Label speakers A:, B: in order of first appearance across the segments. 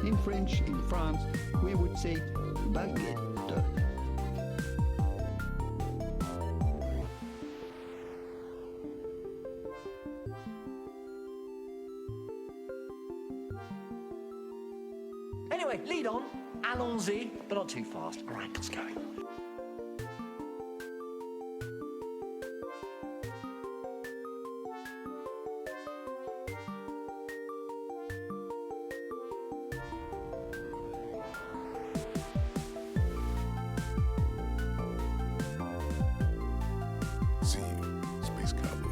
A: In French, in France, we would say baguette.
B: Anyway, lead on. Allons-y, but not too fast. All right, let's go.
C: See you, Space Cowboy.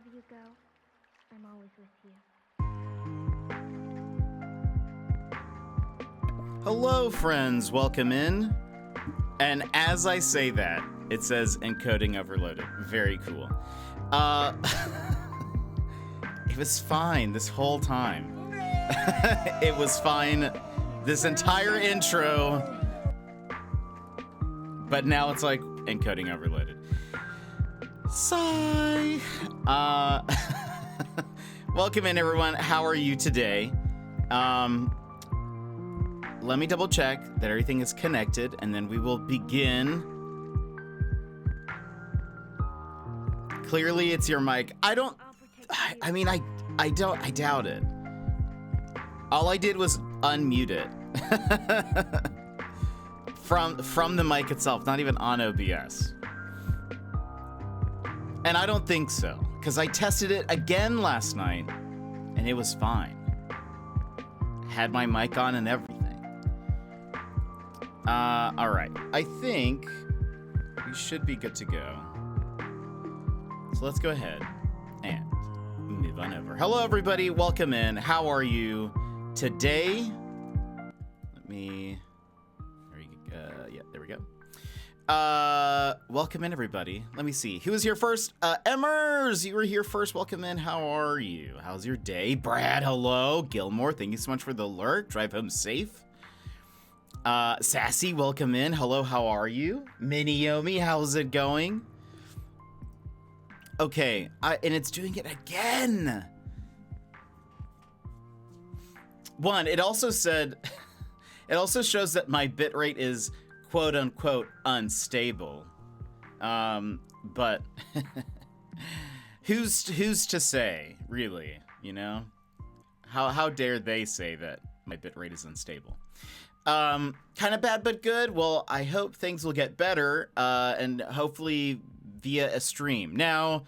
D: Wherever you go, I'm always with you.
E: Hello, friends. Welcome in. And as I say that, it says encoding overloaded. Very cool. It was fine this whole time. It was fine this entire intro. But now it's like encoding overloaded. Sigh. Welcome in, everyone. How are you today? Let me double check that everything is connected, and then we will begin. Clearly, it's your mic. I doubt it. All I did was unmute it from the mic itself, not even on OBS. And I don't think so, because I tested it again last night, and it was fine. Had my mic on and everything. All right. I think we should be good to go. So let's go ahead and move on over. Hello, everybody. Welcome in. How are you today? Let me... There you go. Yeah, there we go. Welcome in, everybody. Let me see. Who was here first? Emmers, you were here first. Welcome in. How are you? How's your day? Brad, hello. Gilmore, thank you so much for the lurk. Drive home safe. Sassy, welcome in. Hello, how are you? Miniomi, how's it going? Okay, and it's doing it again. One, it also said, it also shows that my bitrate is quote unquote unstable. But who's to say, really, you know? How dare they say that my bitrate is unstable? Kind of bad but good. Well, I hope things will get better, and hopefully via a stream. Now,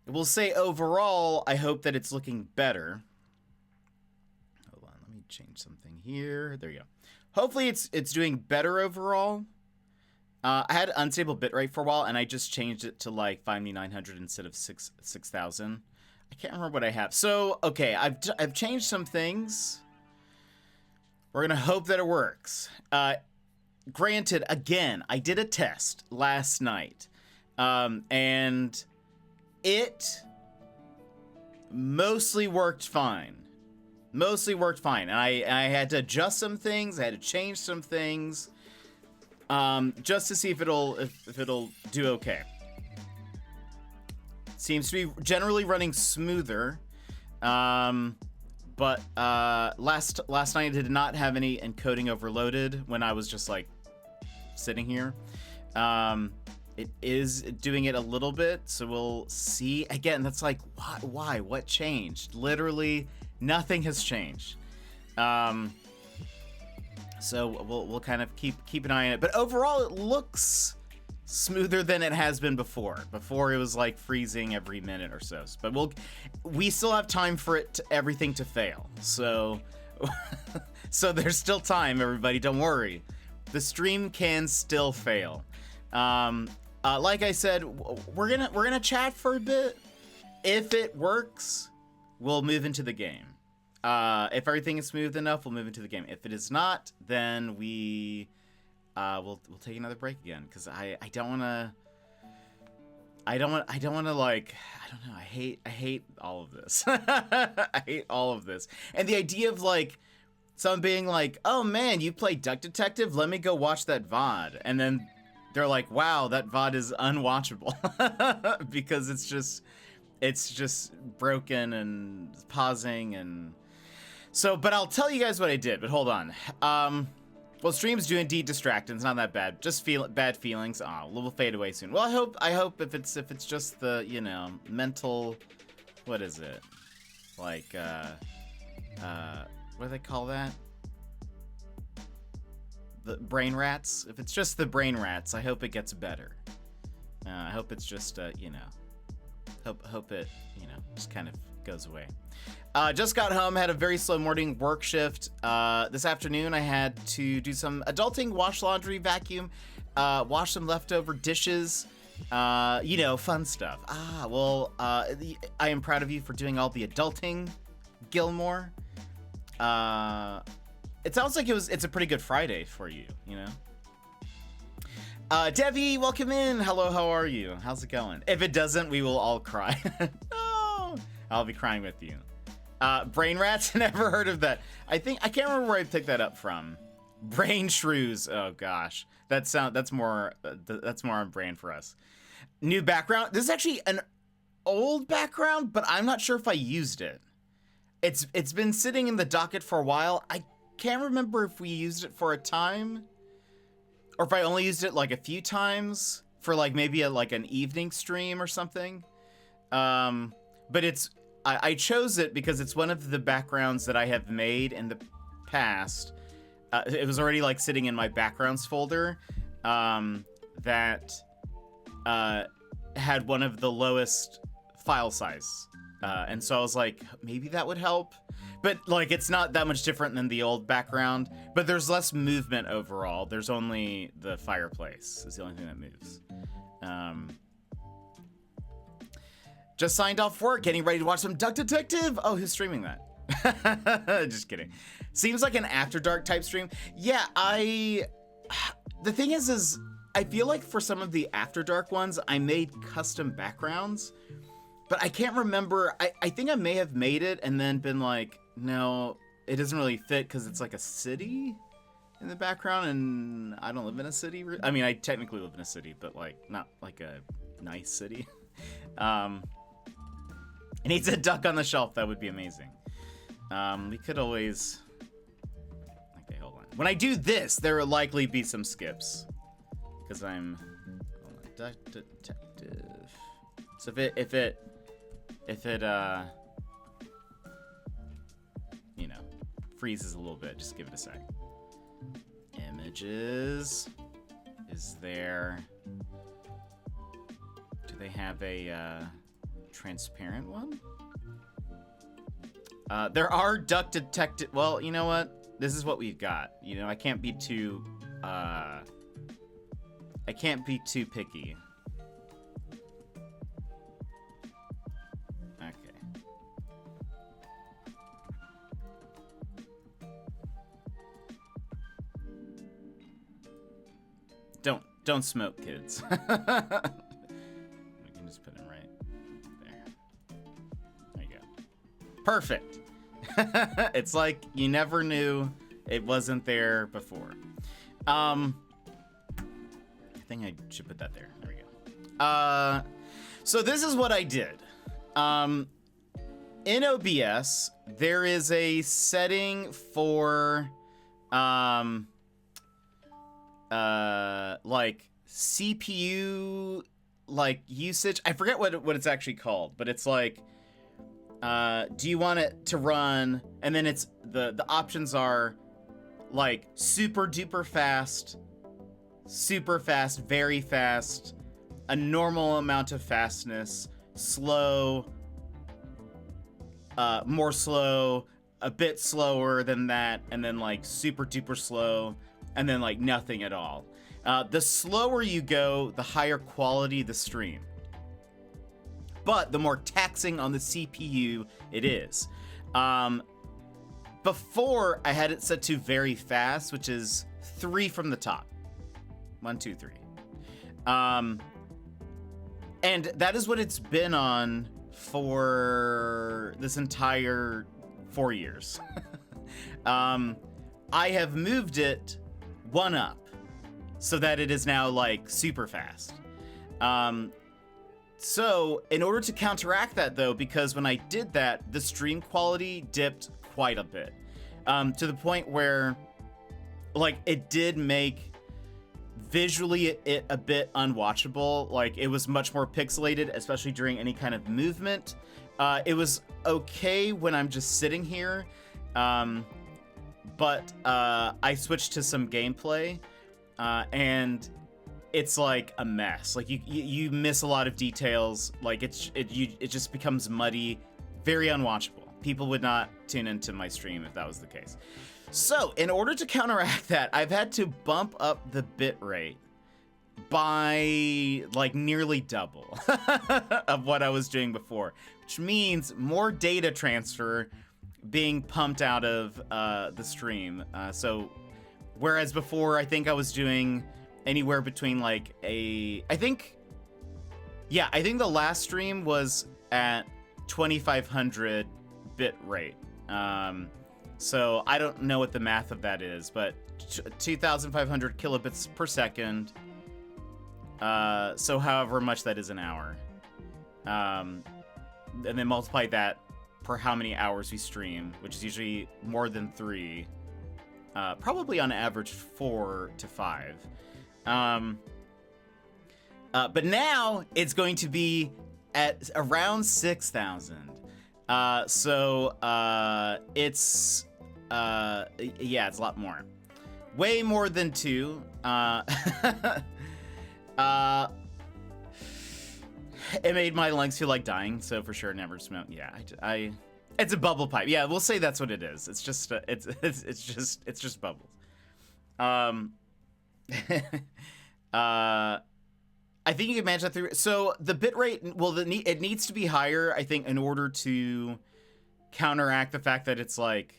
E: we'll say overall, I hope that it's looking better. Hold on, let me change something here. There you go. Hopefully it's doing better overall. I had unstable bitrate for a while, and I just changed it to like 5900 instead of 6000. I can't remember what I have. So, okay, I've changed some things. We're gonna hope that it works. Granted, again, I did a test last night, and it mostly worked fine. And I had to adjust some things. I had to change some things, just to see if it'll do okay. Seems to be generally running smoother. But last night I did not have any encoding overloaded when I was just like sitting here. It is doing it a little bit, so we'll see. Again, that's like, why? What changed? Literally nothing has changed. So we'll kind of keep an eye on it. But overall, it looks smoother than it has been before. Before it was like freezing every minute or so. But we still have time for everything to fail. So so there's still time, everybody. Don't worry. The stream can still fail. Like I said, we're gonna chat for a bit. If it works, we'll move into the game. If everything is smooth enough, we'll move into the game. If it is not, then we'll take another break again, because I don't want to like, I don't know, I hate all of this. I hate all of this. And the idea of like someone being like, oh man, you play Duck Detective, let me go watch that VOD, and then they're like, wow, that VOD is unwatchable because it's just broken and pausing. And so, but I'll tell you guys what I did, but hold on. Well, streams do indeed distract, and it's not that bad. Just bad feelings. We'll fade away soon. Well, I hope if it's just the, you know, mental, what is it? Like, what do they call that? The brain rats. If it's just the brain rats, I hope it gets better. I hope it's just, you know, hope it, you know, just kind of goes away. Just got home, had a very slow morning work shift. This afternoon I had to do some adulting, wash laundry, vacuum, wash some leftover dishes, You know, fun stuff. Well, I am proud of you for doing all the adulting, Gilmore. It sounds like it's a pretty good Friday for you, you know? Debbie, welcome in. Hello, how are you? How's it going? If it doesn't, we will all cry. No! I'll be crying with you. Brain rats? Never heard of that. I can't remember where I picked that up from. Brain shrews. Oh gosh. That's more on brand for us. New background. This is actually an old background, but I'm not sure if I used it. It's been sitting in the docket for a while. I can't remember if we used it for a time or if I only used it like a few times for like maybe an evening stream or something. But I chose it because it's one of the backgrounds that I have made in the past. It was already like sitting in my backgrounds folder that had one of the lowest file size. And so I was like, maybe that would help. But like, it's not that much different than the old background, but there's less movement overall. There's only the fireplace is the only thing that moves. Just signed off work, getting ready to watch some Duck Detective. Oh, who's streaming that? Just kidding. Seems like an After Dark type stream. Yeah, the thing is I feel like for some of the After Dark ones, I made custom backgrounds, but I can't remember. I think I may have made it and then been like, no, it doesn't really fit because it's like a city in the background and I don't live in a city. I mean, I technically live in a city, but like not like a nice city. It needs a duck on the shelf. That would be amazing. We could always... Okay, hold on. When I do this, there will likely be some skips. Because I'm... Hold on. Duck Detective. So if it you know, freezes a little bit, just give it a sec. Images. Is there... Do they have a, transparent one? There are Duck Detective. Well, you know what? This is what we've got. You know, I can't be too picky. Okay. Don't smoke, kids. We can just put him right there. There you go. Perfect. It's like you never knew it wasn't there before. I think I should put that there. There we go. So this is what I did. In OBS, there is a setting for like CPU like usage. I forget what it's actually called, but it's like do you want it to run, and then it's the options are like super duper fast, very fast, a normal amount of fastness, slow, more slow, a bit slower than that, and then like super duper slow, and then like nothing at all. The slower you go, the higher quality the stream. But the more taxing on the CPU it is. Before, I had it set to very fast, which is 3 from the top. 1, 2, 3. And that is what it's been on for this entire 4 years. I have moved it 1 up so that it is now like super fast. So in order to counteract that though, because when I did that, the stream quality dipped quite a bit, to the point where like it did make visually it a bit unwatchable. Like it was much more pixelated, especially during any kind of movement. It was okay when I'm just sitting here, but I switched to some gameplay, and it's like a mess. Like you miss a lot of details. Like it just becomes muddy, very unwatchable. People would not tune into my stream if that was the case. So in order to counteract that, I've had to bump up the bit rate by like nearly double of what I was doing before, which means more data transfer being pumped out of the stream. So whereas before I think I was doing anywhere between like I think the last stream was at 2500 bit rate. So I don't know what the math of that is, but 2,500 kilobits per second. So however much that is an hour. And then multiply that per how many hours we stream, which is usually more than 3. Probably on average 4 to 5. But now it's going to be at around 6,000. So it's it's a lot more. Way more than 2. It made my lungs feel like dying, so for sure never smoke. Yeah, it's a bubble pipe. Yeah, we'll say that's what it is. It's just it's just bubbles. I think you can manage that through. So the bitrate, well, it needs to be higher, I think, in order to counteract the fact that it's like,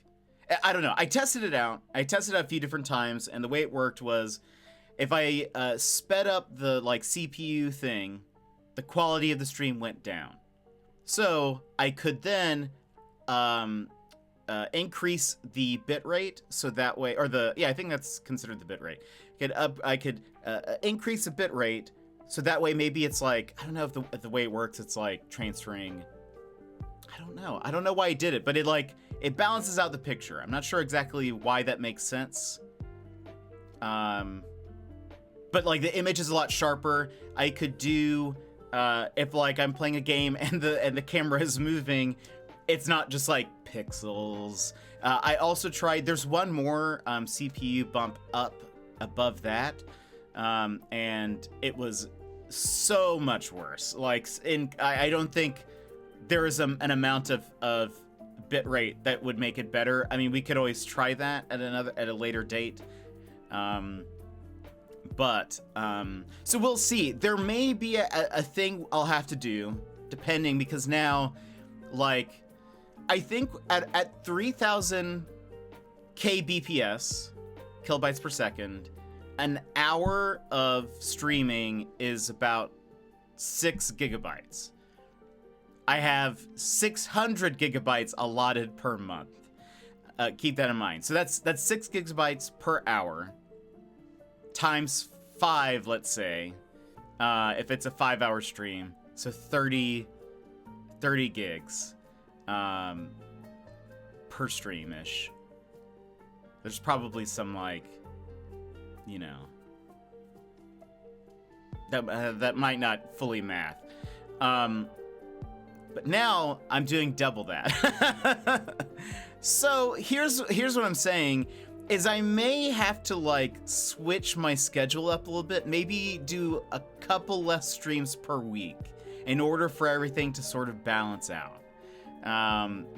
E: I don't know. I tested it out. I tested it out a few different times, and the way it worked was, if I sped up the like CPU thing, the quality of the stream went down. So I could then increase the bitrate, so that way, or I think that's considered the bitrate. I could increase the bitrate. So that way, maybe it's like, I don't know if the way it works, it's like transferring. I don't know why I did it, but it balances out the picture. I'm not sure exactly why that makes sense. But like the image is a lot sharper. I could do if like I'm playing a game and the camera is moving, it's not just like pixels. I also tried. There's one more CPU bump up above that. And it was so much worse. Like, I don't think there is an amount of bit rate that would make it better. I mean, we could always try that at a later date. So we'll see. There may be a thing I'll have to do, depending, because now, like, I think at 3000 kbps, kilobytes per second, an hour of streaming is about 6 gigabytes. I have 600 gigabytes allotted per month. Keep that in mind. So that's 6 gigabytes per hour times 5, let's say, if it's a 5-hour stream. So 30 gigs per stream-ish. There's probably some, like, you know, that might not fully math. But now I'm doing double that. So here's what I'm saying is I may have to like switch my schedule up a little bit, maybe do a couple less streams per week in order for everything to sort of balance out.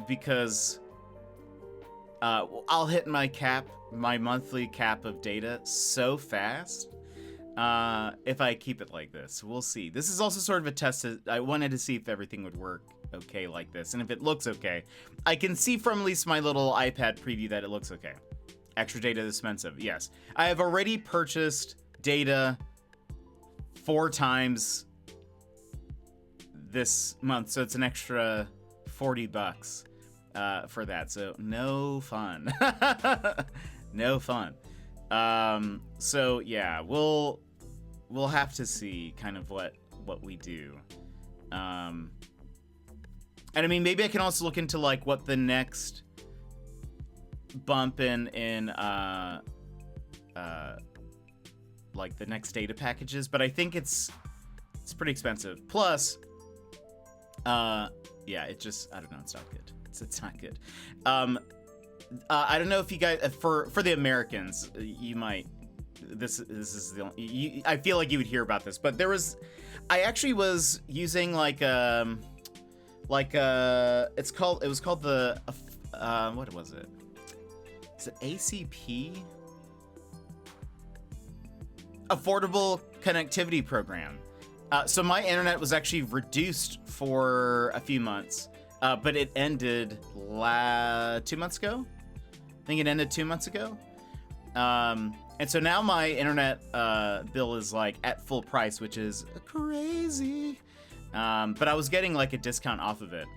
E: Because I'll hit my monthly cap of data so fast if I keep it like this. We'll see. This is also sort of a test. I wanted to see if everything would work okay like this, and if it looks okay. I can see from at least my little iPad preview that it looks okay. Extra data is expensive. Yes, I have already purchased data 4 times this month, so it's an extra $40 for that. So no fun. No fun. So yeah, we'll have to see kind of what we do. And I mean, maybe I can also look into like what the next bump in like the next data packages, but I think it's pretty expensive. Plus, yeah, it just, I don't know, it's not good. It's not good. I don't know if you guys, for the Americans, you might, this is the only, I feel like you would hear about this, but I actually was using it was called the, what was it? Is it ACP? affordable connectivity program. So my internet was actually reduced for a few months, but it ended 2 months ago. I think it ended 2 months ago. And so now my internet bill is like at full price, which is crazy. But I was getting like a discount off of it.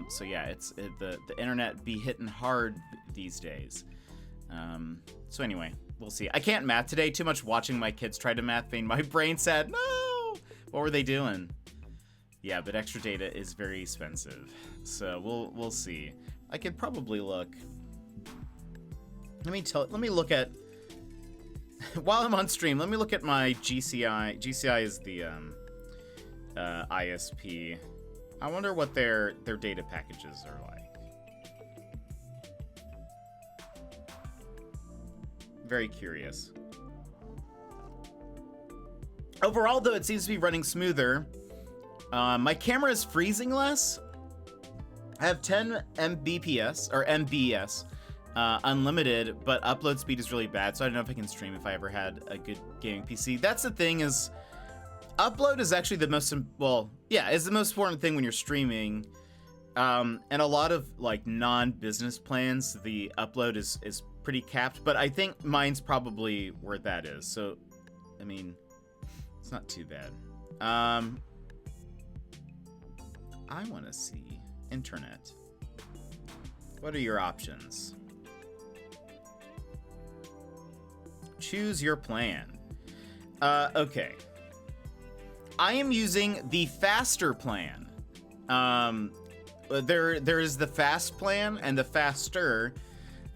E: So yeah, the internet be hitting hard these days. So anyway, we'll see. I can't math today. Too much watching my kids try to math made my brain sad. No! What were they doing? Yeah, but extra data is very expensive. So we'll see. I could probably look. Let me look at while I'm on stream, let me look at my GCI. GCI is the ISP. I wonder what their data packages are like. Very curious. Overall, though, it seems to be running smoother. My camera is freezing less. I have 10 Mbps or MBS unlimited, but upload speed is really bad, so I don't know if I can stream if I ever had a good gaming PC. That's the thing, is upload is actually the most, well, yeah, it's the most important thing when you're streaming. And a lot of like non-business plans, the upload is pretty capped, but I think mine's probably where that is. So, I mean, it's not too bad. I want to see internet. What are your options? Choose your plan. Okay. I am using the faster plan. There is the fast plan and the faster.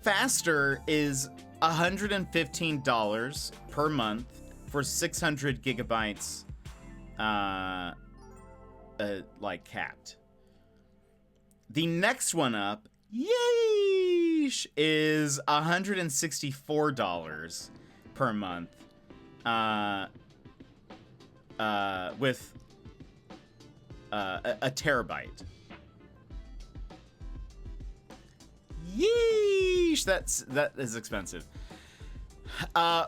E: Faster is $115 per month for 600 gigabytes, like capped. The next one up, yeesh, is $164 per month, with a terabyte. Yeesh, that is expensive.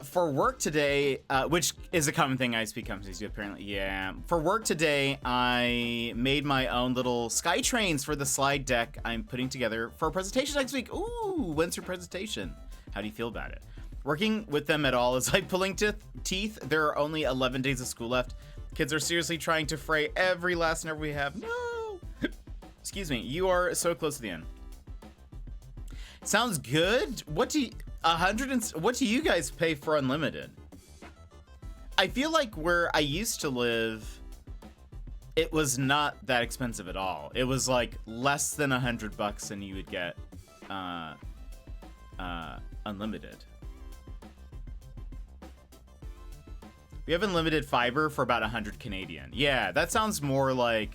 E: For work today, which is a common thing ISP companies do apparently. Yeah. For work today, I made my own little sky trains for the slide deck I'm putting together for a presentation next week. Ooh, when's your presentation? How do you feel about it? Working with them at all is like pulling teeth. There are only 11 days of school left. Kids are seriously trying to fray every last nerve we have. No! Excuse me. You are so close to the end. Sounds good. What do you guys pay for unlimited? I feel like where I used to live, it was not that expensive at all. It was like less than $100 and you would get unlimited. We have unlimited fiber for about 100 Canadian. Yeah, that sounds more like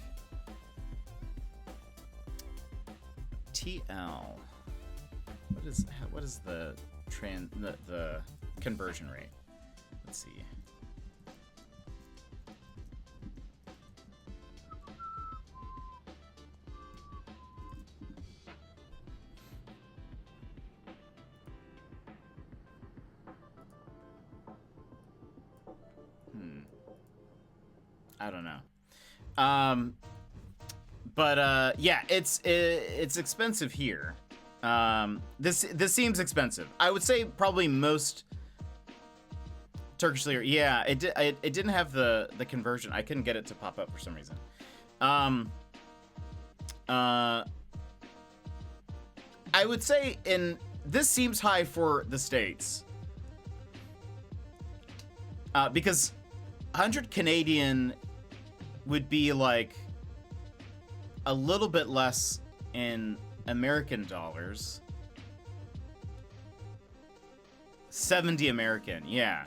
E: TL. What is the conversion rate? Let's see. I don't know. Yeah, it's expensive here. This seems expensive. I would say probably most Turkish lira. Yeah, it didn't have the conversion. I couldn't get it to pop up for some reason. I would say this seems high for the States. Because 100 Canadian would be like a little bit less in American dollars. 70 American, yeah.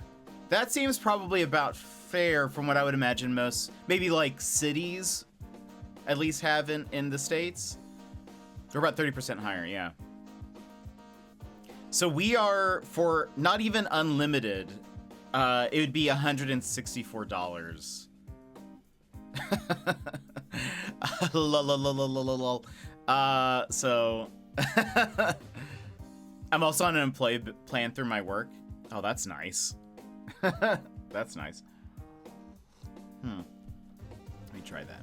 E: That seems probably about fair from what I would imagine most, maybe like cities at least have in the States. They're about 30% higher, yeah. So we are, for not even unlimited, it would be $164. So I'm also on an employee plan through my work. Oh, that's nice. That's nice. Let me try that.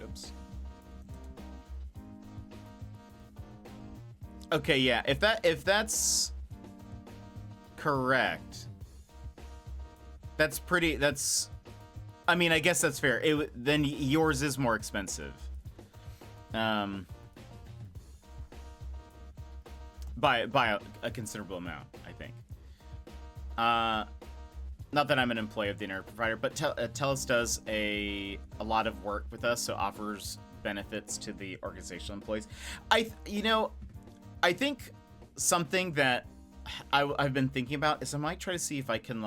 E: Oops. Okay, yeah. If that's correct, I mean, I guess that's fair. Then yours is more expensive. By a considerable amount, I think. Not that I'm an employee of the internet provider, but TELUS does a lot of work with us, so offers benefits to the organizational employees. I think something that I've been thinking about is I might try to see if I can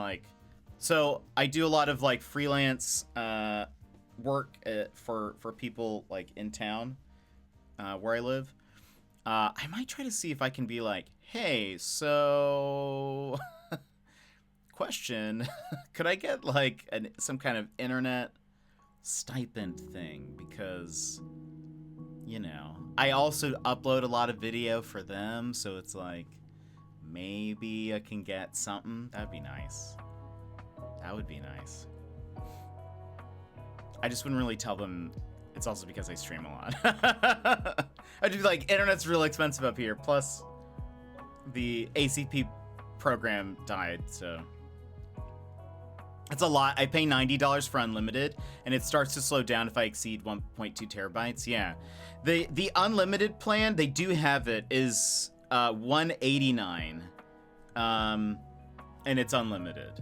E: so I do a lot of freelance work for people in town where I live. I might try to see if I can be hey, so question, could I get some kind of internet stipend thing? Because, I also upload a lot of video for them, so it's maybe I can get something. That'd be nice. That would be nice. I just wouldn't really tell them it's also because I stream a lot. I'd be internet's real expensive up here, plus the ACP program died, so it's a lot. I pay $90 for unlimited, and it starts to slow down if I exceed 1.2 terabytes. Yeah, the unlimited plan, they do have it, is $189, and it's unlimited.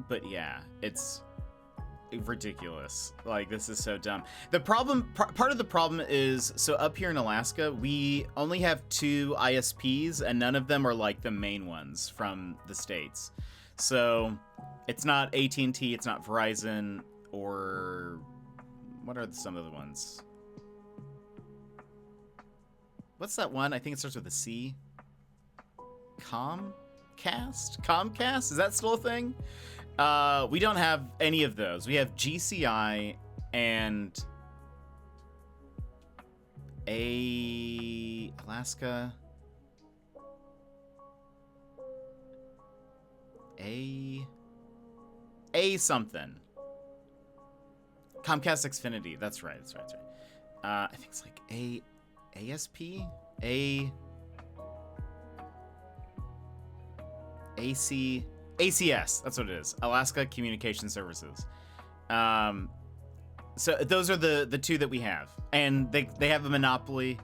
E: But yeah, it's ridiculous. This is so dumb. The problem, part of the problem is, so up here in Alaska, we only have 2 ISPs, and none of them are the main ones from the States. So it's not AT&T, it's not Verizon, or what are some of the ones? What's that one? I think it starts with a C. Comcast? Is that still a thing? We don't have any of those. We have GCI and Alaska. Something. Comcast Xfinity. That's right. I think it's ASP? ACS, that's what it is. Alaska Communication Services. So those are the 2 that we have, and they have a monopoly.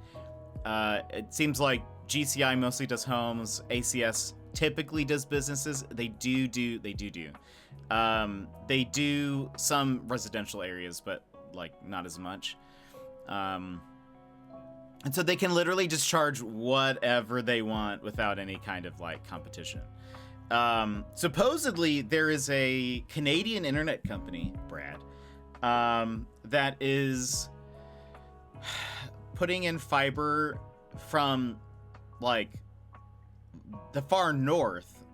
E: It seems like GCI mostly does homes. ACS typically does businesses. They do. They do some residential areas, but not as much. And so they can literally just charge whatever they want without any kind of competition. Supposedly there is a Canadian internet company, Brad, that is putting in fiber from the far north,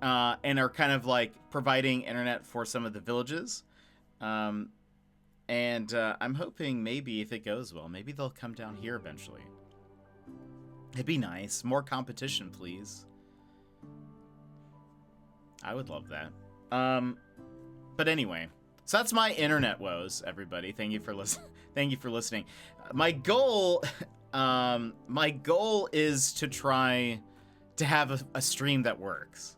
E: and are kind of providing internet for some of the villages. And I'm hoping maybe if it goes well, maybe they'll come down here eventually. It'd be nice. More competition, please. I would love that. But anyway, so that's my internet woes, everybody. Thank you for listening. My goal is to try to have a stream that works.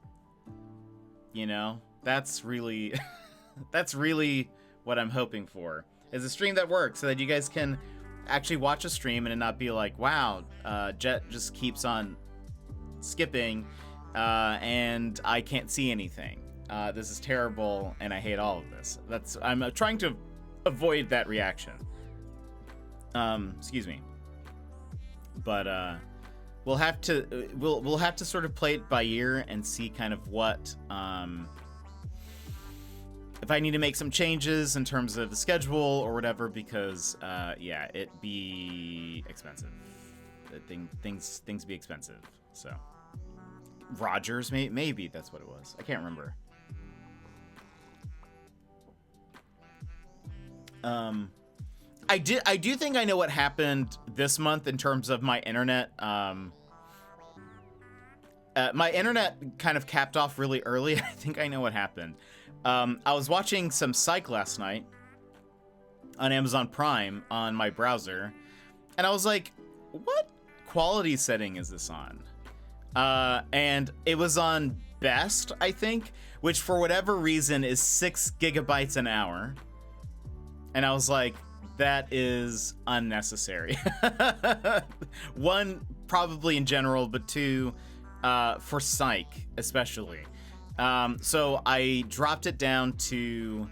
E: That's really what I'm hoping for, is a stream that works, so that you guys can actually watch a stream and it not be wow, Jet just keeps on skipping, and I can't see anything. This is terrible, and I hate all of this. I'm trying to avoid that reaction. Excuse me. But we'll have to sort of play it by ear and see kind of what if I need to make some changes in terms of the schedule or whatever, because yeah, it be expensive. Things be expensive. So Rogers, maybe that's what it was. I can't remember. I do think I know what happened this month in terms of my internet. My internet kind of capped off really early. I think I know what happened. I was watching some Psych last night on Amazon Prime on my browser, and I was like, what quality setting is this on? And it was on best, I think, which for whatever reason is 6 gigabytes an hour. And I was like, that is unnecessary. One, probably in general, but two, for Psych especially. So I dropped it down to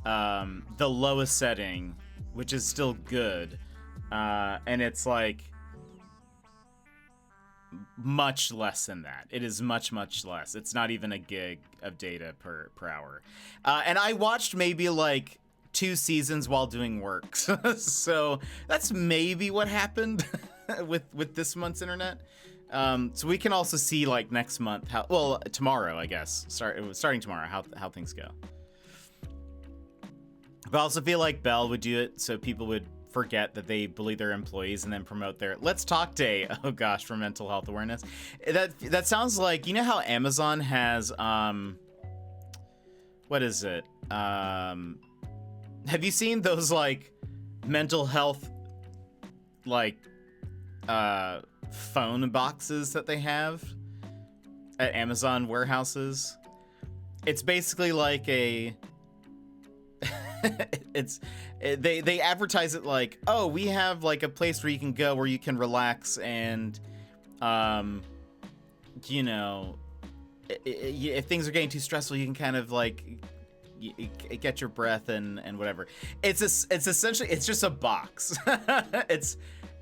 E: the lowest setting, which is still good. And it's like much less than that. It is much less. It's not even a gig of data per hour. And I watched maybe like 2 seasons while doing work. So that's maybe what happened with this month's internet. So we can also see like next month how, well, tomorrow, I guess, starting tomorrow, how things go. But I also feel like Bell would do it so people would forget that they bully their employees and then promote their Let's Talk Day. Oh gosh, for mental health awareness. That sounds like, you know how Amazon has what is it? Have you seen those like mental health like phone boxes that they have at Amazon warehouses? It's basically like a they advertise it like, oh, we have like a place where you can go where you can relax and you know, if things are getting too stressful, you can kind of like get your breath and whatever. It's essentially, it's just a box.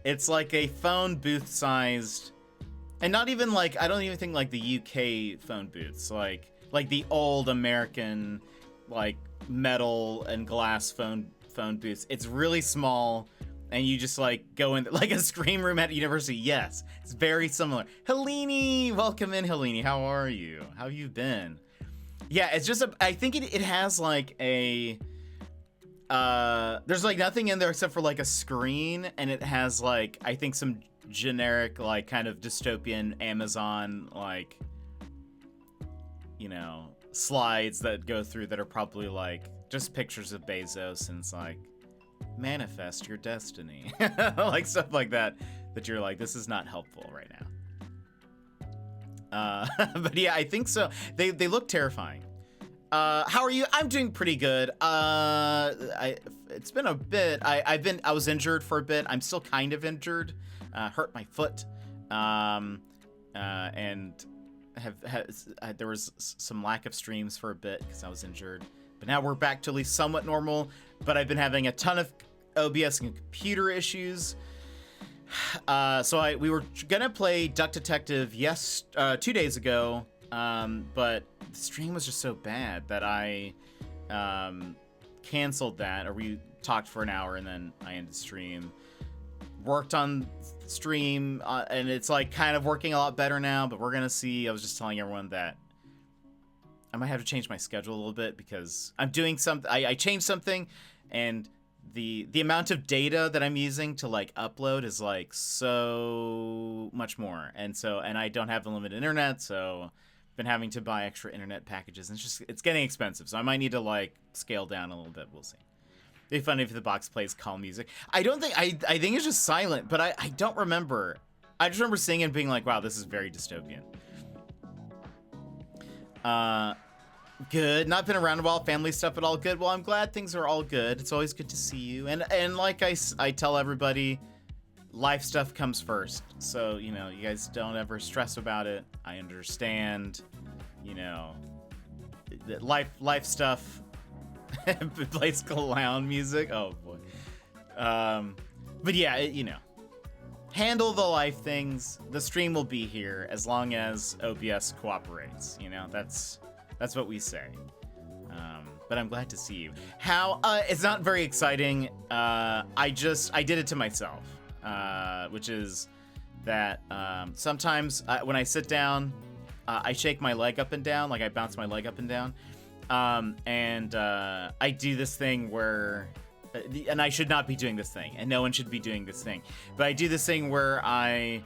E: it's like a phone booth sized, and not even like, I don't even think like the UK phone booths, like the old American like metal and glass phone booths. It's really small, and you just like go in like a screen room at university. Yes, it's very similar. Helene, welcome in, Helene. How are you? How have you been? Yeah, it's just I think it has like a there's like nothing in there except for like a screen, and it has like, I think, some generic like kind of dystopian Amazon like, you know, slides that go through that are probably like just pictures of Bezos, and it's like, manifest your destiny. Like stuff like that you're like, this is not helpful right now. But yeah, I think so. They look terrifying. How are you? I'm doing pretty good. It's been a bit. I was injured for a bit. I'm still kind of injured. Hurt my foot. And there was some lack of streams for a bit because I was injured. But now we're back to at least somewhat normal. But I've been having a ton of OBS and computer issues. So we were gonna play Duck Detective 2 days ago, but the stream was just so bad that I canceled that, or we talked for an hour and then I ended stream. Worked on stream, and it's like kind of working a lot better now, but we're gonna see. I was just telling everyone that I might have to change my schedule a little bit because I'm doing something. I changed something, and the amount of data that I'm using to like upload is like so much more, and I don't have unlimited internet, so I've been having to buy extra internet packages, and it's getting expensive. So I might need to like scale down a little bit. We'll see. It'd be funny if the box plays calm music. I don't think I think it's just silent, but I don't remember. I just remember seeing it and being like, wow, this is very dystopian. Good. Not been around a while. Family stuff, but all good. Well, I'm glad things are all good. It's always good to see you. And like I tell everybody, life stuff comes first. So, you know, you guys don't ever stress about it. I understand, you know, life stuff. Plays clown music. Oh boy. But yeah, you know, handle the life things. The stream will be here as long as OBS cooperates. You know, that's what we say. But I'm glad to see you. How? It's not very exciting. I did it to myself, which is that sometimes when I sit down, I shake my leg up and down, like I bounce my leg up and down. And I do this thing where and I should not be doing this thing, and no one should be doing this thing. But I do this thing where I,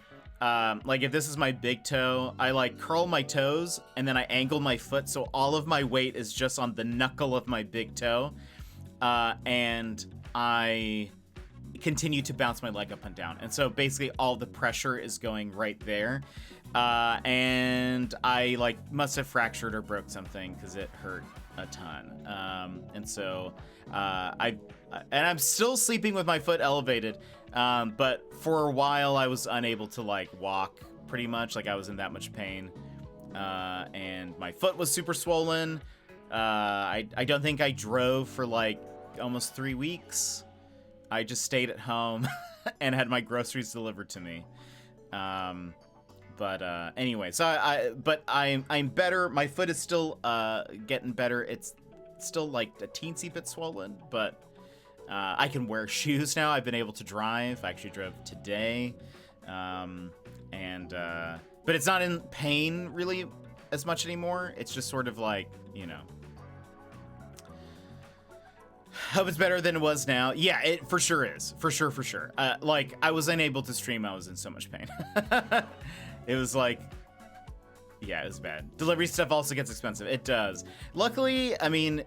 E: like if this is my big toe, I like curl my toes and then I angle my foot so all of my weight is just on the knuckle of my big toe, and I continue to bounce my leg up and down. And so basically all the pressure is going right there. And I like must have fractured or broke something because it hurt a ton. And so I'm still sleeping with my foot elevated. But for a while I was unable to like walk pretty much. Like I was in that much pain. And my foot was super swollen. I don't think I drove for like almost 3 weeks. I just stayed at home and had my groceries delivered to me. Anyway, so I'm better. My foot is still getting better. It's still like a teensy bit swollen, but I can wear shoes now. I've been able to drive. I actually drove today. But it's not in pain really as much anymore. It's just sort of like, you know, hope it's better than it was now. Yeah, it for sure is. For sure. Like, I was unable to stream. I was in so much pain. It was like, yeah, it was bad. Delivery stuff also gets expensive. It does. Luckily, I mean,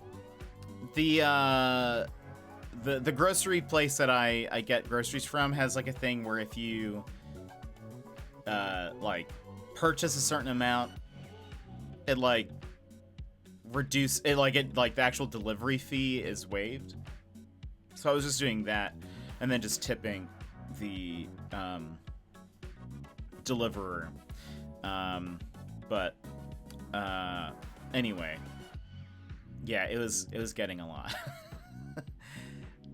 E: the grocery place that I get groceries from has like a thing where if you like purchase a certain amount, it like the actual delivery fee is waived. So I was just doing that and then just tipping the deliverer. Anyway, yeah, it was getting a lot.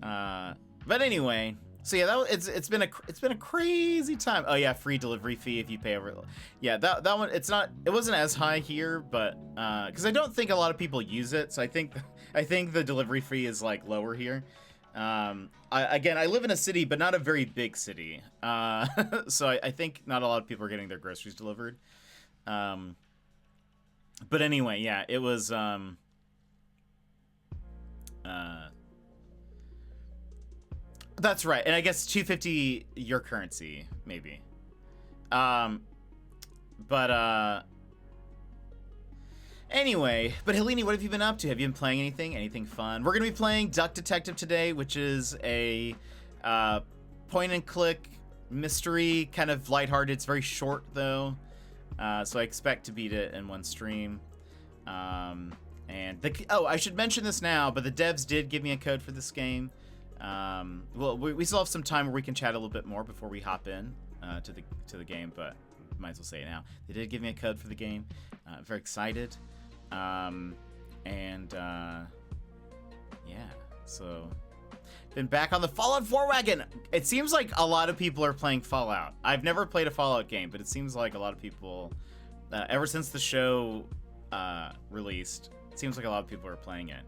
E: But anyway, so yeah, it's been a crazy time. Oh yeah, free delivery fee if you pay over. Yeah, that one it wasn't as high here, but because I don't think a lot of people use it, so I think the delivery fee is like lower here. I live in a city, but not a very big city, so I think not a lot of people are getting their groceries delivered. But anyway, yeah, it was that's right, and I guess 250 your currency maybe. Anyway, but Helene, what have you been up to? Have you been playing anything fun? We're gonna be playing Duck Detective today, which is a point and click mystery, kind of lighthearted. It's very short though, so I expect to beat it in one stream. I should mention this now, but the devs did give me a code for this game. Well, we still have some time where we can chat a little bit more before we hop in to the game, but might as well say it now. They did give me a code for the game. Very excited. Yeah, so been back on the Fallout 4 wagon. It seems like a lot of people are playing Fallout. I've never played a Fallout game, but it seems like a lot of people, ever since the show released, it seems like a lot of people are playing it.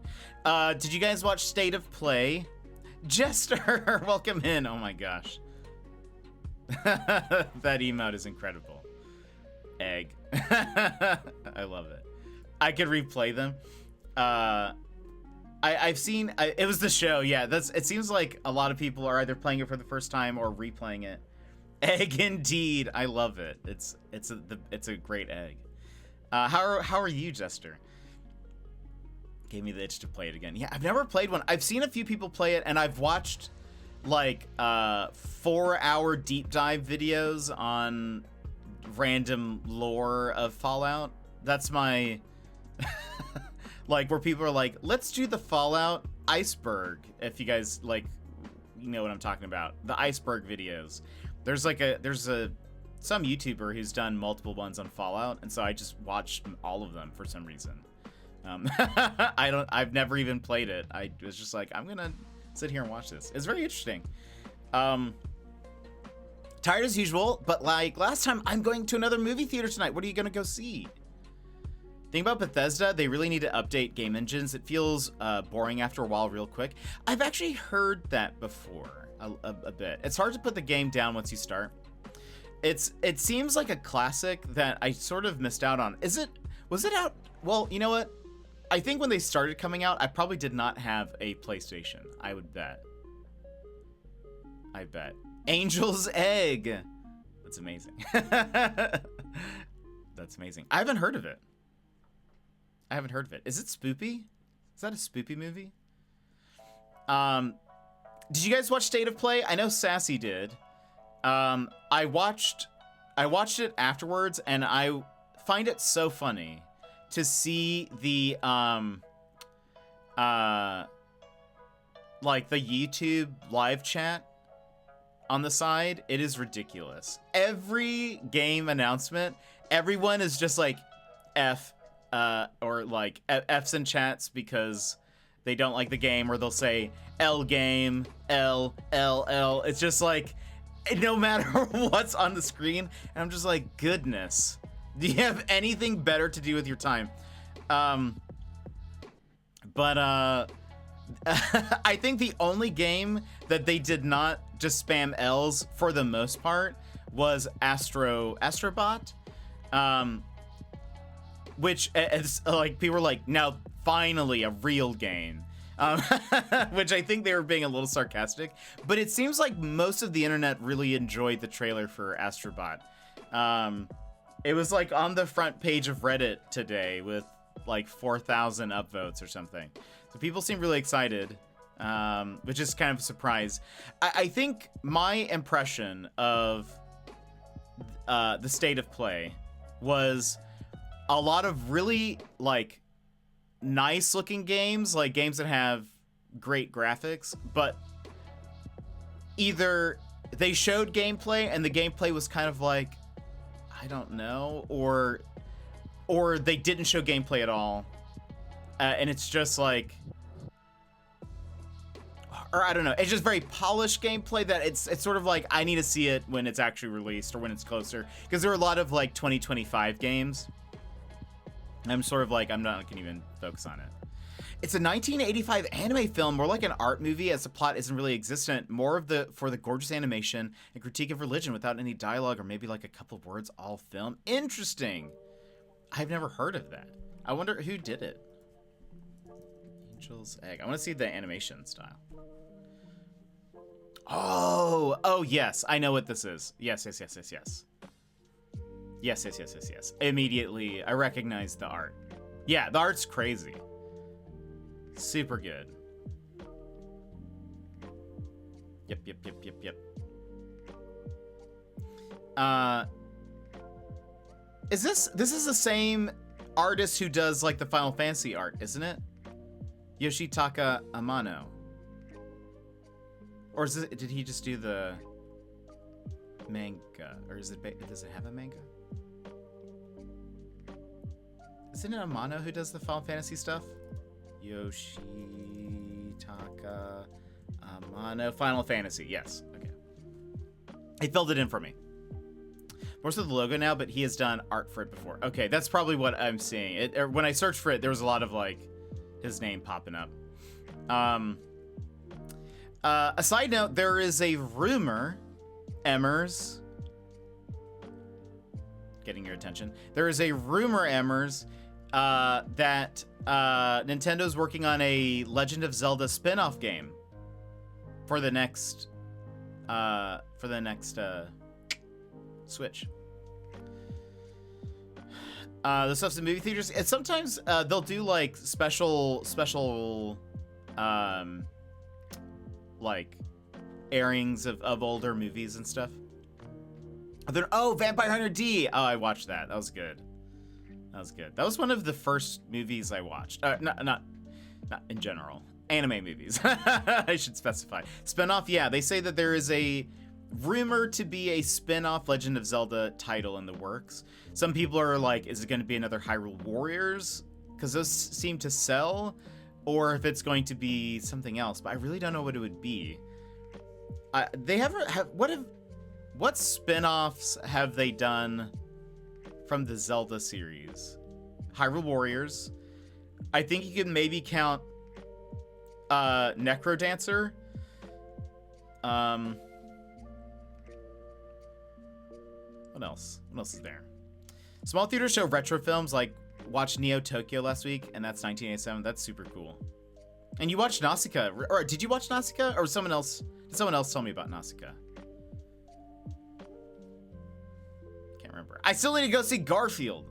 E: Did you guys watch State of Play? Jester, welcome in. Oh my gosh. That emote is incredible. Egg. I love it. I could replay them. I've seen it was the show. Yeah, it seems like a lot of people are either playing it for the first time or replaying it. Egg indeed. I love it. It's a great egg. How are you, Jester? Gave me the itch to play it again. Yeah, I've never played one. I've seen a few people play it, and I've watched like 4-hour deep dive videos on random lore of Fallout. That's my like where people are like, let's do the Fallout iceberg. If you guys like, you know what I'm talking about, the iceberg videos. There's some YouTuber who's done multiple ones on Fallout, and so I just watched all of them for some reason. I've never even played it. I was just like, I'm gonna sit here and watch this. It's very interesting. Tired as usual, but like last time, I'm going to another movie theater tonight. What are you gonna go see? Thing about Bethesda, they really need to update game engines. It feels boring after a while real quick. I've actually heard that before a bit. It's hard to put the game down once you start. It seems like a classic that I sort of missed out on. Was it out? Well, you know what? I think when they started coming out, I probably did not have a PlayStation. I would bet. I bet. Angel's Egg. That's amazing. That's amazing. I haven't heard of it. Is it spoopy? Is that a spoopy movie? Did you guys watch State of Play? I know Sassy did. I watched it afterwards, and I find it so funny to see the like the YouTube live chat on the side. It is ridiculous. Every game announcement, everyone is just like F or like F's in chats because they don't like the game, or they'll say L game, L. It's just like, no matter what's on the screen, and I'm just like, goodness, do you have anything better to do with your time? But I think the only game that they did not just spam L's for the most part was Astrobot, which is like, people were like, now finally a real game. Which I think they were being a little sarcastic, but it seems like most of the internet really enjoyed the trailer for Astrobot. It was like on the front page of Reddit today with like 4,000 upvotes or something. So people seem really excited, which is kind of a surprise. I think my impression of the State of Play was a lot of really like nice looking games, like games that have great graphics, but either they showed gameplay and the gameplay was kind of like, I don't know, or they didn't show gameplay at all, and it's just like, or I don't know, it's just very polished gameplay that it's sort of like, I need to see it when it's actually released or when it's closer, because there are a lot of like 2025 games. I'm sort of like, I'm not gonna even focus on it. It's a 1985 anime film, more like an art movie, as the plot isn't really existent. More of for the gorgeous animation and critique of religion without any dialogue, or maybe like a couple of words all film. Interesting. I've never heard of that. I wonder who did it. Angel's Egg. I want to see the animation style. Oh yes, I know what this is. Yes. Yes. Immediately, I recognize the art. Yeah, the art's crazy. Super good. Yep. This is the same artist who does like the Final Fantasy art, isn't it? Yoshitaka Amano. Or is it, did he just do the manga? Or does it have a manga? Isn't it Amano who does the Final Fantasy stuff? Yoshitaka Amano. Final Fantasy, yes. Okay. He filled it in for me. More so the logo now, but he has done art for it before. Okay, that's probably what I'm seeing. When I searched for it, there was a lot of like his name popping up. A side note, there is a rumor, Emmers, getting your attention. There is a rumor, Emmers, that Nintendo's working on a Legend of Zelda spin-off game for the next Switch. The stuff's in movie theaters. And sometimes they'll do like special like airings of older movies and stuff. Vampire Hunter D. Oh, I watched that. That was good. That was one of the first movies I watched. Not in general. Anime movies. I should specify. Spinoff, yeah. They say that there is a rumor to be a spin-off Legend of Zelda title in the works. Some people are like, is it going to be another Hyrule Warriors? Because those seem to sell. Or if it's going to be something else. But I really don't know what it would be. What spin-offs have they done from the Zelda series? Hyrule Warriors. I think you could maybe count Necrodancer. What else? What else is there? Small theaters show retro films like watched Neo Tokyo last week, and that's 1987. That's super cool. And you watched Nausicaa, or did you watch Nausicaa, or someone else? Did someone else tell me about Nausicaa? Can't remember. I still need to go see Garfield.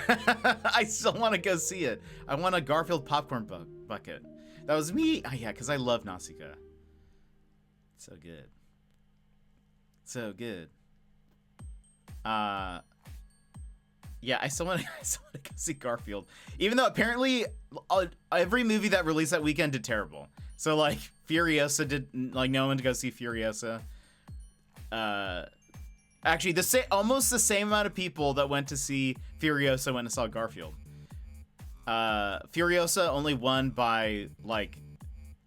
E: I still want to go see it. I want a Garfield popcorn bucket. That was me. Oh yeah, because I love Nausicaa. So good. So good. Yeah, I still want to go see Garfield. Even though apparently every movie that released that weekend did terrible. So like Furiosa did, like no one went to go see Furiosa. Actually, almost the same amount of people that went to see Furiosa went and saw Garfield. Furiosa only won by like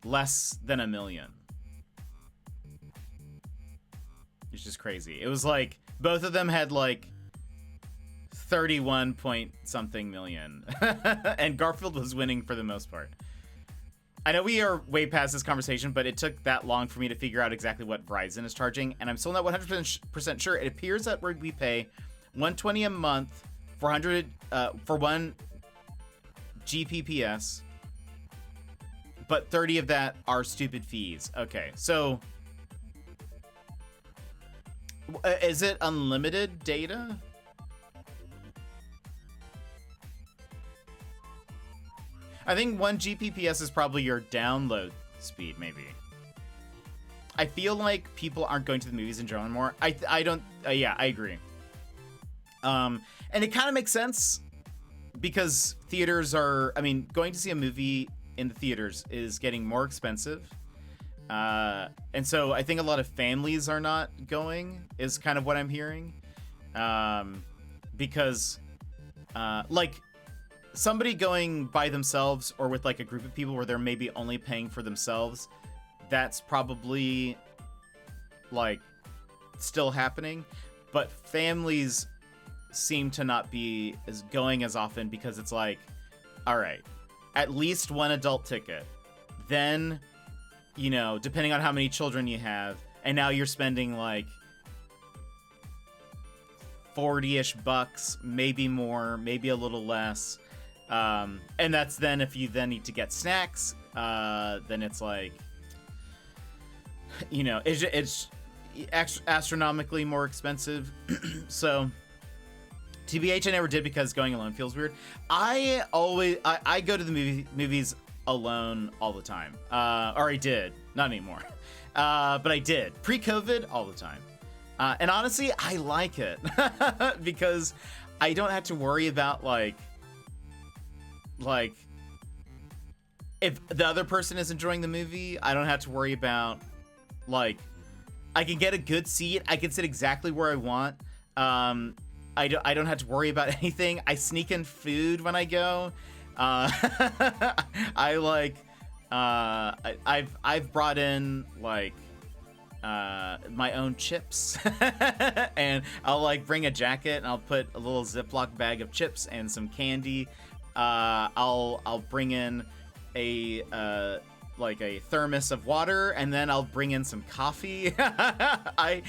E: less than 1 million. It's just crazy. It was like both of them had like 31 point something million. And Garfield was winning for the most part. I know we are way past this conversation, but it took that long for me to figure out exactly what Verizon is charging, and I'm still not 100% sure. It appears that we pay $120 a month for 100 for 1 Gbps, but 30 of that are stupid fees. Okay, so is it unlimited data? I think 1 Gbps is probably your download speed, maybe. I feel like people aren't going to the movies in general anymore. I don't, yeah, I agree. And it kind of makes sense because theaters are, I mean, going to see a movie in the theaters is getting more expensive. And so I think a lot of families are not going, is kind of what I'm hearing. Because, like, somebody going by themselves or with like a group of people where they're maybe only paying for themselves, that's probably like still happening. But families seem to not be going as often because it's like, all right, at least 1 adult ticket. Then, you know, depending on how many children you have, and now you're spending like 40-ish bucks, maybe more, maybe a little less. And that's then if you then need to get snacks, then it's like, you know, it's astronomically more expensive. So TBH I never did because going alone feels weird. I go to the movies alone all the time. Or I did, not anymore. But I did pre-COVID all the time. And honestly, I like it because I don't have to worry about like if the other person is enjoying the movie, I don't have to worry about like I can get a good seat. I can sit exactly where I want. I don't have to worry about anything. I sneak in food when I go. I like I've brought in like my own chips and I'll like bring a jacket and I'll put a little Ziploc bag of chips and some candy. I'll bring in a like a thermos of water and then I'll bring in some coffee. I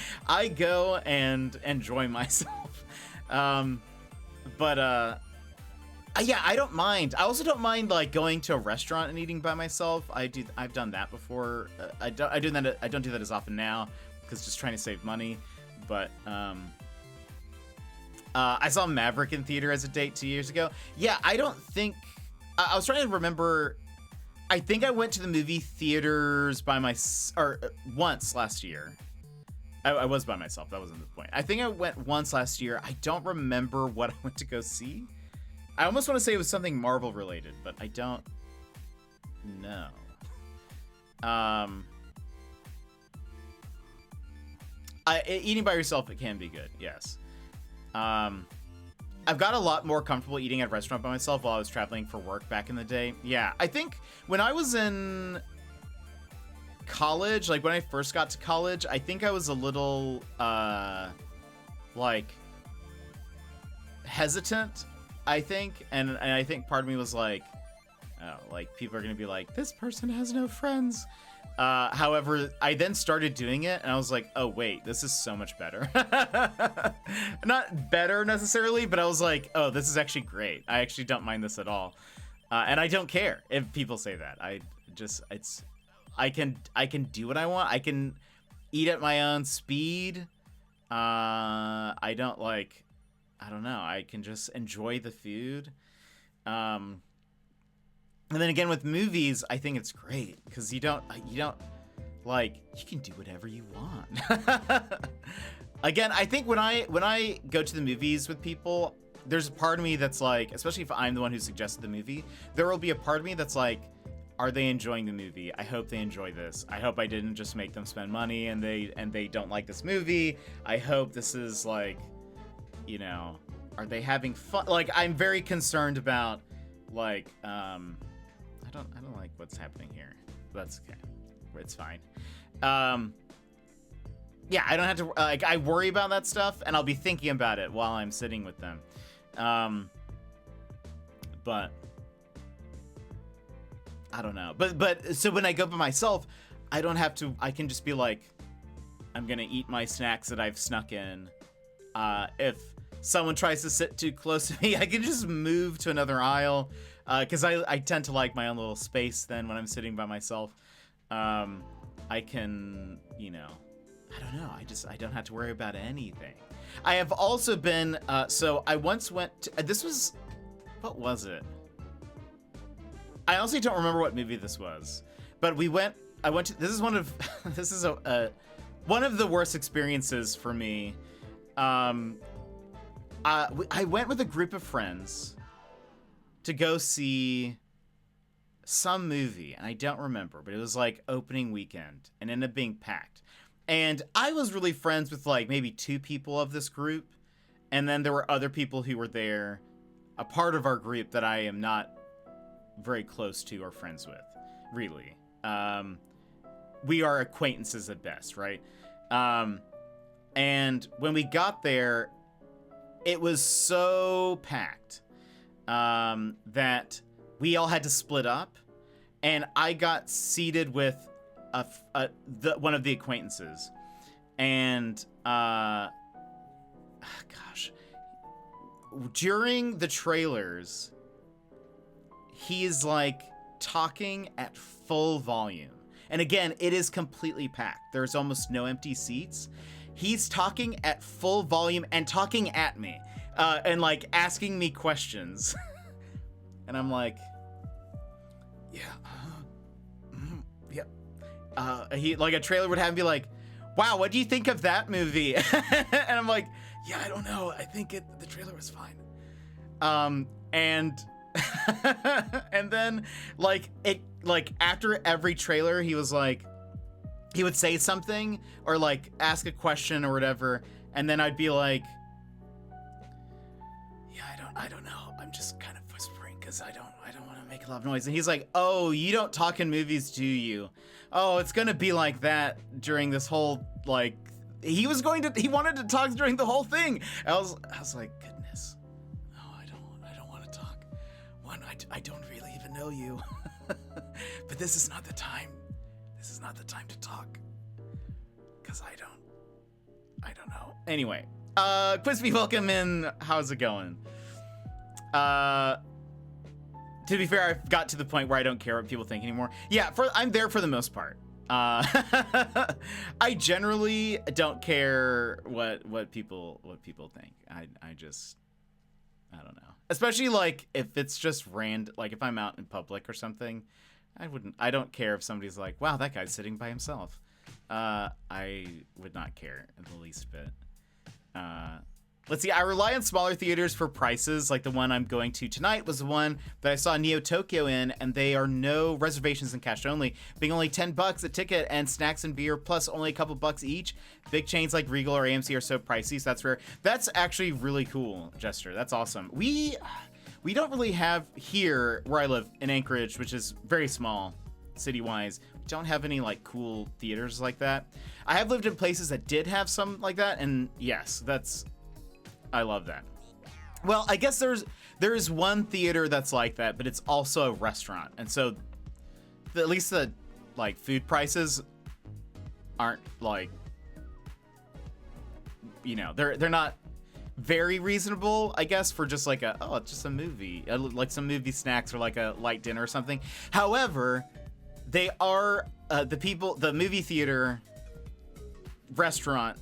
E: go and enjoy myself. Yeah, I don't mind. I also don't mind like going to a restaurant and eating by myself. I've done that before. I don't do that as often now because just trying to save money. But I saw Maverick in theater as a date 2 years ago. Yeah, I don't think I was trying to remember. I think I went to the movie theaters once last year. I was by myself. That wasn't the point. I think I went once last year. I don't remember what I went to go see. I almost want to say it was something Marvel related, but I don't know. Eating by yourself, it can be good, yes. I've got a lot more comfortable eating at a restaurant by myself while I was traveling for work back in the day. Yeah, I think when I was in college, like when I first got to college, I think I was a little, like, hesitant, I think. And I think part of me was like, oh, like people are gonna be like, this person has no friends. However, I then started doing it and I was like, oh wait, this is so much better. Not better necessarily, but I was like, oh, this is actually great. I actually don't mind this at all. And I don't care if people say that. I can do what I want. I can eat at my own speed. I don't know. I can just enjoy the food. And then again with movies, I think it's great because you don't like, you can do whatever you want. Again, I think when I go to the movies with people, there's a part of me that's like, especially if I'm the one who suggested the movie, there will be a part of me that's like, are they enjoying the movie? I hope they enjoy this. I hope I didn't just make them spend money and they don't like this movie. I hope this is like, you know, are they having fun? Like, I'm very concerned about like, I don't like what's happening here. That's okay. It's fine. Yeah, I don't have to, like, I worry about that stuff and I'll be thinking about it while I'm sitting with them. But I don't know. But so when I go by myself, I don't have to, I can just be like, I'm gonna eat my snacks that I've snuck in. If someone tries to sit too close to me, I can just move to another aisle. Because I tend to like my own little space then when I'm sitting by myself. I can, you know, I don't know. I don't have to worry about anything. I have also been, so I once went to, this was, what was it? I honestly don't remember what movie this was, but I went to, this is one of, this is one of the worst experiences for me. I went with a group of friends to go see some movie, and I don't remember, but it was like opening weekend and ended up being packed. And I was really friends with like maybe 2 people of this group, and then there were other people who were there, a part of our group that I am not very close to or friends with, really. We are acquaintances at best, right? And when we got there, it was so packed that we all had to split up, and I got seated with one of the acquaintances, and gosh, during the trailers, he is like talking at full volume, and again, it is completely packed. There's almost no empty seats. He's talking at full volume and talking at me. And like asking me questions. And I'm like, yeah, yep. He, like, a trailer would have him be like, wow, what do you think of that movie? And I'm like, yeah, I don't know. I think the trailer was fine. And and then like after every trailer, he was like, he would say something or like ask a question or whatever, and then I'd be like, I don't know. I'm just kind of whispering because I don't want to make a lot of noise. And he's like, oh, you don't talk in movies, do you? Oh, it's going to be like that during this whole, like, he wanted to talk during the whole thing. I was like, goodness. No, I don't want to talk. One, I don't really even know you. But this is not the time. This is not the time to talk. Because I don't know. Anyway, Quispy, welcome in. How's it going? To be fair, I've got to the point where I don't care what people think anymore. Yeah, I'm there for the most part. I generally don't care what people think. I don't know. Especially like if it's just random, like if I'm out in public or something, I don't care if somebody's like, wow, that guy's sitting by himself. I would not care in the least bit. Let's see, I rely on smaller theaters for prices. Like the one I'm going to tonight was the one that I saw Neo Tokyo in, and they are no reservations and cash only, being only $10 a ticket and snacks and beer plus only a couple bucks each. Big chains like Regal or AMC are so pricey, so that's rare. That's actually really cool, Jester. That's awesome. We don't really have here where I live in Anchorage, which is very small city-wise. We don't have any like cool theaters like that. I have lived in places that did have some like that, and yes, I love that. Well, I guess There is one theater that's like that, but it's also a restaurant, and so at least the like food prices aren't like, you know, they're not very reasonable, I guess, for just like it's just a movie, like some movie snacks or like a light dinner or something. However, they are the movie theater restaurant,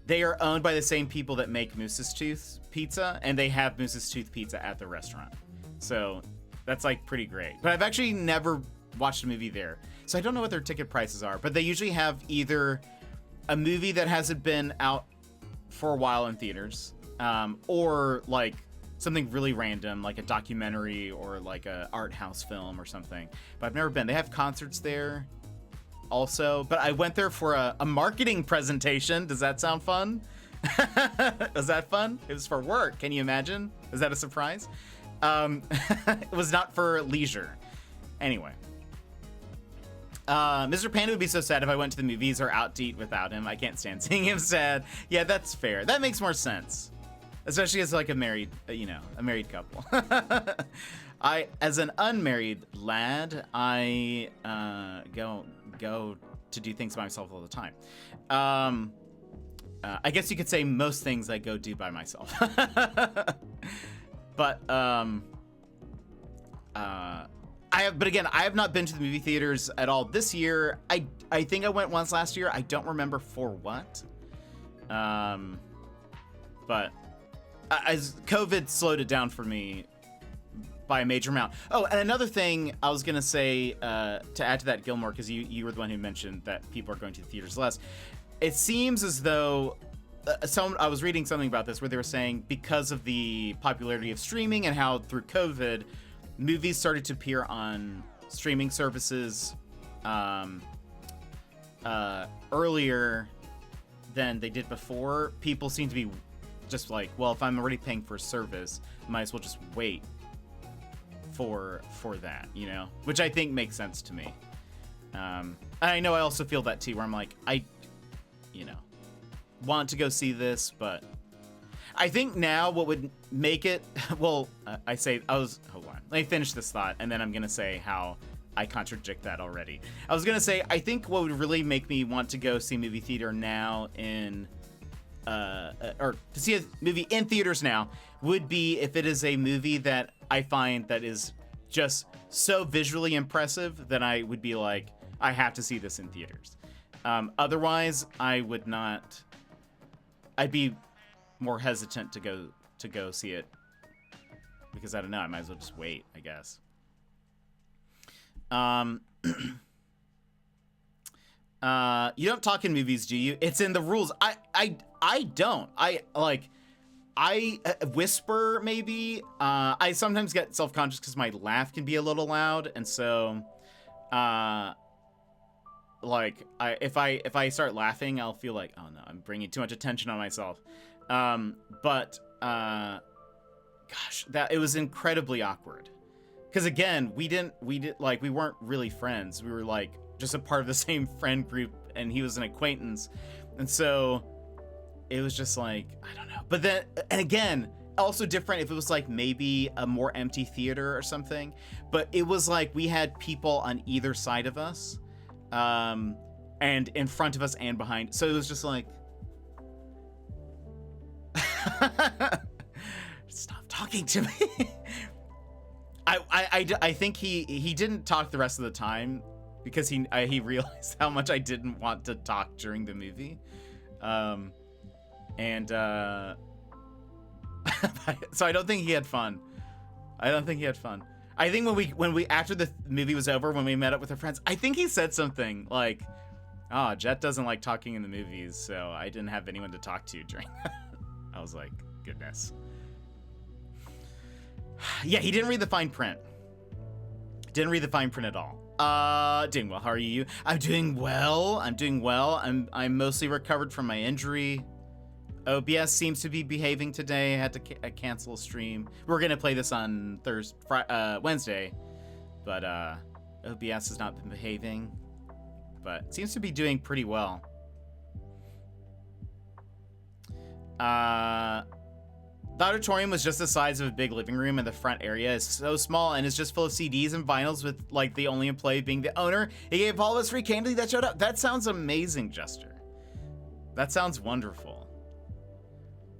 E: they are owned by the same people that make Moose's Tooth pizza, and they have Moose's Tooth pizza at the restaurant. So that's like pretty great. But I've actually never watched a movie there, so I don't know what their ticket prices are, but they usually have either a movie that hasn't been out for a while in theaters, or like something really random, like a documentary or like a art house film or something. But I've never been. They have concerts there also, but I went there for a marketing presentation. Does that sound fun? Was that fun? It was for work. Can you imagine? Is that a surprise? It was not for leisure. Anyway. Mr. Panda would be so sad if I went to the movies or out to eat without him. I can't stand seeing him sad. Yeah, that's fair. That makes more sense. Especially as like a married, a married couple. As an unmarried lad, I go to do things by myself all the time. I guess you could say most things I go do by myself. But again, I have not been to the movie theaters at all this year. I think I went once last year. I don't remember for what. But as COVID slowed it down for me by a major amount. Oh, and another thing I was gonna say to add to that, Gilmore, because you were the one who mentioned that people are going to the theaters less. It seems as though I was reading something about this where they were saying because of the popularity of streaming and how through COVID, movies started to appear on streaming services earlier than they did before. People seem to be just like, well, if I'm already paying for a service, might as well just wait for that, which I think makes sense to me. I know I also feel that too, where I'm like, I want to go see this, but I think now what would make it, hold on, let me finish this thought, and then I'm going to say how I contradict that already. I was going to say, I think what would really make me want to go see movie theater now or to see a movie in theaters now would be if it is a movie that I find that is just so visually impressive that I would be like, I have to see this in theaters. Otherwise, I would not. I'd be more hesitant to go see it because I don't know. I might as well just wait, I guess. You don't talk in movies, do you? It's in the rules. I don't. I whisper maybe. I sometimes get self-conscious because my laugh can be a little loud, and so if I start laughing, I'll feel like, oh no, I'm bringing too much attention on myself. But gosh, it was incredibly awkward. Because again, we weren't really friends. We were like just a part of the same friend group, and he was an acquaintance, and so it was just like, I don't know. But then, and again, also different if it was like maybe a more empty theater or something. But it was like we had people on either side of us, and in front of us and behind. So it was just like, stop talking to me. I think he didn't talk the rest of the time because he realized how much I didn't want to talk during the movie, so I don't think he had fun. I think when we after the movie was over, when we met up with our friends, I think he said something like, "Oh, Jet doesn't like talking in the movies, so I didn't have anyone to talk to during that." I was like, goodness. Yeah, he didn't read the fine print. Didn't read the fine print at all. Doing well. How are you? I'm doing well. I'm mostly recovered from my injury. OBS seems to be behaving today. I had to cancel a stream. We're gonna play this on Wednesday, but OBS has not been behaving, but seems to be doing pretty well. The auditorium was just the size of a big living room, and the front area is so small and it's just full of CDs and vinyls with like the only employee being the owner. He gave all of us free candy that showed up. That sounds amazing, Jester. That sounds wonderful.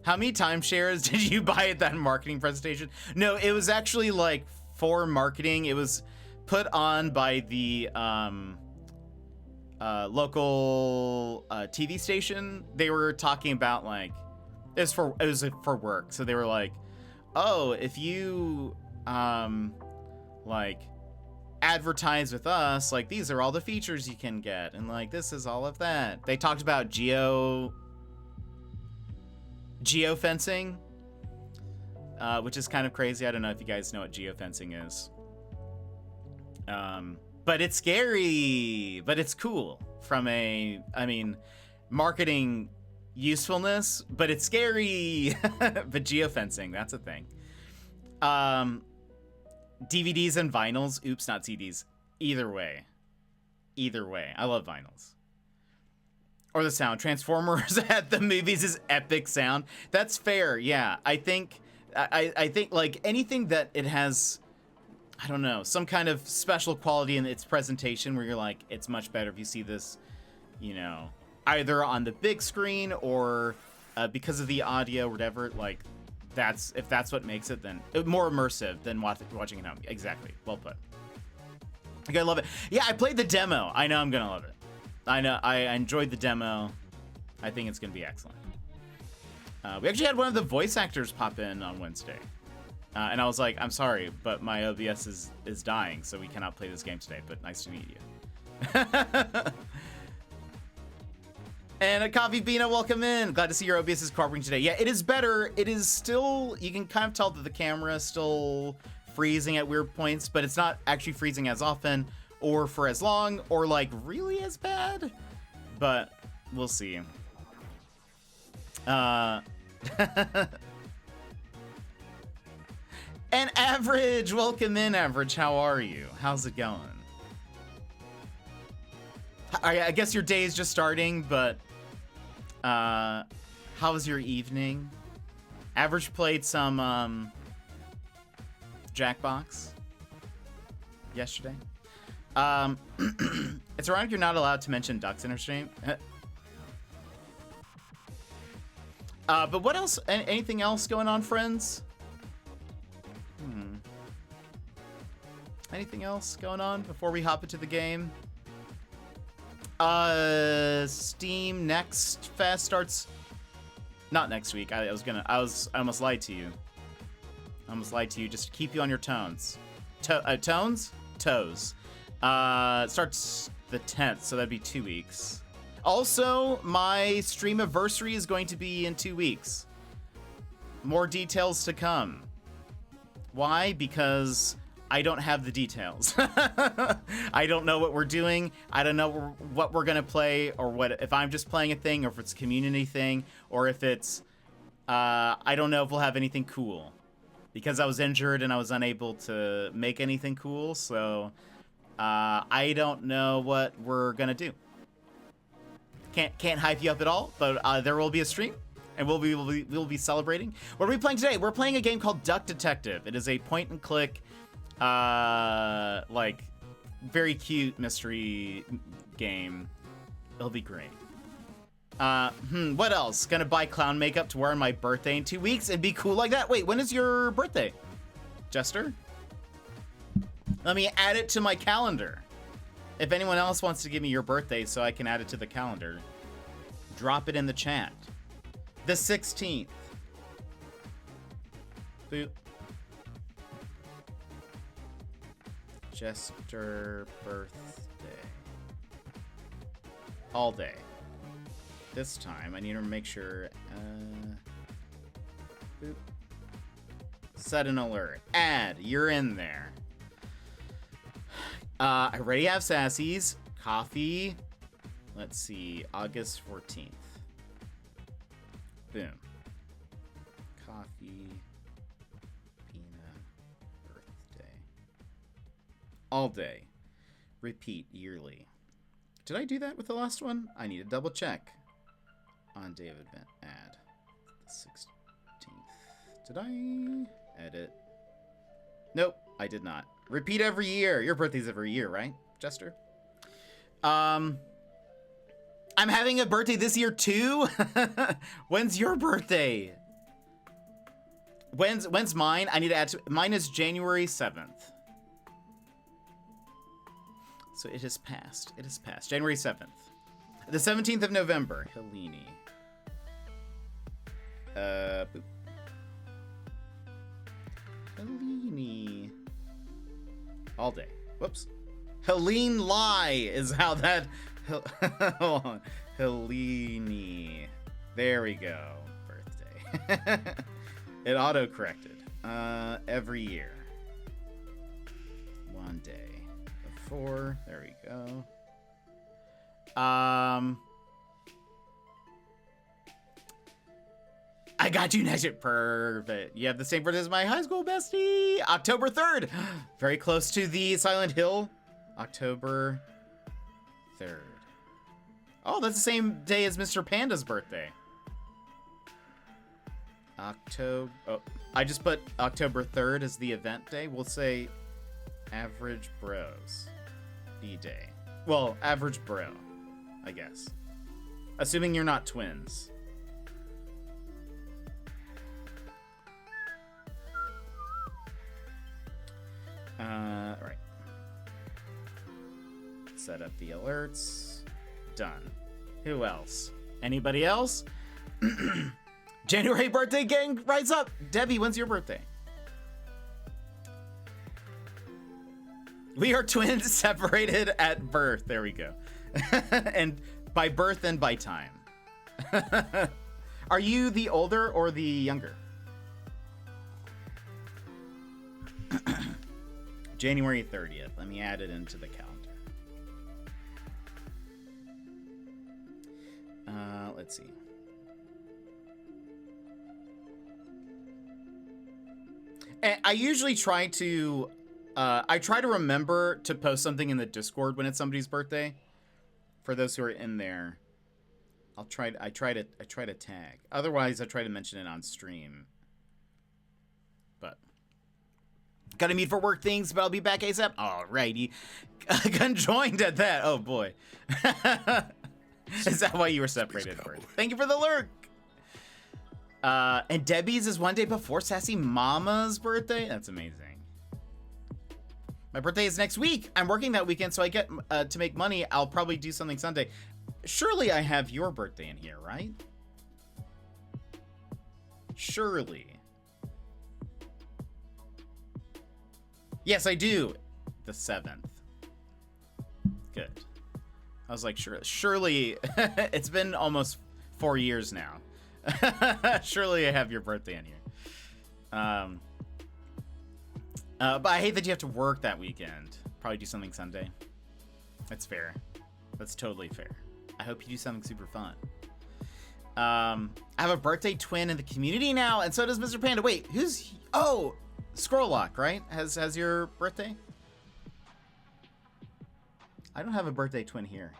E: How many timeshares did you buy at that marketing presentation? No, it was actually like for marketing. It was put on by the local TV station. They were talking about like, it was for work. So they were like, oh, if you like advertise with us, like these are all the features you can get, and like this is all of that. They talked about geofencing, which is kind of crazy. I don't know if you guys know what geofencing is. But it's scary, but it's cool from marketing usefulness, but it's scary. But geofencing, that's a thing. DVDs and vinyls. Oops, not CDs. Either way. I love vinyls. Or the sound. Transformers at the movies is epic sound. That's fair, yeah. I think like anything that it has, I don't know, some kind of special quality in its presentation where you're like, it's much better if you see this, you know, either on the big screen or because of the audio or whatever, like if that's what makes it, then more immersive than watching it home. Exactly. Well put. I gotta love it. Yeah, I played the demo. I know I'm gonna love it. I know I enjoyed the demo. I think it's gonna be excellent. We actually had one of the voice actors pop in on Wednesday. And I was like, I'm sorry, but my OBS is dying, so we cannot play this game today, but nice to meet you. And Coffee Beano, welcome in. Glad to see your OBS is cooperating today. Yeah, it is better. It is still, you can kind of tell that the camera is still freezing at weird points, but it's not actually freezing as often or for as long or like really as bad, but we'll see. And Average, welcome in, Average. How are you? How's it going? I guess your day is just starting, but how was your evening? Average played some Jackbox yesterday. It's ironic you're not allowed to mention ducks in her stream. But what else? Anything else going on, friends? Anything else going on before we hop into the game? Steam Next Fest starts not next week. I almost lied to you. I almost lied to you just to keep you on your toes. Toes. Starts the 10th, so that'd be 2 weeks. Also, my stream anniversary is going to be in 2 weeks. More details to come. Why? Because I don't have the details. I don't know what we're doing. I don't know what we're gonna play, or what if I'm just playing a thing, or if it's a community thing, or if it's I don't know if we'll have anything cool, because I was injured and I was unable to make anything cool. So I don't know what we're gonna do. Can't hype you up at all, but there will be a stream. And we'll be celebrating. What are we playing today? We're playing a game called Duck Detective. It is a point and click, like very cute mystery game. It'll be great. What else? Gonna buy clown makeup to wear on my birthday in 2 weeks and be cool like that. Wait, when is your birthday, Jester? Let me add it to my calendar. If anyone else wants to give me your birthday so I can add it to the calendar, drop it in the chat. The 16th. Boop. Jester birthday. All day. This time, I need to make sure. Boop. Set an alert. Add. You're in there. I already have Sassy's. Coffee. Let's see. August 14th. Boom. Coffee. Peanut. Birthday. All day. Repeat yearly. Did I do that with the last one? I need to double check. On day of event. Add. The 16th. Did I edit? Nope, I did not. Repeat every year. Your birthday's every year, right, Jester? I'm having a birthday this year too. When's your birthday? When's mine? I need to add to mine is January 7th. So it has passed. It has passed. January 7th. The 17th of November. Helene. Boop. Helene. All day. Whoops. Helene Lie is how that... Hold on. Helene. There we go. Birthday. It auto-corrected. Every year. One day. Before. There we go. I got you, Najit. Perfect. You have the same birthday as my high school bestie. October 3rd. Very close to the Silent Hill. October 3rd. Oh, that's the same day as Mr. Panda's birthday. October. Oh, I just put October 3rd as the event day. We'll say Average Bros. B-Day. Well, Average Bro, I guess. Assuming you're not twins. Right. Set up the alerts. Done. Who else? Anybody else? January birthday gang, rise up. Debbie, when's your birthday? We are twins separated at birth. There we go. And by birth and by time. Are you the older or the younger? January 30th. Let me add it into the calendar. Let's see. And I usually try to remember to post something in the Discord when it's somebody's birthday. For those who are in there, I try to tag. Otherwise, I try to mention it on stream. But gotta meet for work things, but I'll be back ASAP. Alrighty, conjoined at that. Oh boy, is that why you were separated? Thank you for the lurk. And Debbie's is one day before Sassy Mama's birthday. That's amazing. My birthday is next week. I'm working that weekend, so I get to make money. I'll probably do something Sunday. Surely I have your birthday in here, right? Surely. Yes, I do. The 7th. Good. I was like, surely it's been almost 4 years now. Surely I have your birthday in here. But I hate that you have to work that weekend. Probably do something Sunday. That's fair. That's totally fair. I hope you do something super fun. I have a birthday twin in the community now, and so does Mr. Panda. Wait, who's... Oh, Scrolllock, right? Has your birthday? I don't have a birthday twin here.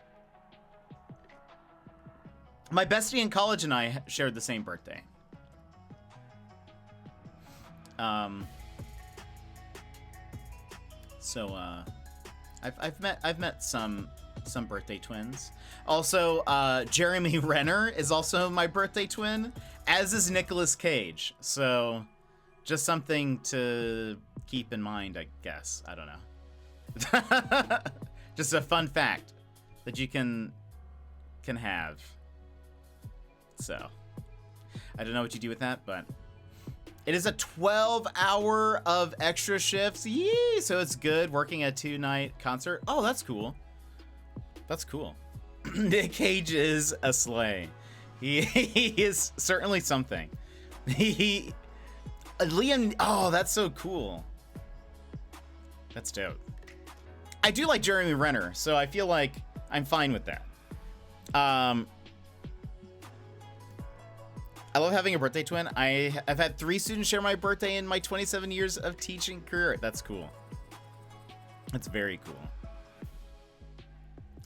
E: My bestie in college and I shared the same birthday. So I've met some birthday twins. Also, Jeremy Renner is also my birthday twin, as is Nicolas Cage. So just something to keep in mind, I guess. I don't know. Just a fun fact that you can have. So I don't know what you do with that, but it is a 12-hour of extra shifts. Yee! So it's good working a 2-night concert. Oh, that's cool. That's cool. Nick Cage is a slay. He is certainly something. Liam. Oh, that's so cool. That's dope. I do like Jeremy Renner, so I feel like I'm fine with that. I love having a birthday twin. I've had 3 students share my birthday in my 27 years of teaching career. That's cool. That's very cool.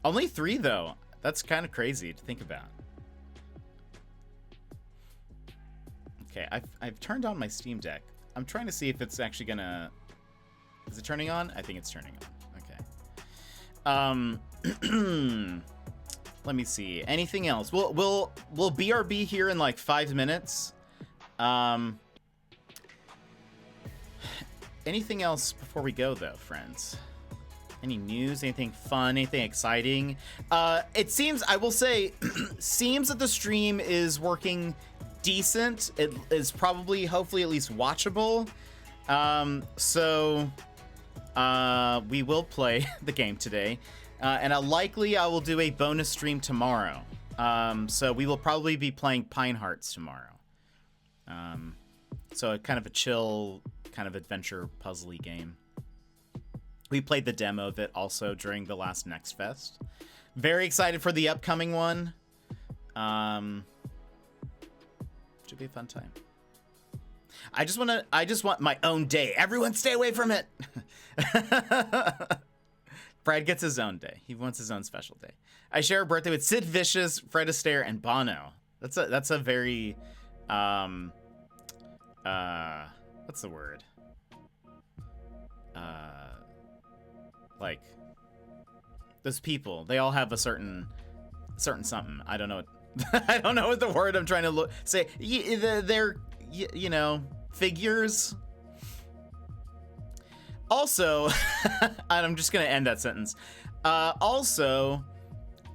E: Only 3 though. That's kind of crazy to think about. Okay, I've turned on my Steam Deck. I'm trying to see if it's actually gonna... Is it turning on? I think it's turning on. Okay. Let me see. Anything else? We'll BRB here in like 5 minutes. Anything else before we go, though, friends? Any news? Anything fun? Anything exciting? It seems, I will say, seems that the stream is working decent. It is probably, hopefully, at least watchable. So we will play the game today. And I will do a bonus stream tomorrow. So we will probably be playing Pine Hearts tomorrow. So kind of a chill, kind of adventure puzzly game. We played the demo of it also during the last Next Fest. Very excited for the upcoming one. Should be a fun time. I just want my own day. Everyone stay away from it. Brad gets his own day. He wants his own special day. I share a birthday with Sid Vicious, Fred Astaire, and Bono. That's a very what's the word? Like those people, they all have a certain something. I don't know I don't know what the word I'm trying to say. They're, you know, figures. Also, and I'm just gonna end that sentence. Also,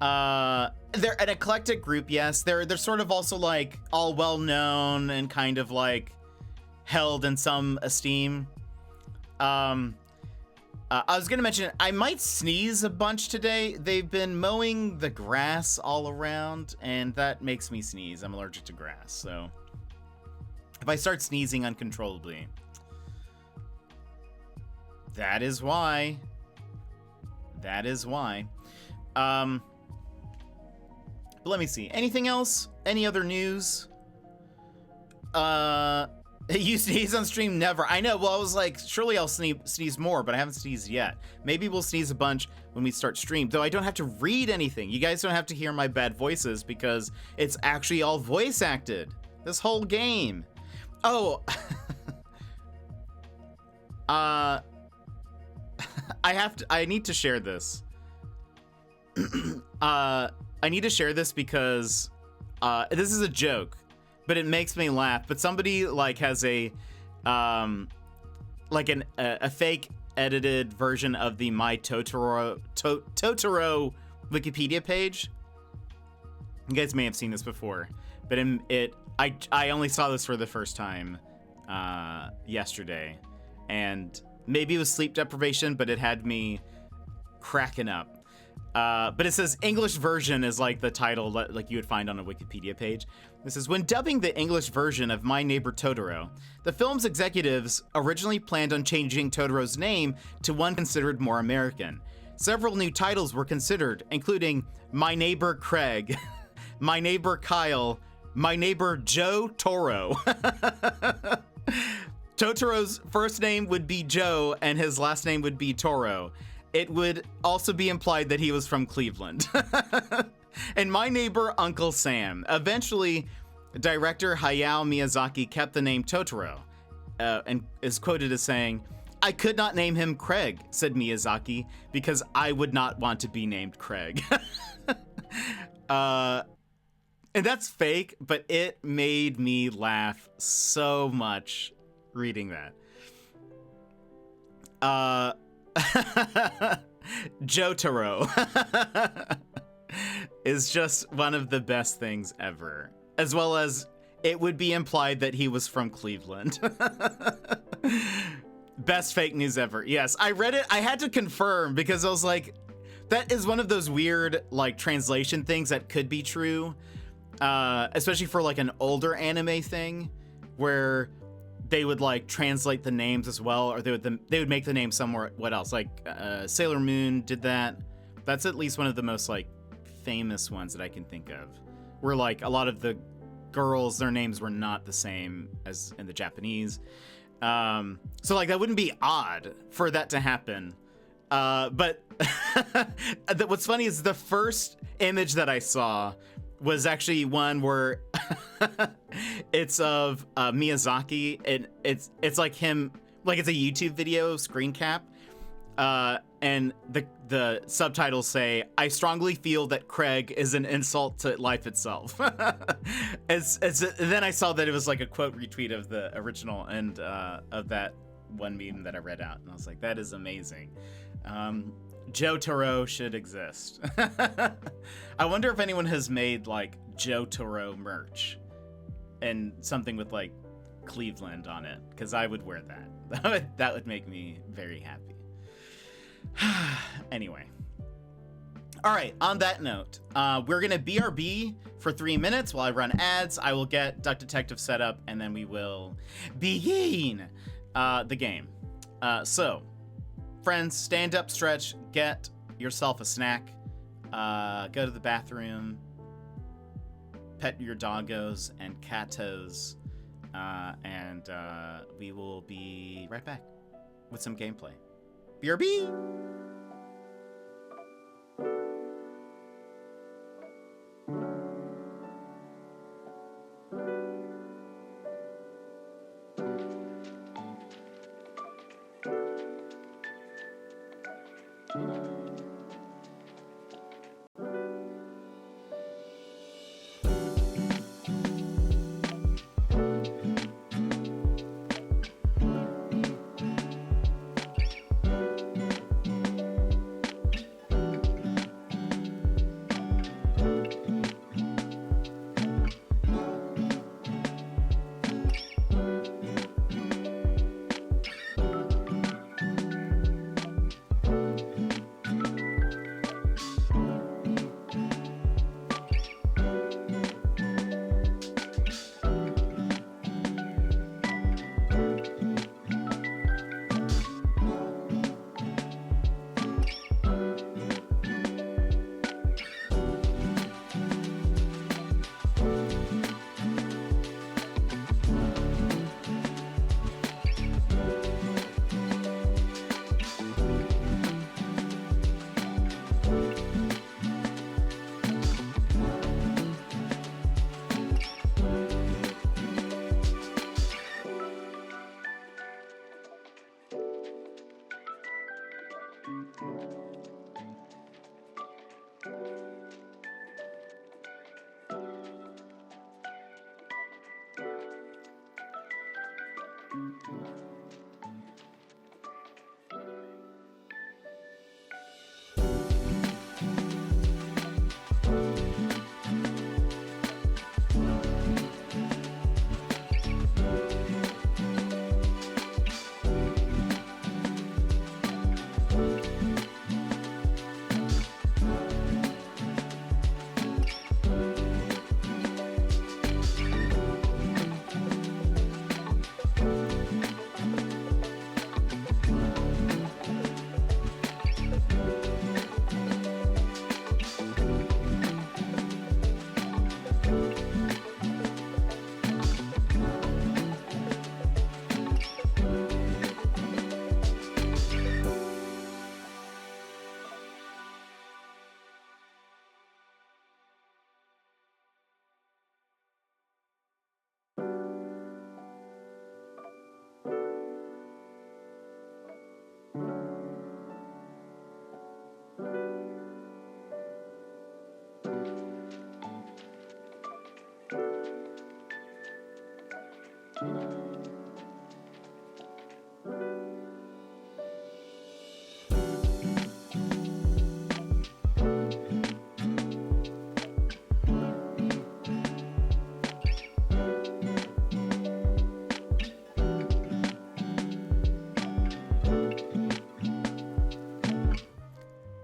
E: they're an eclectic group. Yes, they're sort of also like all well known and kind of like held in some esteem. I was gonna mention I might sneeze a bunch today. They've been mowing the grass all around, and that makes me sneeze. I'm allergic to grass, so if I start sneezing uncontrollably, that is why. That is why. But let me see. Anything else? Any other news? You sneeze on stream? Never. I know. Well, I was like, surely I'll sneeze more, but I haven't sneezed yet. Maybe we'll sneeze a bunch when we start stream. Though I don't have to read anything. You guys don't have to hear my bad voices because it's actually all voice acted. This whole game. Oh. I need to share this. I need to share this because this is a joke, but it makes me laugh. But somebody like has a fake edited version of the My Totoro Wikipedia page. You guys may have seen this before, but I only saw this for the first time yesterday, and maybe it was sleep deprivation, but it had me cracking up. But it says English version is like the title that like you would find on a Wikipedia page. This is when dubbing the English version of My Neighbor Totoro, the film's executives originally planned on changing Totoro's name to one considered more American. Several new titles were considered, including My Neighbor Craig, My Neighbor Kyle, My Neighbor Joe Toro. Totoro's first name would be Joe and his last name would be Toro. It would also be implied that he was from Cleveland. And My Neighbor Uncle Sam. Eventually, director Hayao Miyazaki kept the name Totoro and is quoted as saying, "I could not name him Craig," said Miyazaki, "because I would not want to be named Craig." And that's fake, but it made me laugh so much reading that. Jotaro is just one of the best things ever, as well as it would be implied that he was from Cleveland. Best fake news ever. Yes, I read it. I had to confirm because I was like, that is one of those weird like translation things that could be true, especially for like an older anime thing where they would like translate the names as well, or they would make the name somewhere. What else? Like Sailor Moon did that. That's at least one of the most like famous ones that I can think of, where like a lot of the girls, their names were not the same as in the Japanese. So like that wouldn't be odd for that to happen. But what's funny is the first image that I saw was actually one where it's of Miyazaki, and it's like him, like it's a YouTube video screen cap, and the subtitles say, "I strongly feel that Craig is an insult to life itself." Then I saw that it was like a quote retweet of the original and of that one meme that I read out, and I was like, that is amazing. Jotaro should exist. I wonder if anyone has made like Jotaro merch and something with like Cleveland on it, because I would wear that. That would make me very happy. Anyway. All right, on that note, we're going to BRB for 3 minutes while I run ads. I will get Duck Detective set up, and then we will begin the game. So, friends, stand up, stretch, get yourself a snack, go to the bathroom, pet your doggos and cattos, and we will be right back with some gameplay. BRB!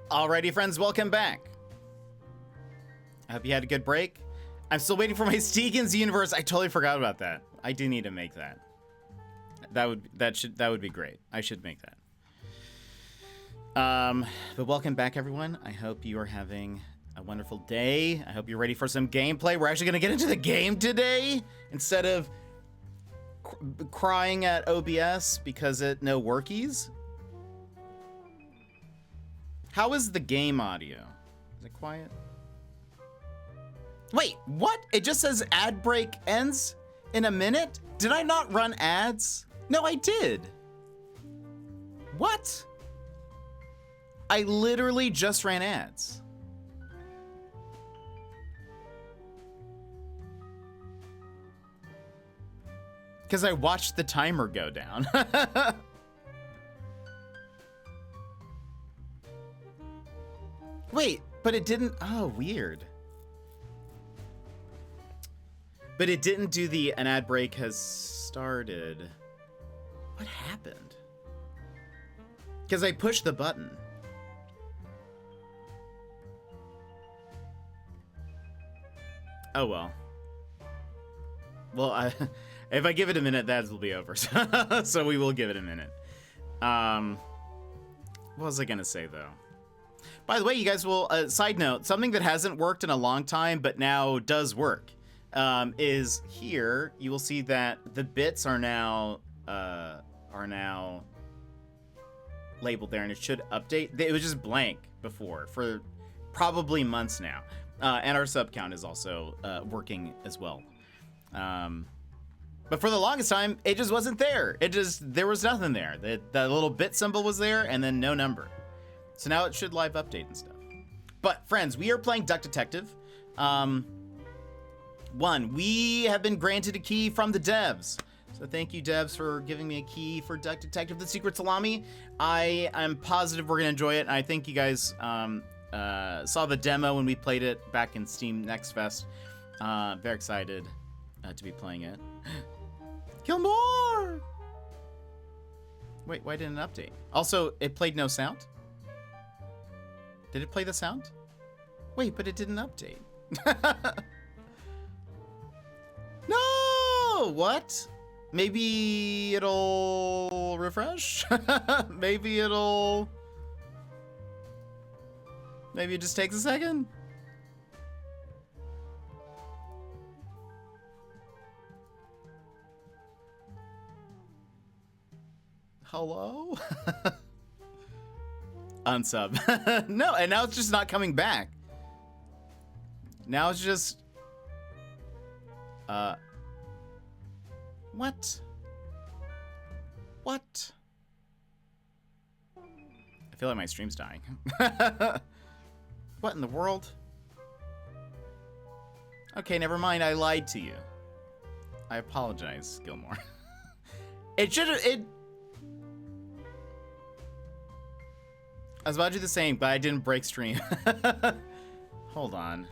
E: Alrighty, friends, welcome back. I hope you had a good break. I'm still waiting for my Stegan's universe. I totally forgot about that. I do need to make that. That would be great. I should make that. But welcome back, everyone. I hope you are having a wonderful day. I hope you're ready for some gameplay. We're actually gonna get into the game today instead of crying at OBS because it no workies. How is the game audio? Is it quiet? Wait, what? It just says ad break ends in a minute? Did I not run ads? No, I did. What? I literally just ran ads. Because I watched the timer go down. Wait, but it didn't. Oh, weird. But it didn't do the an ad break has started. What happened? Because I pushed the button. Oh, well. Well, if I give it a minute, that will be over. So we will give it a minute. What was I going to say, though? By the way, you guys will, side note, something that hasn't worked in a long time, but now does work, is here. You will see that the bits are now labeled there, and it should update. It was just blank before for probably months now. And our sub count is also working as well. But for the longest time, it just wasn't there. There was nothing there. The little bit symbol was there and then no number. So now it should live update and stuff. But friends, we are playing Duck Detective. We have been granted a key from the devs. So thank you, devs, for giving me a key for Duck Detective, the Secret Salami. I am positive we're gonna enjoy it. And I think you guys saw the demo when we played it back in Steam Next Fest. Very excited to be playing it. Kill more! Wait, why didn't it update? Also, it played no sound? Did it play the sound? Wait, but it didn't update. No! What? Maybe it'll refresh? Maybe it just takes a second? Hello? Unsub. No, and now it's just not coming back. Now it's just... What? What? I feel like my stream's dying. What in the world? Okay, never mind. I lied to you. I apologize, Gilmore. I was about to do the same, but I didn't break stream. Hold on.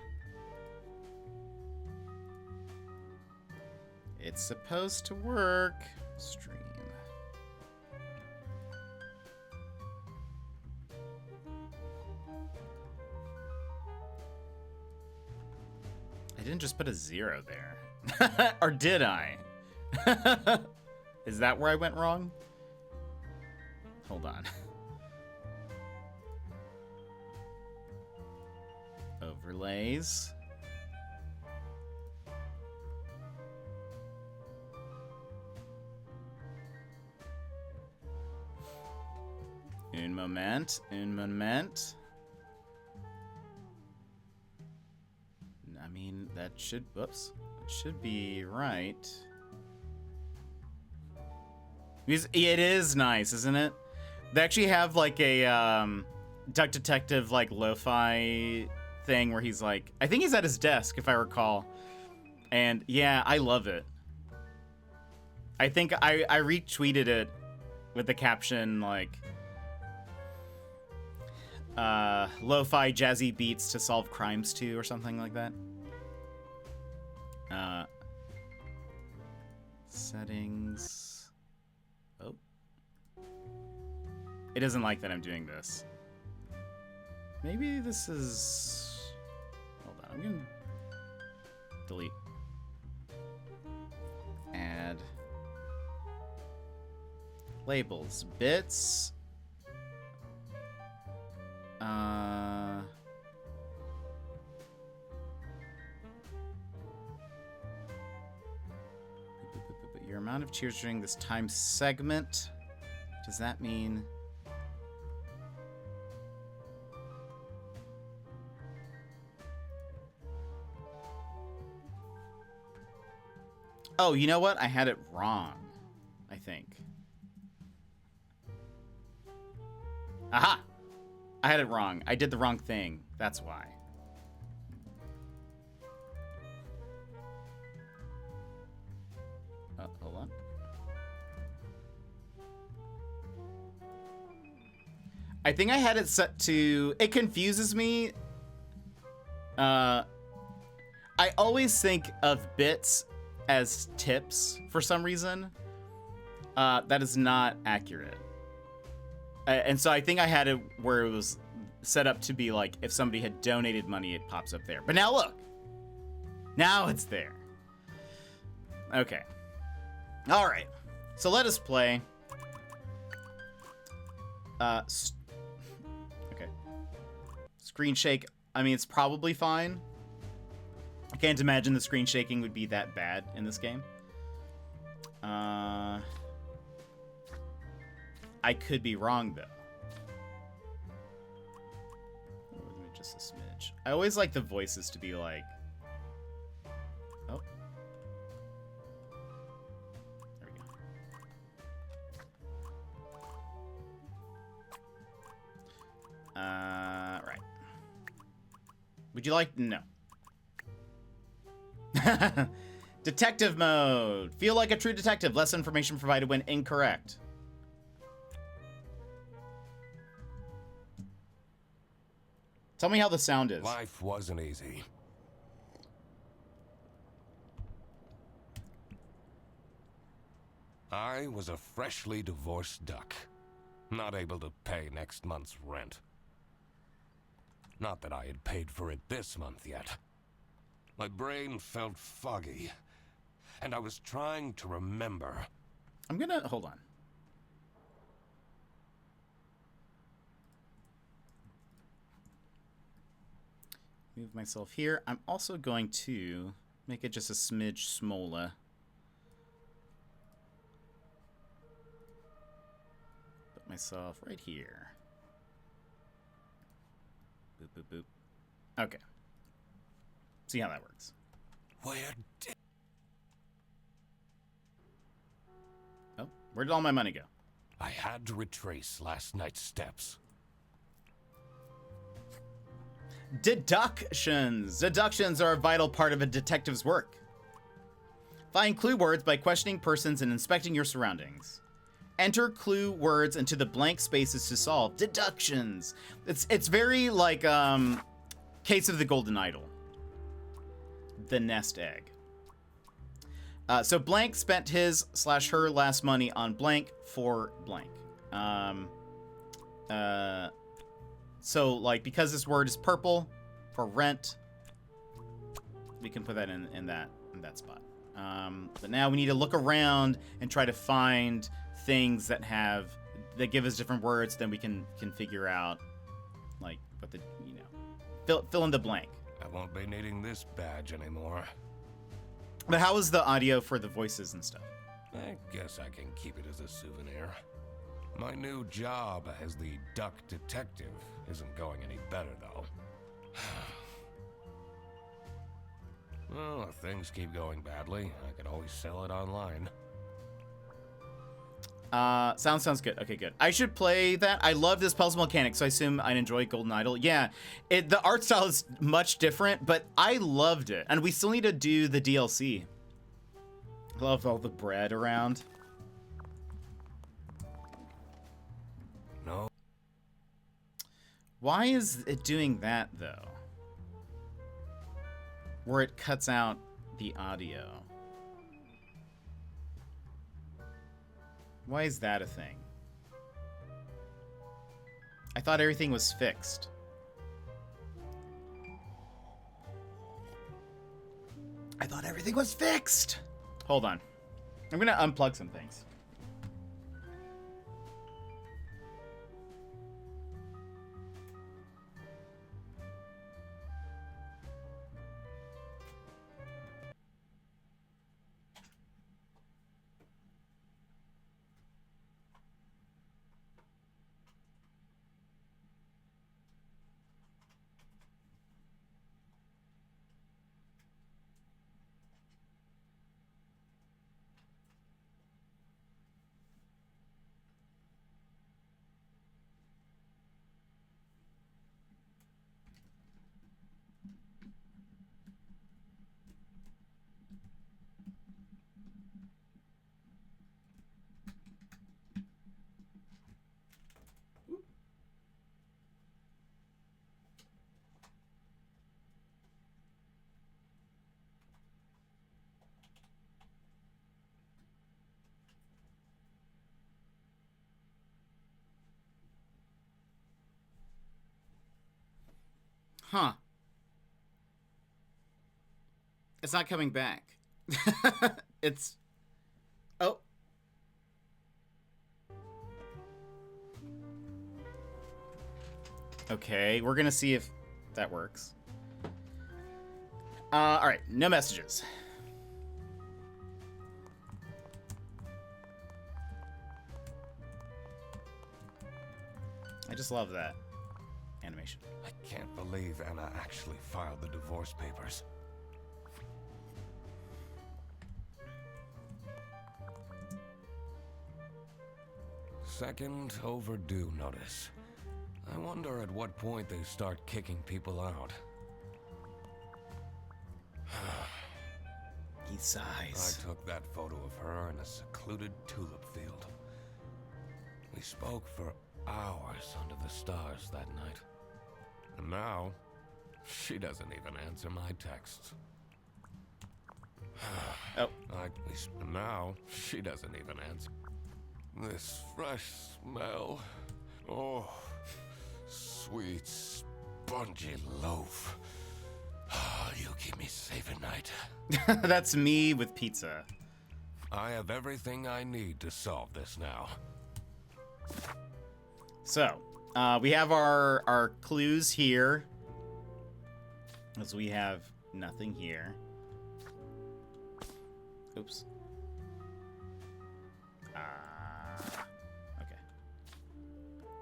E: It's supposed to work. Stream. I didn't just put a 0 there. Or did I? Is that where I went wrong? Hold on. Overlays. Un moment. I mean, that should, whoops. It should be right. Because it is nice, isn't it? They actually have like a Duck Detective like lo-fi thing where he's like, I think he's at his desk if I recall. And yeah, I love it. I think I retweeted it with the caption like lo-fi jazzy beats to solve crimes to or something like that. Settings. Oh. It doesn't like that I'm doing this. Maybe this is... Hold on, I'm gonna delete. Add. Labels. Bits. Your amount of cheers during this time segment. Does that mean... Oh, you know what? I had it wrong, I think. Aha! I had it wrong. I did the wrong thing. That's why. Hold on. I think I had it set to... It confuses me. I always think of bits as tips for some reason. That is not accurate. And so I think I had it where it was set up to be like, if somebody had donated money, it pops up there. But now look. Now it's there. Okay. All right. So let us play. Okay. Screen shake. I mean, it's probably fine. I can't imagine the screen shaking would be that bad in this game. I could be wrong, though. Just a smidge. I always like the voices to be like... Oh. There we go. Right. Would you like... No. Detective mode. Feel like a true detective. Less information provided when incorrect. Tell me how the sound is.
C: Life wasn't easy. I was a freshly divorced duck, not able to pay next month's rent. Not that I had paid for it this month yet. My brain felt foggy, and I was trying to remember.
E: I'm gonna... Hold on. Move myself here. I'm also going to make it just a smidge smaller. Put myself right here. Boop, boop, boop. Okay. See how that works.
C: Where did...
E: Oh, where did all my money go?
C: I had to retrace last night's steps.
E: Deductions. Deductions are a vital part of a detective's work. Find clue words by questioning persons and inspecting your surroundings. Enter clue words into the blank spaces to solve. Deductions. It's very like Case of the Golden Idol. The nest egg. So blank spent his/her last money on blank for blank. So, like, because this word is purple for rent, we can put that in that spot. But now we need to look around and try to find things that give us different words. Then we can figure out, like, what the, you know, fill in the blank.
C: I won't be needing this badge anymore.
E: But how is the audio for the voices and stuff?
C: I guess I can keep it as a souvenir. My new job as the duck detective isn't going any better, though. Well, if things keep going badly, I could always sell it online.
E: Sounds good. Okay, good. I should play that. I love this puzzle mechanic, so I assume I'd enjoy Golden Idol. Yeah, the art style is much different, but I loved it. And we still need to do the DLC. Love all the bread around.
C: No.
E: Why is it doing that, though? Where it cuts out the audio. Why is that a thing? I thought everything was fixed. I thought everything was fixed! Hold on. I'm gonna unplug some things. Huh. It's not coming back. It's... Oh. Okay, we're gonna see if that works. Alright, no messages. I just love that animation.
C: I can't believe Anna actually filed the divorce papers. Second overdue notice. I wonder at what point they start kicking people out.
E: He sighs.
C: I took that photo of her in a secluded tulip field. We spoke for hours under the stars that night. And now, she doesn't even answer my texts.
E: Oh.
C: Now, she doesn't even answer. This fresh smell. Oh, sweet, spongy loaf. You keep me safe at night.
E: That's me with pizza.
C: I have everything I need to solve this now.
E: So, we have our clues here. As we have nothing here. Oops. Okay.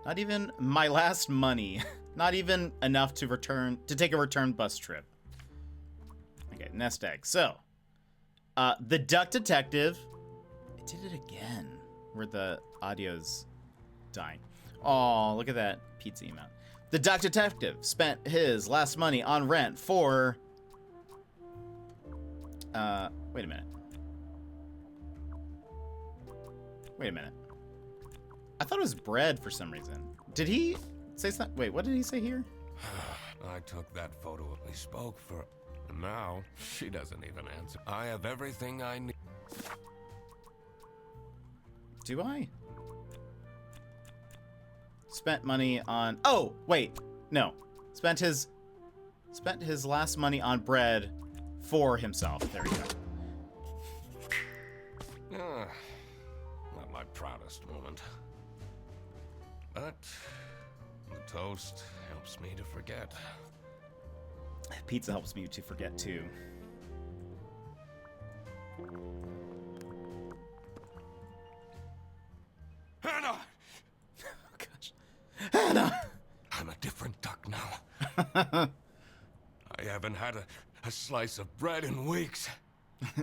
E: Not even my last money. Not even enough to take a return bus trip. Okay, nest egg. So, the Duck Detective. It did it again. Where the audio's dying. Oh, look at that pizza emote. The Duck Detective spent his last money on rent for... wait a minute. Wait a minute. I thought it was bread for some reason. Did he say something? Wait, what did he say here?
C: I took that photo. We spoke for... And now, she doesn't even answer. I have everything I need.
E: Do I? Spent money on... Oh, wait. No. Spent his last money on bread for himself. There we go.
C: Not my proudest moment. But the toast helps me to forget.
E: Pizza helps me to forget, too.
C: Hannah!
E: Oh, gosh. Hannah!
C: I'm a different duck now. I haven't had a slice of bread in weeks.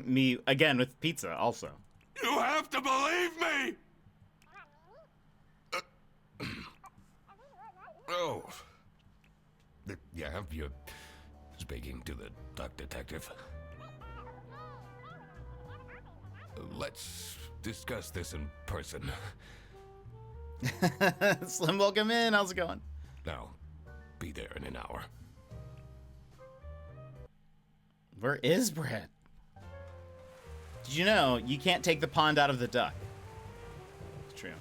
E: Me, again, with pizza, also.
C: You have to believe me! Oh. Yeah, you're speaking to the Duck Detective. Let's discuss this in person.
E: Slim, welcome in. How's it going?
C: Now, be there in an hour.
E: Where is Brett? Did you know you can't take the pond out of the duck? It's true.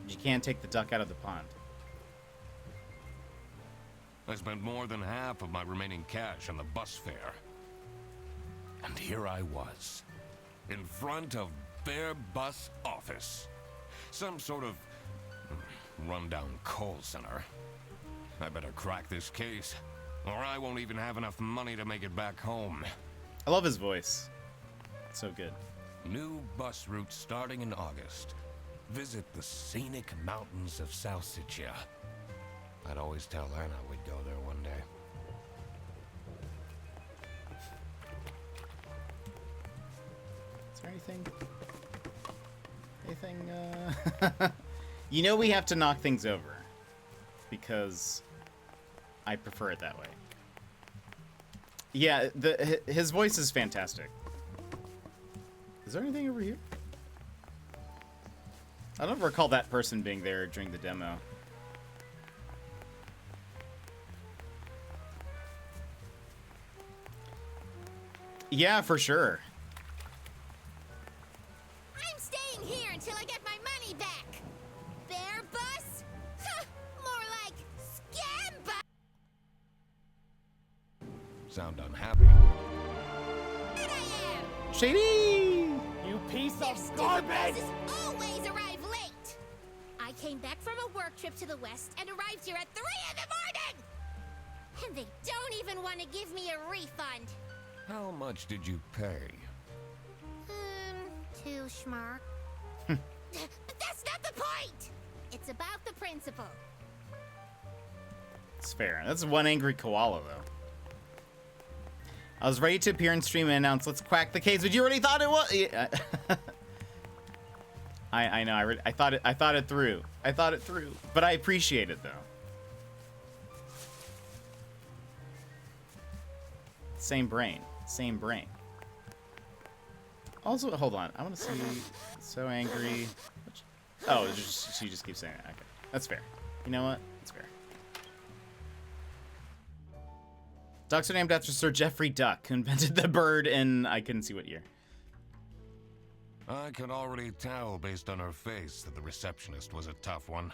E: You can't take the duck out of the pond.
C: I spent more than half of my remaining cash on the bus fare. And here I was, in front of their bus office. Some sort of rundown coal center. I better crack this case, or I won't even have enough money to make it back home.
E: I love his voice. It's so good.
C: New bus route starting in August. Visit the scenic mountains of Salsiccia. I'd always tell Anna we'd go there one day.
E: Is there anything? You know we have to knock things over. Because I prefer it that way. Yeah, his voice is fantastic. Is there anything over here? I don't recall that person being there during the demo. Yeah, for sure.
F: I'm staying here until I get my money back. Bear bus? Huh, more like scam bus.
C: sound unhappy.
F: And I am!
E: Shady!
G: You piece
F: Their
G: of
F: stupid
G: garbage!
F: bosses always arrive late! I came back from a work trip to the west and arrived here at 3 in the morning! And they don't even want to give me a refund.
C: How much did you pay?
F: 2 schmark. But that's not the point! It's about the principle.
E: It's fair. That's one angry koala, though. I was ready to appear in stream and announce, let's quack the case, but you already thought it was. Yeah. I know. I thought it through. I thought it through, but I appreciate it though. Same brain. Same brain. Also, hold on. I want to see. So angry. Oh, she just keeps saying it. Okay, that's fair. You know what? That's fair. Ducks are named after Sir Geoffrey Duck, who invented the bird in I couldn't see what year.
C: I could already tell based on her face that the receptionist was a tough one.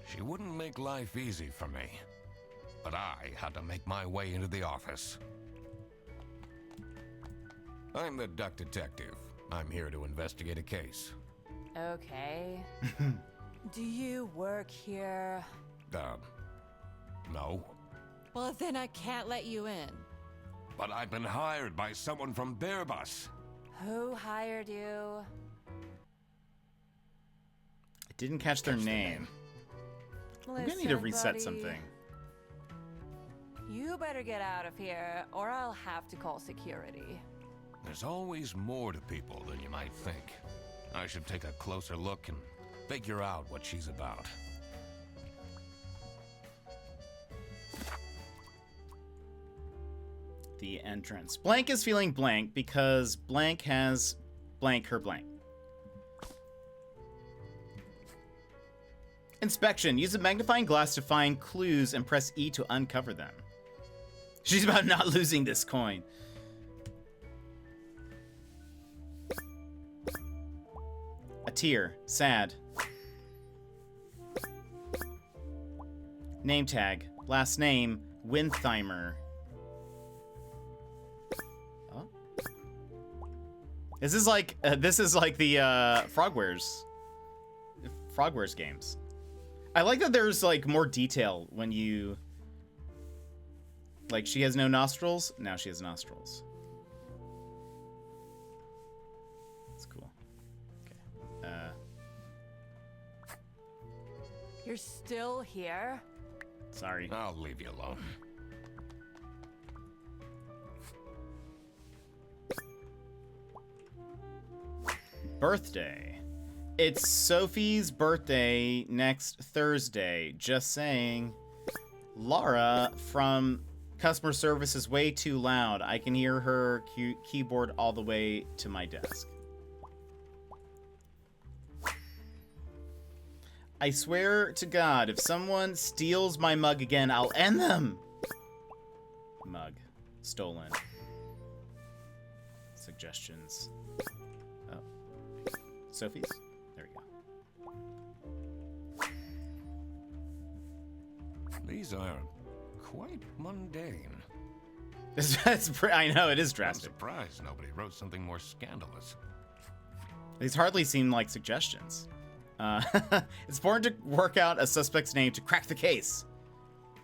C: She wouldn't make life easy for me, but I had to make my way into the office. I'm the Duck Detective. I'm here to investigate a case.
H: Okay. Do you work here?
C: No.
H: Well, then I can't let you in.
C: But I've been hired by someone from Bearbus.
H: Who hired you?
E: I didn't catch their name. I'm gonna need to reset something.
H: You better get out of here, or I'll have to call security.
C: There's always more to people than you might think. I should take a closer look and figure out what she's about.
E: The entrance. Blank is feeling blank because blank has blank her blank. Inspection. Use a magnifying glass to find clues and press E to uncover them. She's about not losing this coin. A tear. Sad. Name tag. Last name. Wintheimer. Oh. This is like the Frogwares games. I like that there's like more detail when you like she has no nostrils. Now she has nostrils. That's cool. Okay.
H: You're still here?
E: Sorry.
C: I'll leave you alone.
E: Birthday. It's Sophie's birthday next Thursday. Just saying. Laura from customer service is way too loud. I can hear her keyboard all the way to my desk. I swear to God, if someone steals my mug again, I'll end them. Mug. Stolen. Suggestions. Oh. Sophie's? There we go.
C: These are quite mundane.
E: I know, it is
C: I'm
E: drastic.
C: surprised nobody wrote something more scandalous.
E: These hardly seem like suggestions. It's important to work out a suspect's name to crack the case.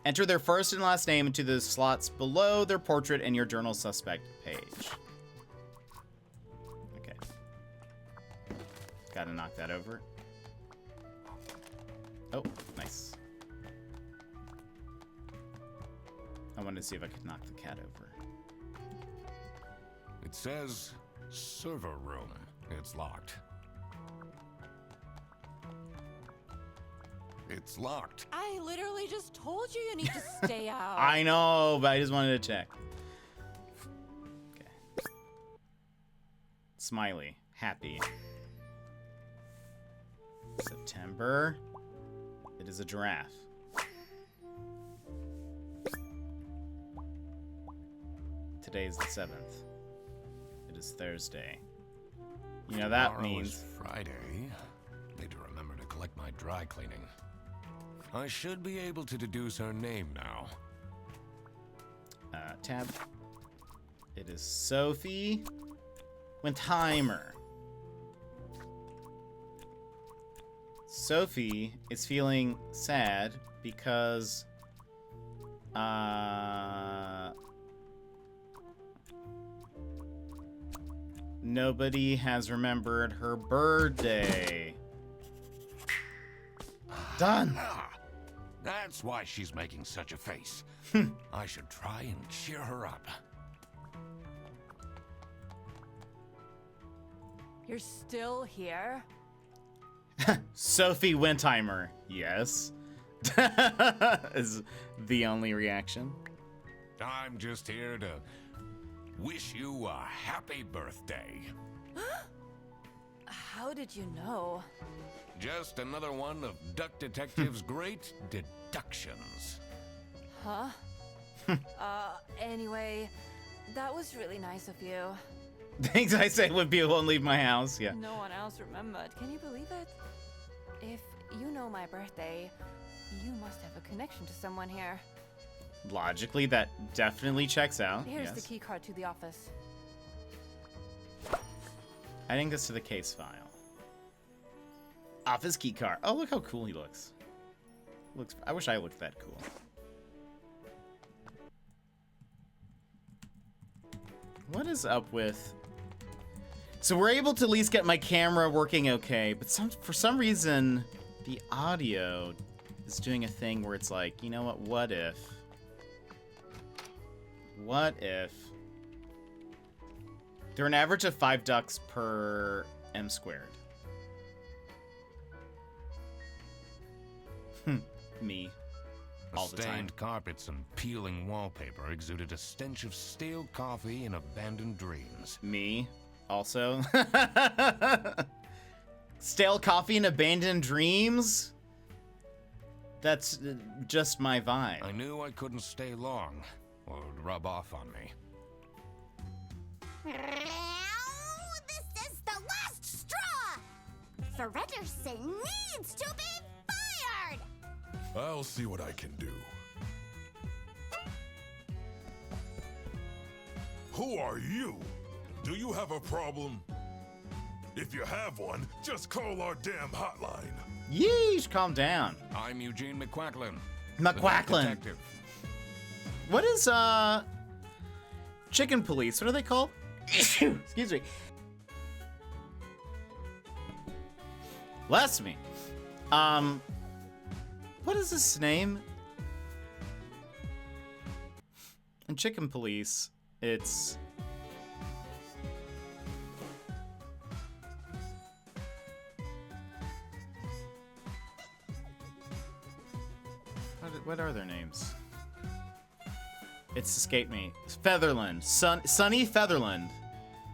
E: Enter their first and last name into the slots below their portrait in your journal suspect page. Okay. Gotta knock that over. Oh, nice. I wanted to see if I could knock the cat over.
C: It says server room. It's locked. It's locked.
H: I literally just told you need to stay out.
E: I know, but I just wanted to check. Okay. Smiley. Happy. September. It is a giraffe. Today is the 7th. It is Thursday. You know that
C: Tomorrow
E: means
C: is Friday. Need to remember to collect my dry cleaning. I should be able to deduce her name now.
E: Tab. It is Sophie Wintheimer. Sophie is feeling sad because nobody has remembered her birthday. Done.
C: That's why she's making such a face. I should try and cheer her up.
H: You're still here?
E: Sophie Wintheimer, yes. Is the only reaction.
C: I'm just here to wish you a happy birthday.
H: How did you know?
C: Just another one of Duck Detective's great deductions.
H: Huh? Anyway, that was really nice of you.
E: Things I say when people won't leave my house, yeah.
H: No one else remembered. Can you believe it? If you know my birthday, you must have a connection to someone here.
E: Logically, that definitely checks out.
H: Here's
E: yes.
H: the key card to the office.
E: Adding this to the case file. Office key card. Oh, look how cool he looks. I wish I looked that cool. What is up with... So we're able to at least get my camera working okay, but for some reason, the audio is doing a thing where it's like, you know what, what if... There are an average of 5 ducks per m squared. Me. All the time.
C: Stained carpets and peeling wallpaper exuded a stench of stale coffee and abandoned dreams.
E: Me. Also. Stale coffee and abandoned dreams? That's just my vibe.
C: I knew I couldn't stay long, or it would rub off on me.
F: This is the last straw! Fredderson needs to be fired!
G: I'll see what I can do. Who are you? Do you have a problem? If you have one, just call our damn hotline.
E: Yeesh, calm down.
C: I'm Eugene McQuacklin.
E: McQuacklin.
C: the detective.
E: What is, chicken police? What are they called? Excuse me. Bless me. What is his name? In Chicken Police, it's... What are their names? It's escaped me. Featherland. Sonny Featherland.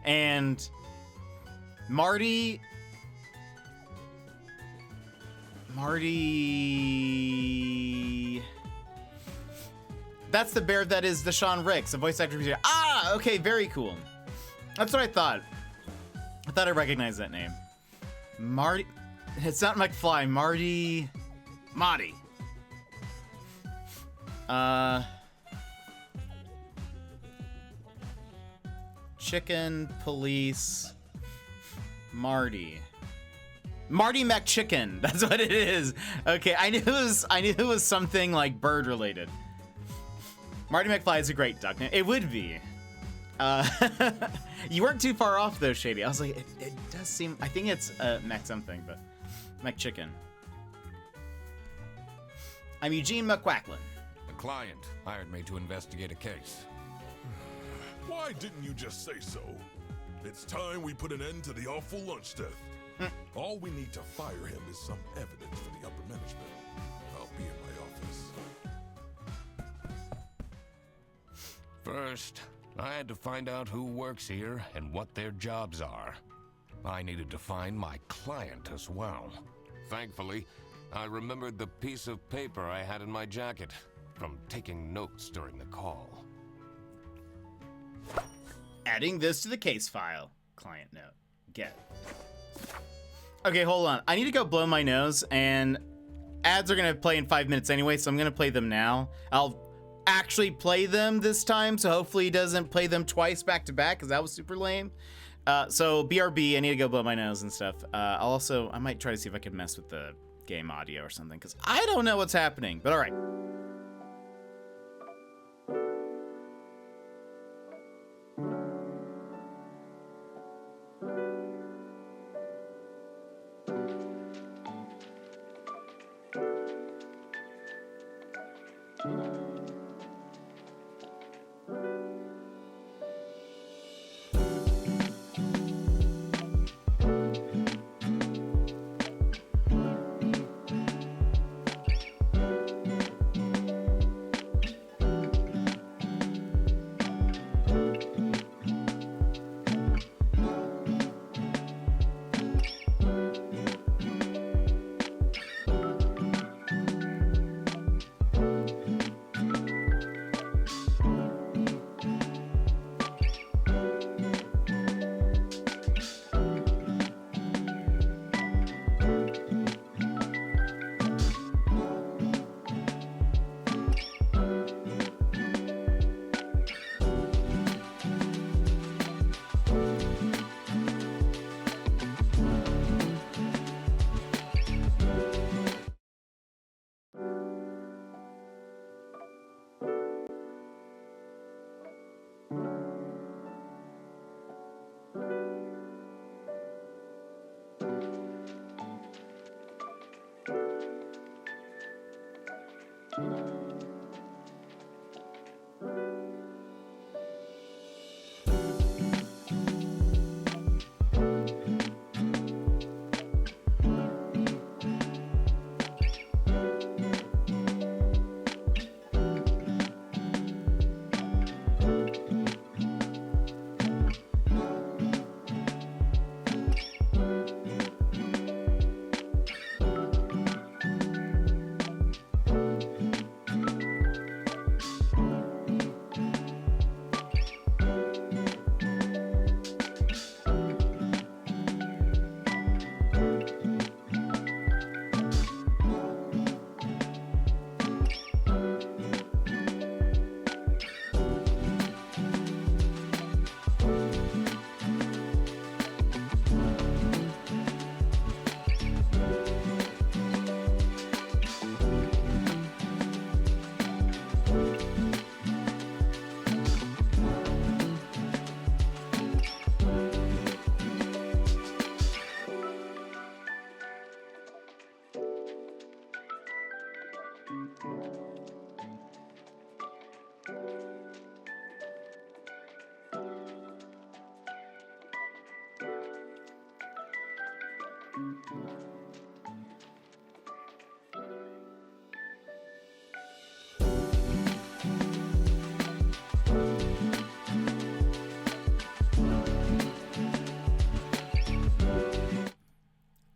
E: And Marty... That's the bear that is the Sean Ricks, the voice actor. Ah, okay, very cool. That's what I thought. I thought I recognized that name. Marty. It's not McFly. Marty. Chicken Police. Marty McChicken. That's what it is. Okay, I knew it was something like bird related. Marty McFly is a great duck name. It would be. You weren't too far off though, Shady. I was like, it does seem. I think it's Mac something, but McChicken. I'm Eugene McQuacklin.
C: The client hired me to investigate a case.
G: Why didn't you just say so? It's time we put an end to the awful lunch death. All we need to fire him is some evidence for the upper management. I'll be in my office.
C: First, I had to find out who works here and what their jobs are. I needed to find my client as well. Thankfully, I remembered the piece of paper I had in my jacket from taking notes during the call.
E: Adding this to the case file. Client note. Get. Okay, hold on. I need to go blow my nose, and ads are gonna play in 5 minutes anyway, so I'm gonna play them now. I'll actually play them this time, so hopefully he doesn't play them twice back to back, because that was super lame. So BRB, I need to go blow my nose and stuff. I might try to see if I can mess with the game audio or something, because I don't know what's happening, but all right.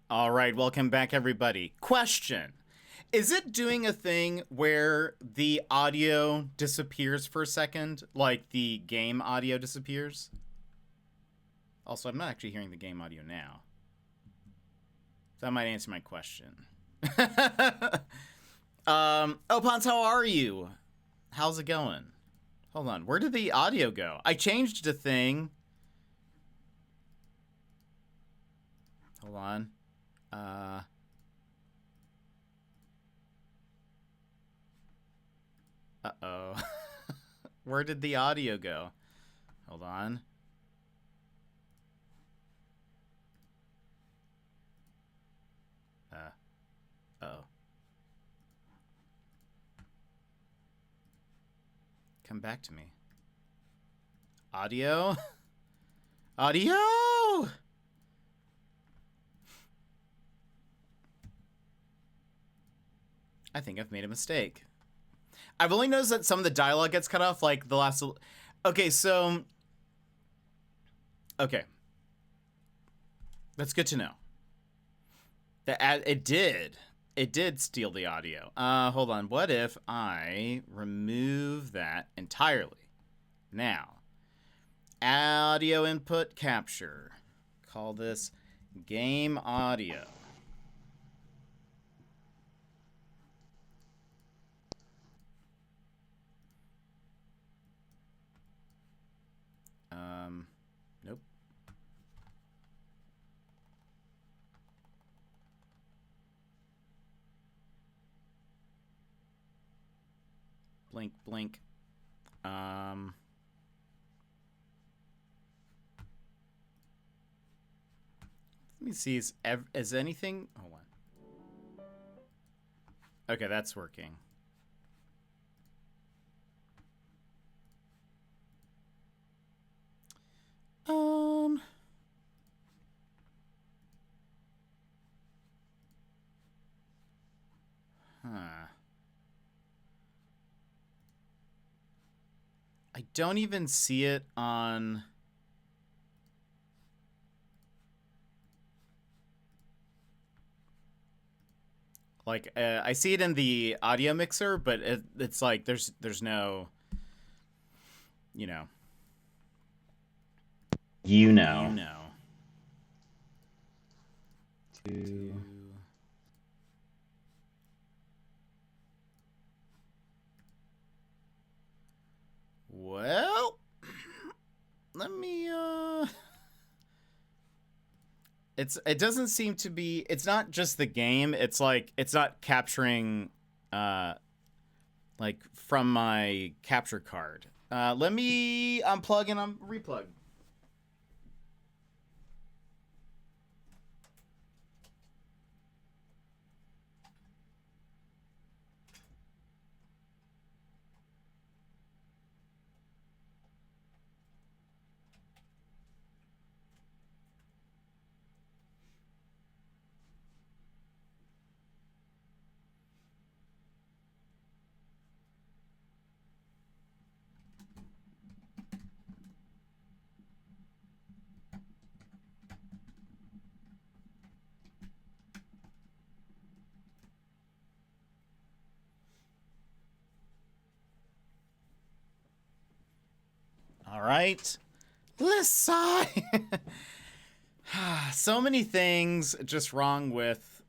E: All right, welcome back, everybody. Question. Is it doing a thing where the audio disappears for a second, like the game audio disappears? Also, I'm not actually hearing the game audio now. That might answer my question. Opons, how are you? How's it going? Hold on, where did the audio go? I changed a thing. Hold on. Uh-oh. Where did the audio go? Hold on. Uh-oh. Come back to me. Audio? Audio! I think I've made a mistake. I've only noticed that some of the dialogue gets cut off, like the last... Okay, so... Okay. That's good to know. It did steal the audio. Hold on. What if I remove that entirely? Now, audio input capture. Call this game audio. Nope. Blink, blink. Let me see. Is anything? Hold on. Okay, that's working. Huh. I don't even see it on... Like, I see it in the audio mixer, but it's like there's no... You know. You know. Well, let me it doesn't seem to be, it's not just the game, it's like it's not capturing like from my capture card. Let me unplug and replug. All right, let's sigh. So many things just wrong with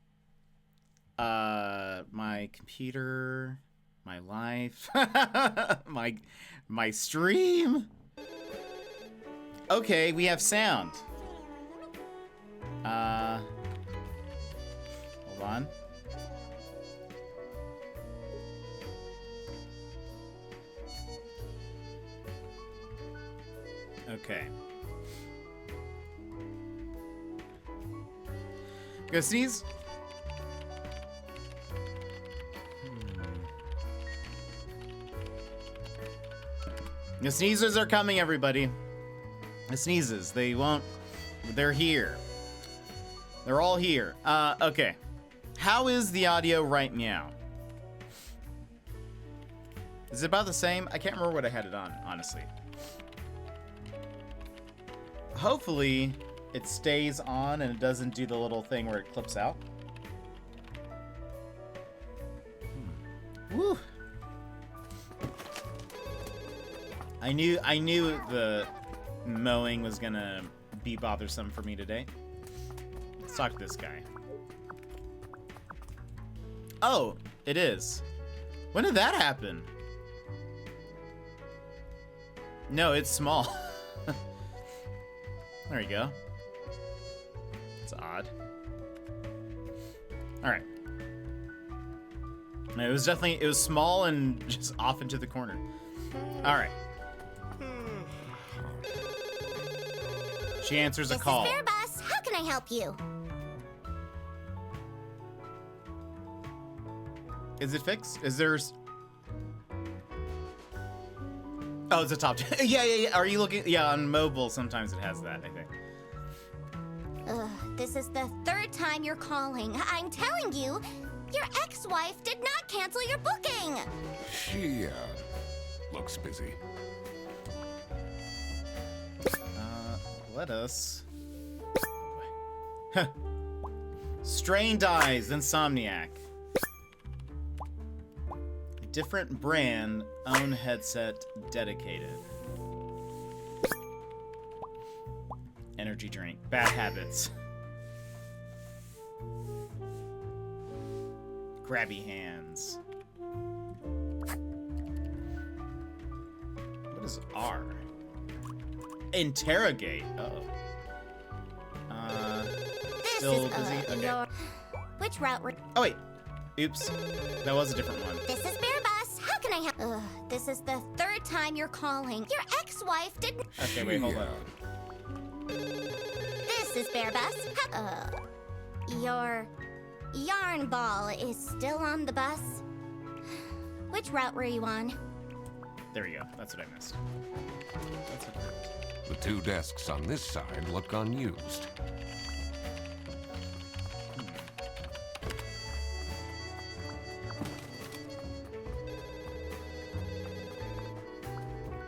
E: my computer, my life, my stream. Okay, we have sound. Hold on. Okay. Go sneeze. The sneezers are coming, everybody. The sneezes. They won't. They're here. They're all here. Okay. How is the audio right now? Is it about the same? I can't remember what I had it on, honestly. Hopefully it stays on and it doesn't do the little thing where it clips out. Woo. I knew the mowing was gonna be bothersome for me today. Let's talk to this guy. Oh, it is. When did that happen? No, it's small. There you go. It's odd. All right. No, it was small and just off into the corner. All right. She answers a call.
F: This is Fair Bus. How can I help you?
E: Is it fixed? Is there... Oh, it's a top 10. Yeah. Are you looking? Yeah, on mobile, sometimes it has that, I think.
F: This is the third time you're calling. I'm telling you, your ex-wife did not cancel your booking.
C: She, looks busy.
E: Let us... Strained Eyes, Insomniac. Different brand, own headset, dedicated. Energy drink, bad habits. Grabby hands. What is R? Interrogate. Uh-oh. Still busy? Okay.
F: Which route were...
E: Oh, wait. Oops. That was a different one.
F: This is Bear Bus. How can I help? This is the third time you're calling. Your ex-wife didn't...
E: Okay, wait, hold on.
F: This is Bear Bus. Your yarn ball is still on the bus. Which route were you on?
E: There we go. That's what I missed. That's what
C: The two desks on this side look unused.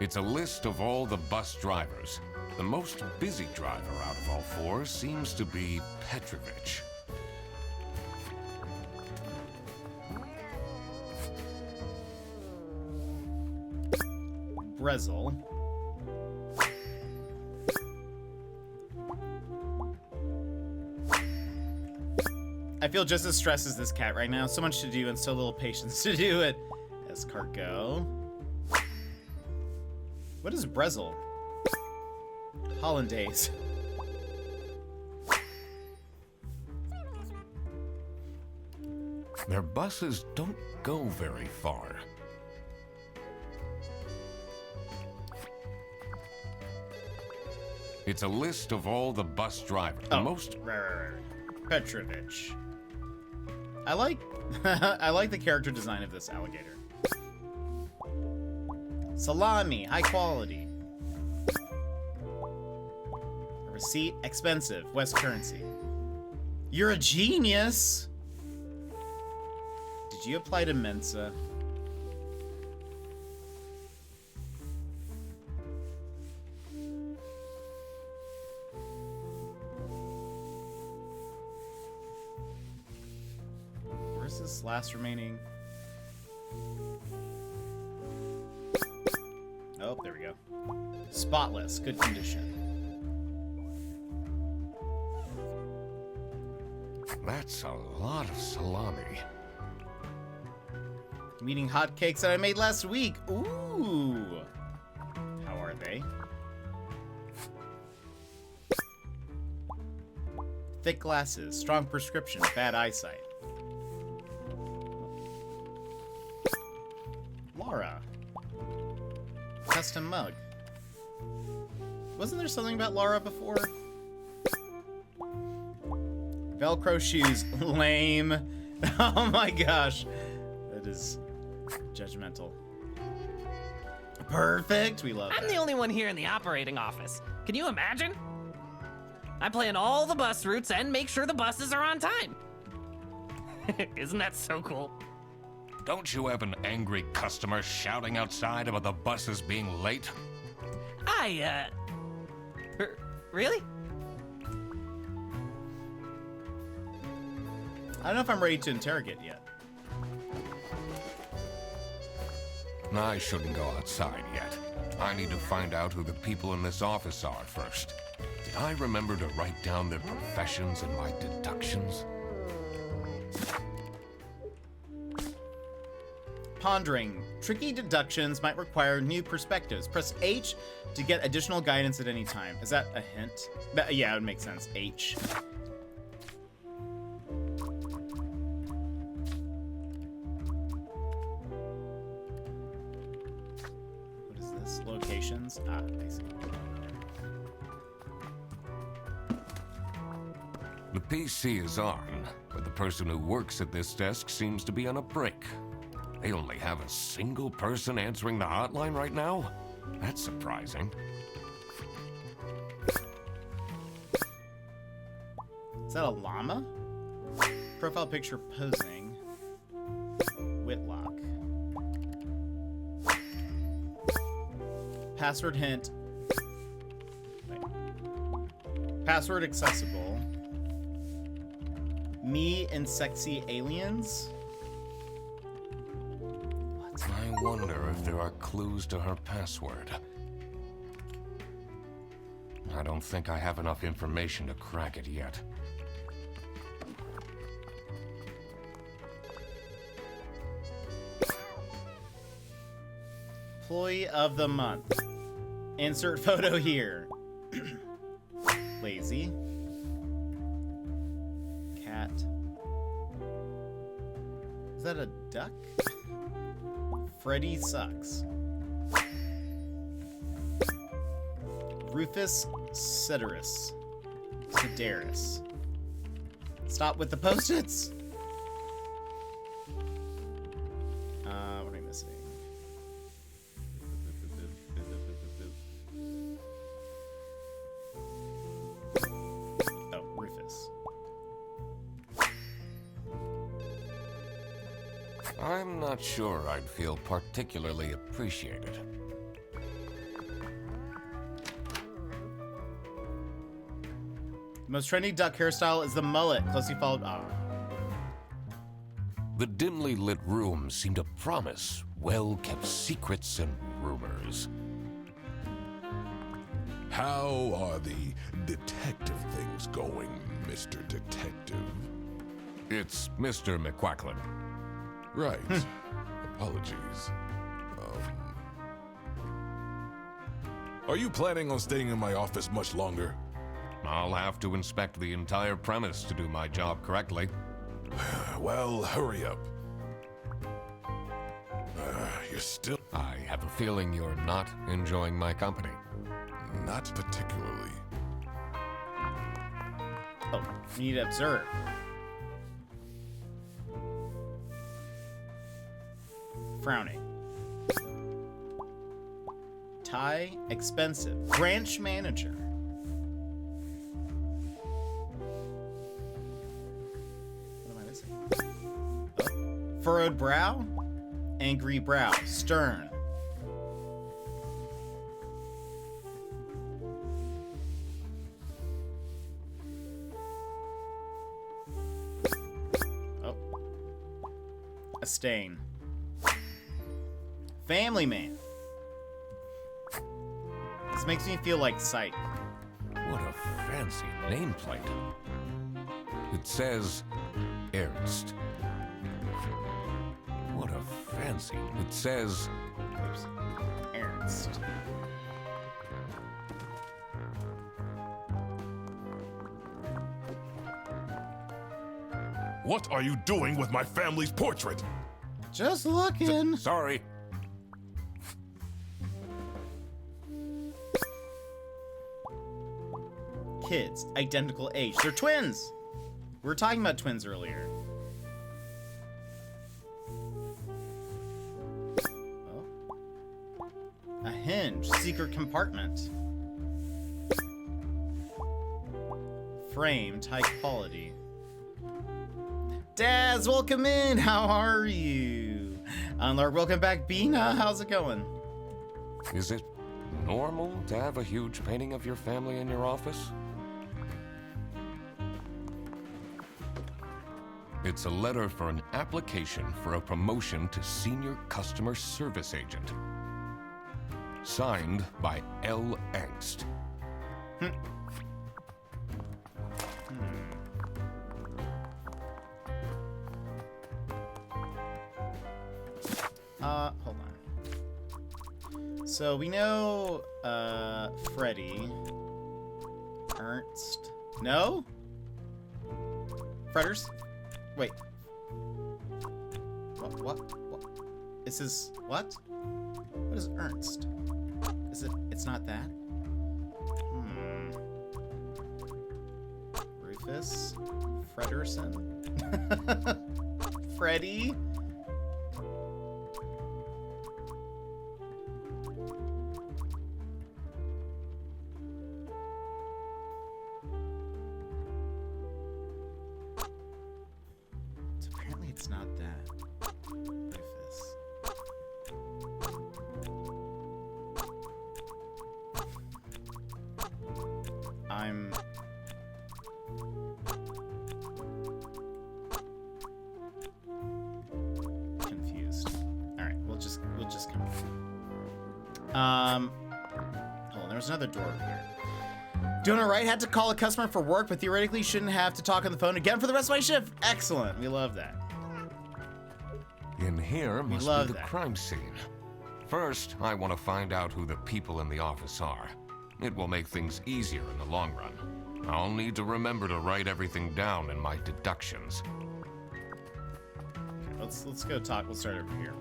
C: It's a list of all the bus drivers. The most busy driver out of all four seems to be Petrovich.
E: Brezel. I feel just as stressed as this cat right now. So much to do and so little patience to do it. Escargot. What is Brezel? Hollandaise.
C: Their buses don't go very far. It's a list of all the bus drivers. The most...
E: Right. Petrovich. I like I like the character design of this alligator. Salami, high quality. A receipt, expensive, West currency. You're a genius! Did you apply to Mensa? Where's this last remaining? Oh, there we go. Spotless, good condition.
C: That's a lot of salami.
E: I'm eating hotcakes that I made last week. Ooh. How are they? Thick glasses, strong prescription, bad eyesight. Laura. Custom mug. Wasn't there something about Laura before? Velcro shoes. Lame. Oh my gosh. That is judgmental. Perfect. We love
I: I'm
E: that.
I: the only one here in the operating office. Can you imagine? I plan all the bus routes and make sure the buses are on time. Isn't that so cool?
C: Don't you have an angry customer shouting outside about the buses being late?
I: Really?
E: I don't know if I'm ready to interrogate yet.
C: I shouldn't go outside yet. I need to find out who the people in this office are first. Did I remember to write down their professions in my deductions?
E: Pondering. Tricky deductions might require new perspectives. Press H to get additional guidance at any time. Is that a hint? Yeah, it would make sense. H. What is this? Locations? Ah, I see.
C: The PC is on, but the person who works at this desk seems to be on a break. They only have a single person answering the hotline right now? That's surprising.
E: Is that a llama? Profile picture posing. Whitlock. Password hint. Wait. Password accessible. Me and sexy aliens?
C: I wonder if there are clues to her password. I don't think I have enough information to crack it yet.
E: Employee of the month. Insert photo here. that a duck? Freddy sucks. Rufus Sedaris. Stop with the post-its. What am I missing? Oh, Rufus.
C: I'm not sure I'd feel particularly appreciated.
E: The most trendy duck hairstyle is the mullet, closely followed. Oh.
C: The dimly lit room seemed to promise well-kept secrets and rumors.
G: How are the detective things going, Mr. Detective?
C: It's Mr. McQuacklin.
G: Right. Apologies. Are you planning on staying in my office much longer?
C: I'll have to inspect the entire premise to do my job correctly.
G: Well, hurry up. You're still...
C: I have a feeling you're not enjoying my company.
G: Not particularly.
E: Oh, you need to observe. Frowning. Tie, expensive. Branch manager. What am I missing? Oh. Furrowed brow, angry brow, stern. Oh. A stain. Family man. This makes me feel like Psych.
C: What a fancy nameplate. It says Ernst. What a fancy... It says...
E: Oops. Ernst.
G: What are you doing with my family's portrait?
E: Just looking.
C: Sorry.
E: Kids, identical age. They're twins. We were talking about twins earlier. Oh. A hinge. Secret compartment. Framed. High quality. Daz, welcome in. How are you? Unlark, welcome back. Bina, how's it going?
C: Is it normal to have a huge painting of your family in your office? It's a letter for an application for a promotion to senior customer service agent. Signed by L. Angst.
E: Hold on. So we know, Freddy. Ernst. No? Fredders? Wait. What? This is, what? What is Ernst? Is it, it's not that? Rufus? Frederson? Freddy? It's not that. Rufus. I'm... confused. Alright, we'll just come. Hold on, there's another door over here. Doing it right, had to call a customer for work, but theoretically shouldn't have to talk on the phone again for the rest of my shift. Excellent, we love that.
C: In here must
E: love
C: be the
E: that.
C: crime scene. First, I want to find out who the people in the office are. It will make things easier in the long run. I'll need to remember to write everything down in my deductions.
E: let's go talk. We'll start over here.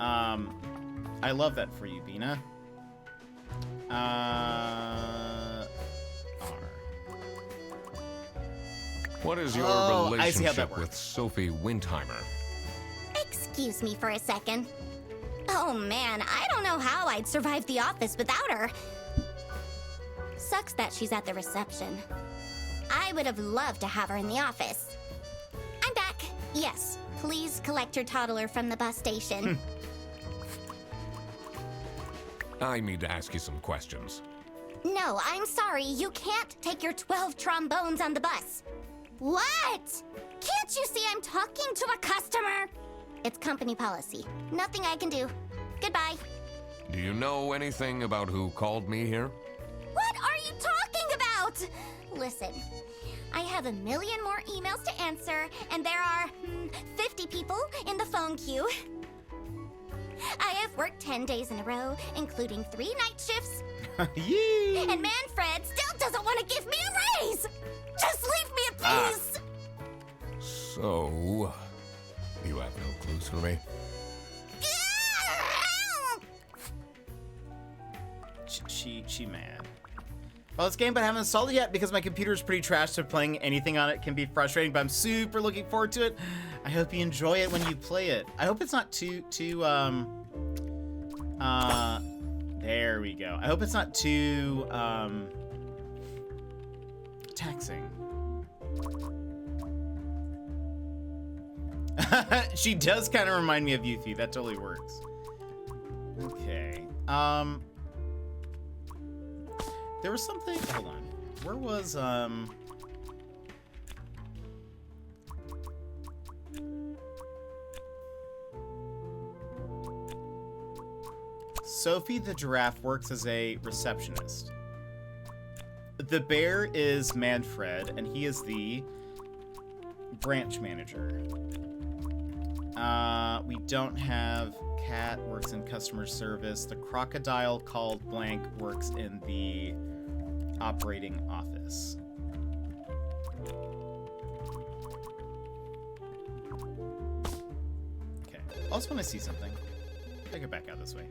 E: I love that for you, Bina. R.
C: What is your
E: I see how that
C: relationship
E: works.
C: with Sophie Windheimer?
F: Excuse me for a second. Oh man, I don't know how I'd survive the office without her. Sucks that she's at the reception. I would have loved to have her in the office. I'm back. Yes, please collect your toddler from the bus station.
C: I need to ask you some questions.
F: No, I'm sorry. You can't take your 12 trombones on the bus. What? Can't you see I'm talking to a customer? It's company policy. Nothing I can do. Goodbye.
C: Do you know anything about who called me here?
F: What are you talking about? Listen, I have a million more emails to answer, and there are 50 people in the phone queue. I have worked 10 days in a row, including 3 night shifts.
E: Yee!
F: And Manfred still doesn't want to give me a raise! Just leave me in peace!
C: So, you have no clues for me?
E: She mad. Well, this game, but I haven't installed it yet because my computer is pretty trash, so playing anything on it can be frustrating, but I'm super looking forward to it. I hope you enjoy it when you play it. I hope it's not too there we go. I hope it's not too, taxing. She does kind of remind me of Yuffie. That totally works. Okay. There was something. Hold on. Where was Sophie the giraffe works as a receptionist. The bear is Manfred, and he is the branch manager. We don't have Cat works in customer service. The crocodile called blank works in the operating office. Okay. I also want to see something. I go back out this way.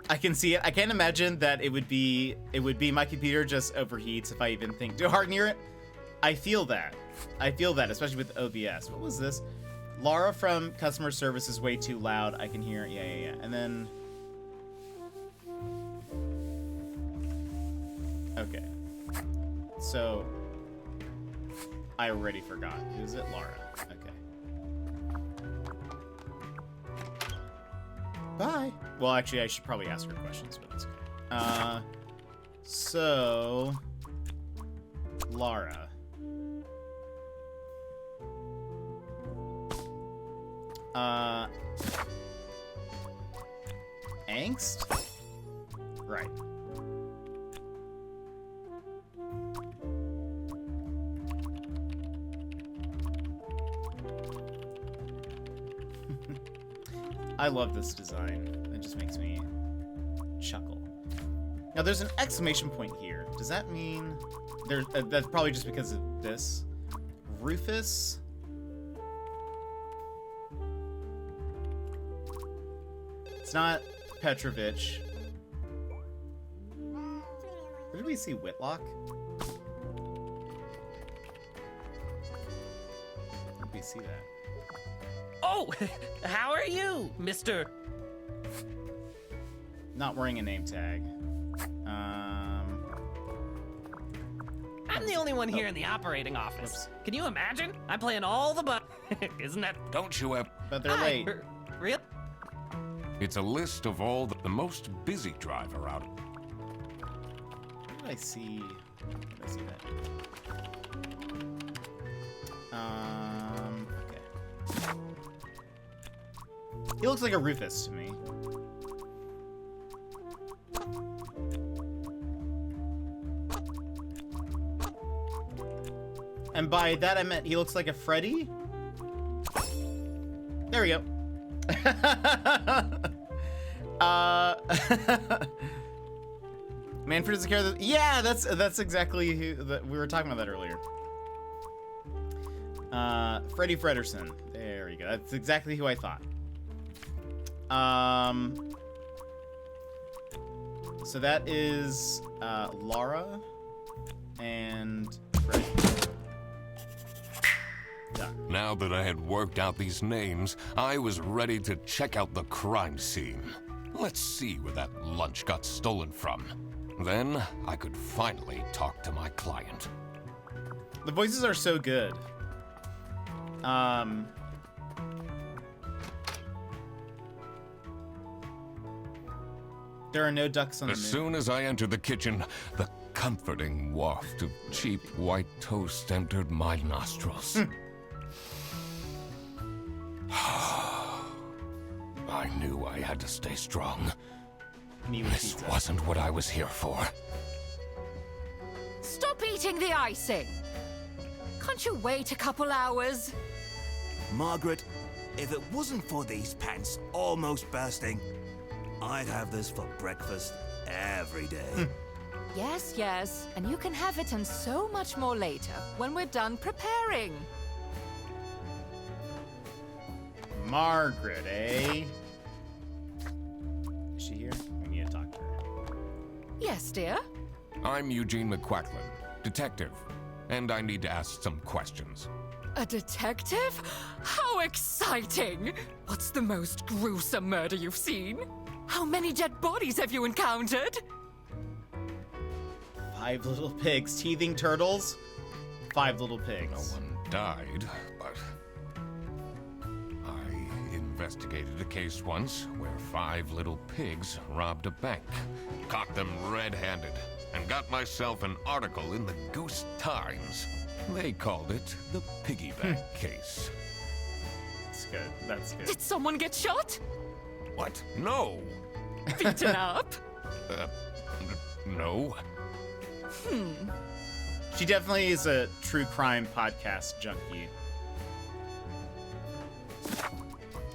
E: I can see it. I can't imagine that it would be my computer just overheats if I even think too hard near it. I feel that. I feel that, especially with OBS. What was this? Laura from customer service is way too loud. I can hear it. Yeah. And then... Okay. So... I already forgot. Who's it? Laura. Okay. Bye. Well, actually, I should probably ask her questions, but that's okay. So... Laura. Angst? Right. I love this design. It just makes me chuckle. Now, there's an exclamation point here. Does that mean... that's probably just because of this. Rufus... It's not Petrovich. Where did we see Whitlock? Where did we see that?
I: Oh, how are you, Mr.
E: Not wearing a name tag.
I: I'm the only one here in the operating office.
E: Oops.
I: Can you imagine? I'm playing all the Isn't that...
C: Don't you have...
E: But they're late.
I: Real?
C: It's a list of all the most busy driver out.
E: Where did I see? Where did I see that? Okay. He looks like a Rufus to me. And by that I meant he looks like a Freddy. There we go. Manfred doesn't care. Yeah, that's exactly who we were talking about that earlier. Freddie Frederson. There we go. That's exactly who I thought. So that is Laura and Freddie. Duck.
C: Now that I had worked out these names, I was ready to check out the crime scene. Let's see where that lunch got stolen from. Then I could finally talk to my client.
E: The voices are so good. There are no ducks on the
C: As
E: moon.
C: soon as I entered the kitchen, the comforting waft of cheap white toast entered my nostrils. I knew I had to stay strong.
E: Me with
C: This
E: pizza.
C: wasn't what I was here for.
J: Stop eating the icing! Can't you wait a couple hours?
K: Margaret, if it wasn't for these pants almost bursting, I'd have this for breakfast every day.
J: Yes, yes, and you can have it and so much more later when we're done preparing.
E: Margaret, eh? Is she here? We need to talk to her.
J: Yes, dear?
C: I'm Eugene McQuacklin, detective, and I need to ask some questions.
J: A detective? How exciting! What's the most gruesome murder you've seen? How many dead bodies have you encountered?
E: 5 little pigs. Teething turtles? 5 little
C: No
E: pigs.
C: one died, but I investigated a case once where 5 little pigs robbed a bank, caught them red-handed, and got myself an article in the Goose Times. They called it the piggy bank case.
E: That's good. That's good.
J: Did someone get shot?
C: What? No.
J: Beaten up?
C: No.
E: She definitely is a true crime podcast junkie.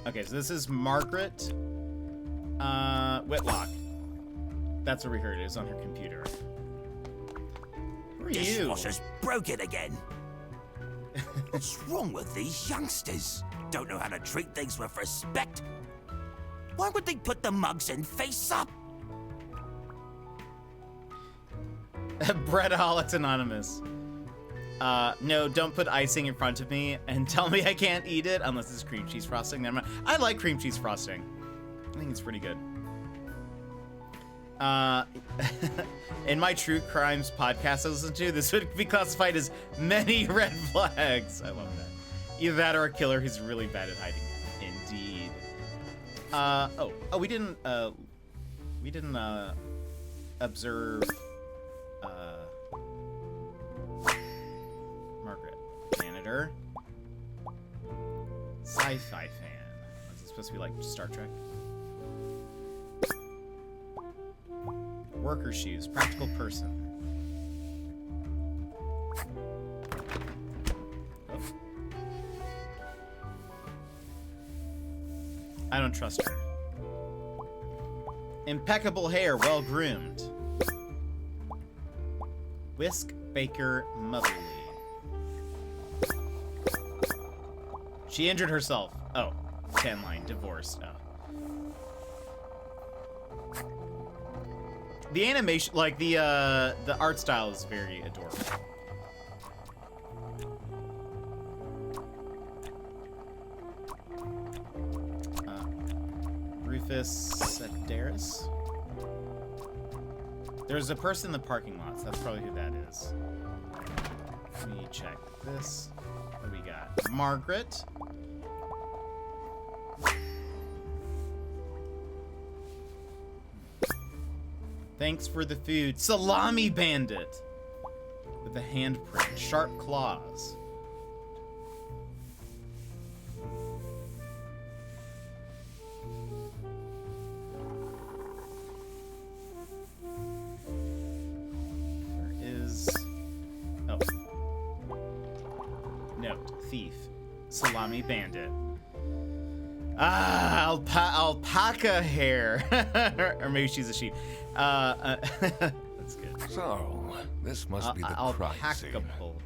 E: Okay, so this is Margaret Whitlock. That's what we heard. It was on her computer. Who are you?
K: Dishwasher's broken again. What's wrong with these youngsters? Don't know how to treat things with respect. Why would they put the mugs in face up?
E: Breadaholics Anonymous. No, don't put icing in front of me and tell me I can't eat it unless it's cream cheese frosting. Never mind. I like cream cheese frosting. I think it's pretty good. In my true crimes podcast I listen to, this would be classified as many red flags. I love that. Either that or a killer who's really bad at hiding it. Indeed. We didn't observe Margaret. Janitor. Sci-fi fan. Is it supposed to be like Star Trek? Worker shoes. Practical person. Oh. I don't trust her. Impeccable hair, well groomed. Whisk, baker, motherly. She injured herself. Oh, tan line, divorced. Oh. The animation, like the art style is very adorable. Rufus Sedaris. There's a person in the parking lot, so that's probably who that is. Let me check this. What do we got? Margaret. Thanks for the food. Salami Bandit. With a handprint. Sharp claws. There is... Oh. Note. Thief. Salami Bandit. Ah, alpaca hair. Or maybe she's a sheep. That's good.
C: So, this must be the crime scene.
E: Alpacable.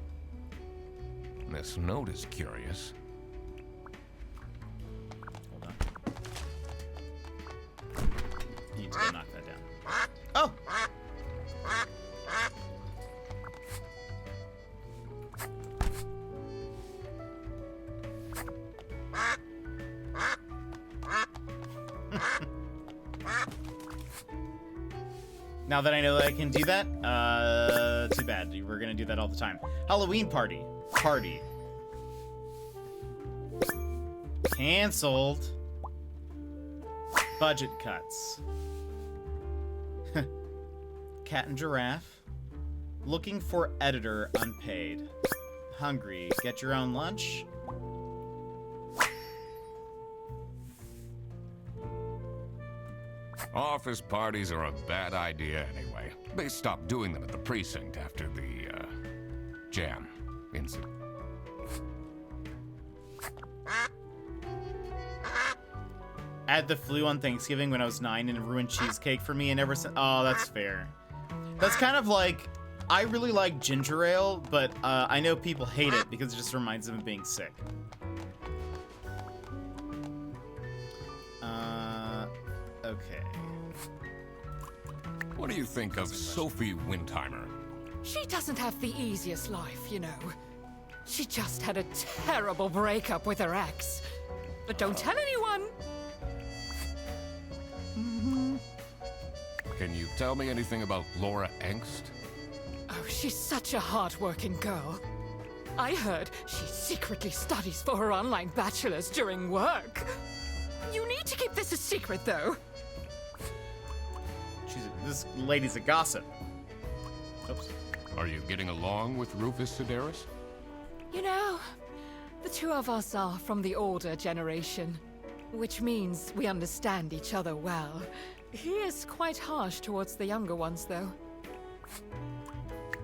C: This note is curious.
E: Hold on. You need to go knock that down. Oh! Now that I know that I can do that, too bad. We're gonna do that all the time. Halloween party. Party. Cancelled. Budget cuts. Cat and giraffe. Looking for editor, unpaid. Hungry. Get your own lunch.
C: Office parties are a bad idea anyway. They stopped doing them at the precinct after the, jam incident.
E: I had the flu on Thanksgiving when I was 9 and it ruined cheesecake for me, and ever since... Oh, that's fair. That's kind of like... I really like ginger ale, but I know people hate it because it just reminds them of being sick. Okay.
C: What do you think of Sophie Windheimer?
J: She doesn't have the easiest life, you know. She just had a terrible breakup with her ex. But don't tell anyone.
C: Can you tell me anything about Laura Angst?
J: Oh, she's such a hard-working girl. I heard she secretly studies for her online bachelor's during work. You need to keep this a secret, though.
E: This lady's a gossip. Oops.
C: Are you getting along with Rufus Sedaris?
J: You know, the two of us are from the older generation, which means we understand each other well. He is quite harsh towards the younger ones, though.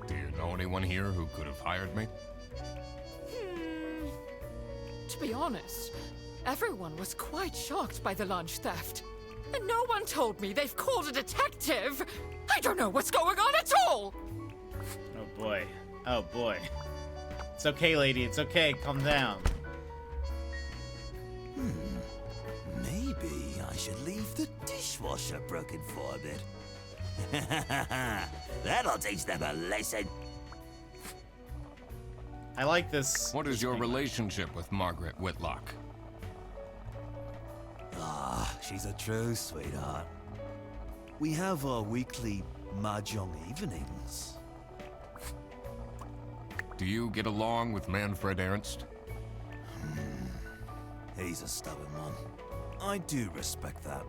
C: Do you know anyone here who could have hired me?
J: To be honest, everyone was quite shocked by the lunch theft. And no one told me they've called a detective! I don't know what's going on at all!
E: Oh boy. Oh boy. It's okay, lady. It's okay. Calm down.
K: Maybe I should leave the dishwasher broken for a bit. That'll teach them a lesson.
E: I like this.
C: What is your relationship with Margaret Whitlock?
K: She's a true sweetheart. We have our weekly mahjong evenings.
C: Do you get along with Manfred Ernst?
K: He's a stubborn one. I do respect that.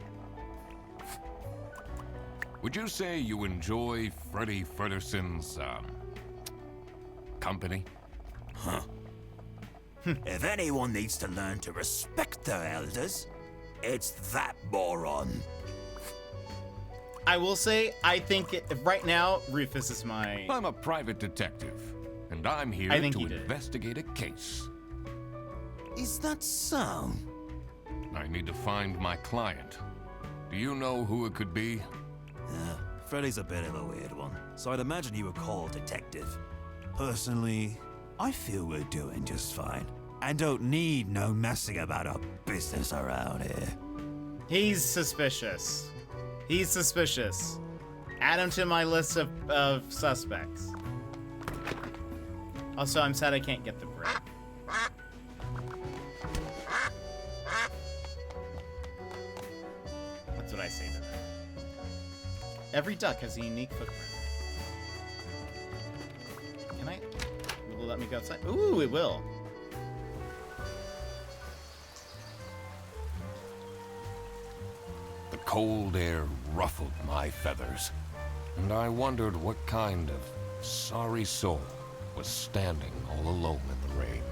C: Would you say you enjoy Freddie Ferguson's, company?
K: Huh. If anyone needs to learn to respect their elders, it's that moron.
E: I will say, I think right now, Rufus is my...
C: I'm a private detective, and I'm here to investigate a case.
K: Is that so?
C: I need to find my client. Do you know who it could be?
K: Freddy's a bit of a weird one, so I'd imagine you would call detective. Personally, I feel we're doing just fine, and don't need no messing about our business around here.
E: He's suspicious. He's suspicious. Add him to my list of suspects. Also, I'm sad I can't get the bread. That's what I say to them. Every duck has a unique footprint. Can I? Will it let me go outside? Ooh, it will.
C: The cold air ruffled my feathers, and I wondered what kind of sorry soul was standing all alone in the rain.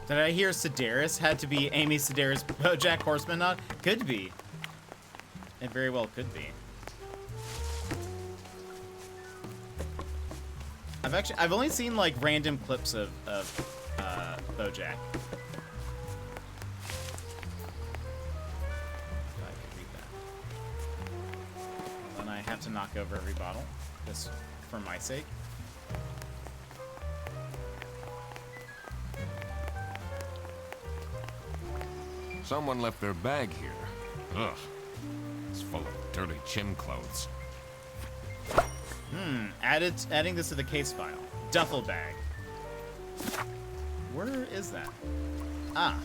E: Did I hear Sedaris had to be Amy Sedaris BoJack Horseman nod? Could be. It very well could be. I've only seen like random clips of BoJack. Then I have to knock over every bottle, just for my sake.
C: Someone left their bag here. Ugh. It's full of dirty gym clothes.
E: Adding this to the case file. Duffel bag. Where is that? Ah.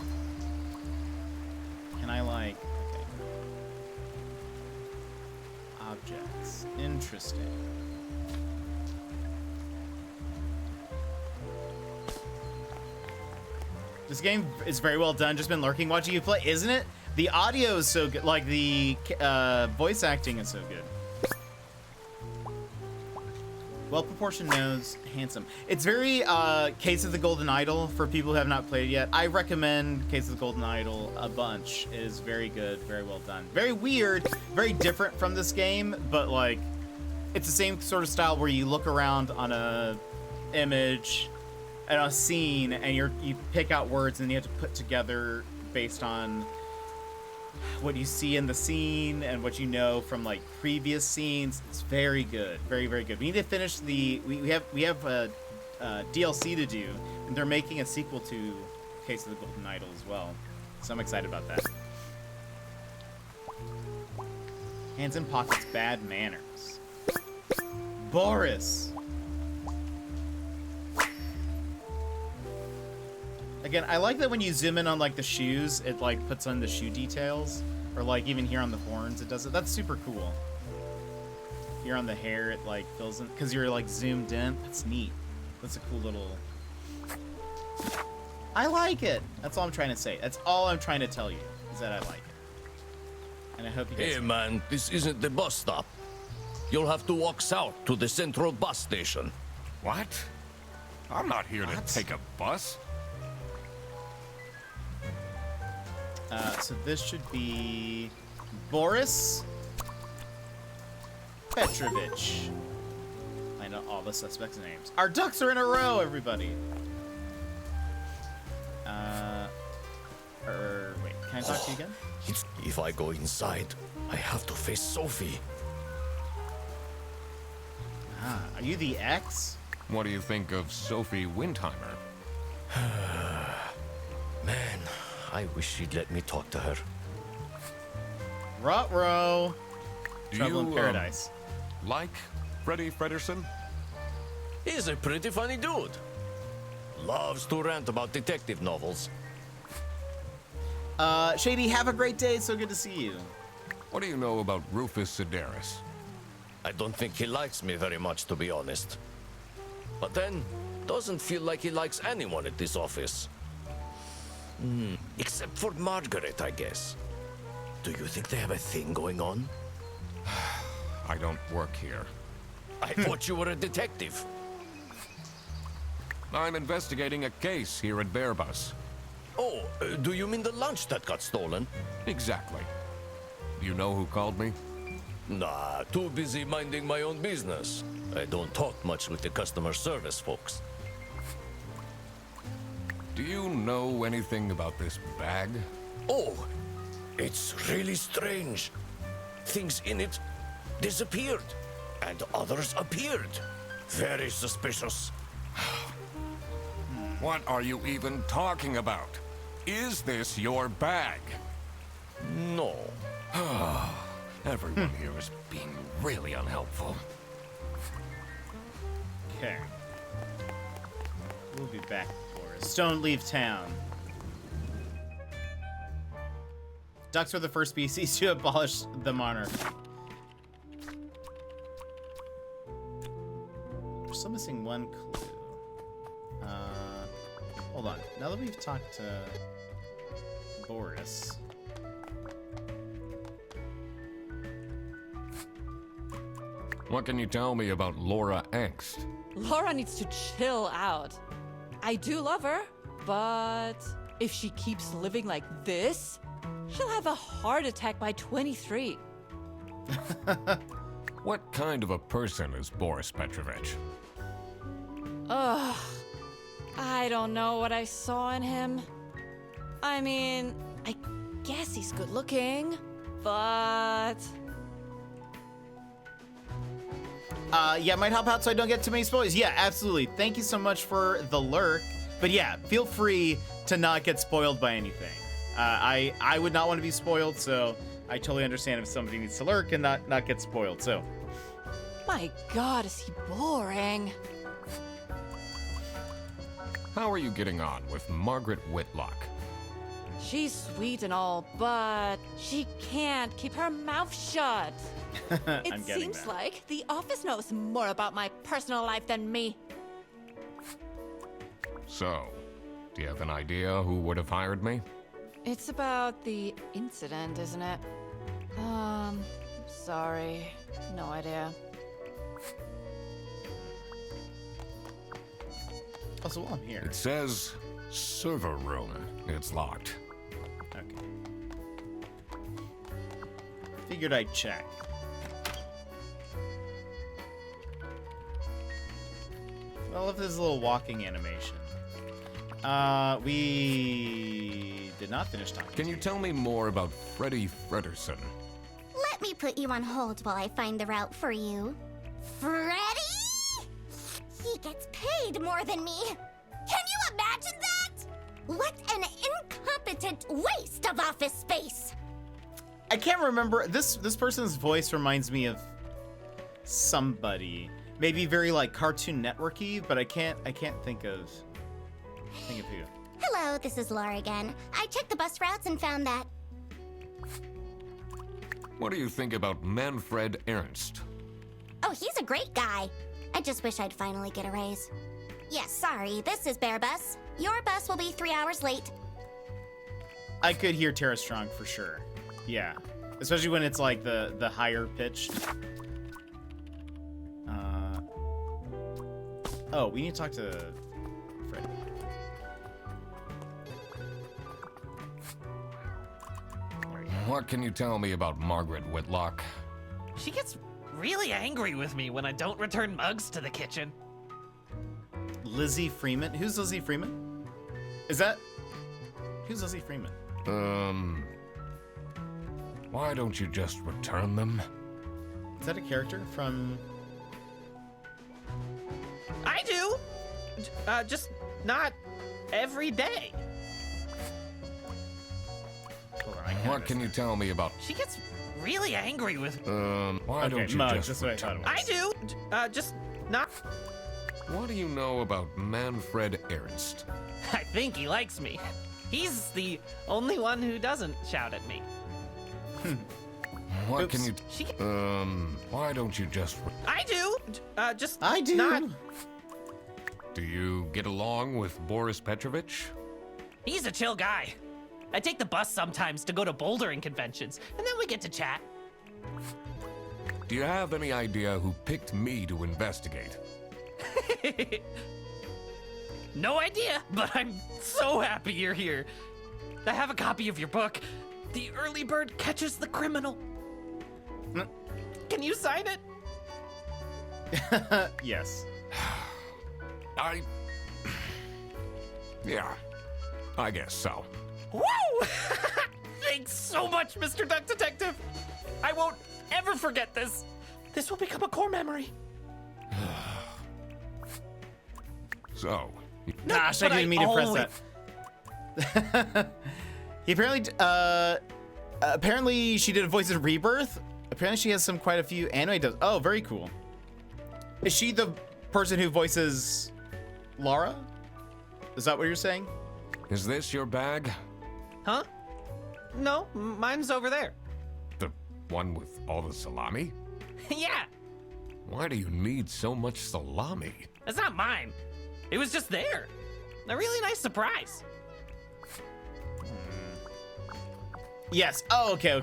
E: Can I, like... Okay. Objects. Interesting. This game is very well done. Just been lurking watching you play, isn't it? The audio is so good. Like, the voice acting is so good. Well-proportioned nose, handsome. It's very Case of the Golden Idol for people who have not played yet. I recommend Case of the Golden Idol a bunch. It is very good, very well done. Very weird, very different from this game, but like, it's the same sort of style where you look around on a image and a scene, and you pick out words, and you have to put together based on what you see in the scene and what you know from like previous scenes. It's very good, very, very good. We need to finish the we have a DLC to do, and they're making a sequel to Case of the Golden Idol as well, so I'm excited about that. Hands in pockets, bad manners. Boris. Again, I like that when you zoom in on like the shoes, it like puts on the shoe details, or like even here on the horns, it does it. That's super cool. Here on the hair, it like fills in because you're like zoomed in. That's neat. That's a cool little. I like it. That's all I'm trying to say. That's all I'm trying to tell you is that I like it, and I hope you guys.
L: Hey man, this isn't the bus stop. You'll have to walk south to the central bus station.
C: What? I'm not here to take a bus.
E: So this should be Boris Petrovich. I know all the suspects' names. Our ducks are in a row, everybody. Wait, can I talk to you again?
L: If I go inside, I have to face Sophie.
E: Ah, are you the ex?
C: What do you think of Sophie Windheimer?
L: Man, I wish she'd let me talk to her.
E: Ruh-roh. Trouble in
C: you,
E: Paradise.
C: Like Freddie Fredersen?
L: He's a pretty funny dude. Loves to rant about detective novels.
E: Shady, have a great day. It's so good to see you.
C: What do you know about Rufus Sedaris?
L: I don't think he likes me very much, to be honest. But then, doesn't feel like he likes anyone at this office. Except for Margaret, I guess. Do you think they have a thing going on?
C: I don't work here.
L: I thought you were a detective.
C: I'm investigating a case here at Bearbus.
L: Oh, do you mean the lunch that got stolen?
C: Exactly. Do you know who called me?
L: Nah, too busy minding my own business. I don't talk much with the customer service folks.
C: Do you know anything about this bag?
L: Oh, it's really strange. Things in it disappeared, and others appeared. Very suspicious.
C: What are you even talking about? Is this your bag?
L: No.
C: Everyone here is being really unhelpful.
E: Okay. We'll be back, Boris. Don't leave town. Ducks were the first species to abolish the monarchy. We're still missing one clue. Hold on. Now that we've talked to Boris.
C: What can you tell me about Laura Angst?
M: Laura needs to chill out. I do love her, but if she keeps living like this, she'll have a heart attack by 23.
C: What kind of a person is Boris Petrovich?
M: Ugh. I don't know what I saw in him. I mean, I guess he's good looking, but...
E: Yeah, might help out so I don't get too many spoilers. Yeah, absolutely. Thank you so much for the lurk. But yeah, feel free to not get spoiled by anything. I would not want to be spoiled, so I totally understand if somebody needs to lurk and not get spoiled. So,
M: My God, is he boring?
N: How are you getting on with Margaret Whitlock?
M: She's sweet and all, but she can't keep her mouth shut. It
E: I'm getting
M: seems
E: that.
M: like the office knows more about my personal life than me.
N: So, do you have an idea who would have hired me?
M: It's about the incident, isn't it? Sorry. No idea.
E: Also, while I'm here.
C: It says server room. It's locked.
E: Okay. Figured I'd check. Well, if there's a little walking animation. We did not finish talking.
C: Can you tell me more about Freddie Frederson?
F: Let me put you on hold while I find the route for you. Freddy? He gets paid more than me. Can you imagine that? What an incompetent waste of office space.
E: I can't remember. This person's voice reminds me of somebody. Maybe very like Cartoon Network-y, but I can't think of who.
F: Hello, this is Laura again. I checked the bus routes and found that.
C: What do you think about Manfred Ernst?
F: Oh, he's a great guy. I just wish I'd finally get a raise. Yes, sorry, this is Bear Bus. Your bus will be 3 hours late.
E: I could hear Tara Strong for sure. Yeah, especially when it's like the higher pitched. Oh, we need to talk to Fred.
C: What can you tell me about Margaret Whitlock?
I: She gets really angry with me when I don't return mugs to the kitchen.
E: Lizzie Freeman. Who's Lizzie Freeman? Who's Lizzie Freeman?
C: Why don't you just return them?
E: Is that a character from?
I: I do! Just not every day.
E: Hold on,
C: What can you tell me about?
I: She gets really angry with
C: Why don't you
E: Mugs,
C: just
E: that's what I thought it
C: return?
E: was.
I: I do! Just not...
C: What do you know about Manfred Ernst?
I: I think he likes me. He's the only one who doesn't shout at me.
C: What
E: Oops.
C: can you? Why don't you just?
I: I do! Just
E: I do.
I: not...
C: Do you get along with Boris Petrovich?
I: He's a chill guy. I take the bus sometimes to go to bouldering conventions, and then we get to chat.
C: Do you have any idea who picked me to investigate?
I: No idea, but I'm so happy you're here. I have a copy of your book. The early bird catches the criminal. Can you sign it?
E: Yes.
C: Yeah, I guess so.
I: Woo! Thanks so much, Mr. Duck Detective. I won't ever forget this. This will become a core memory.
C: So.
E: Gosh, I didn't mean to press that. He apparently she did a voice in Rebirth. Apparently she has quite a few anime dubs. Oh, very cool. Is she the person who voices Lara? Is that what you're saying?
C: Is this your bag?
I: Huh? No, mine's over there.
C: The one with all the salami?
I: Yeah,
C: Why do you need so much salami?
I: that's not mine. It was just there. A really nice surprise.
E: Yes. Oh, okay.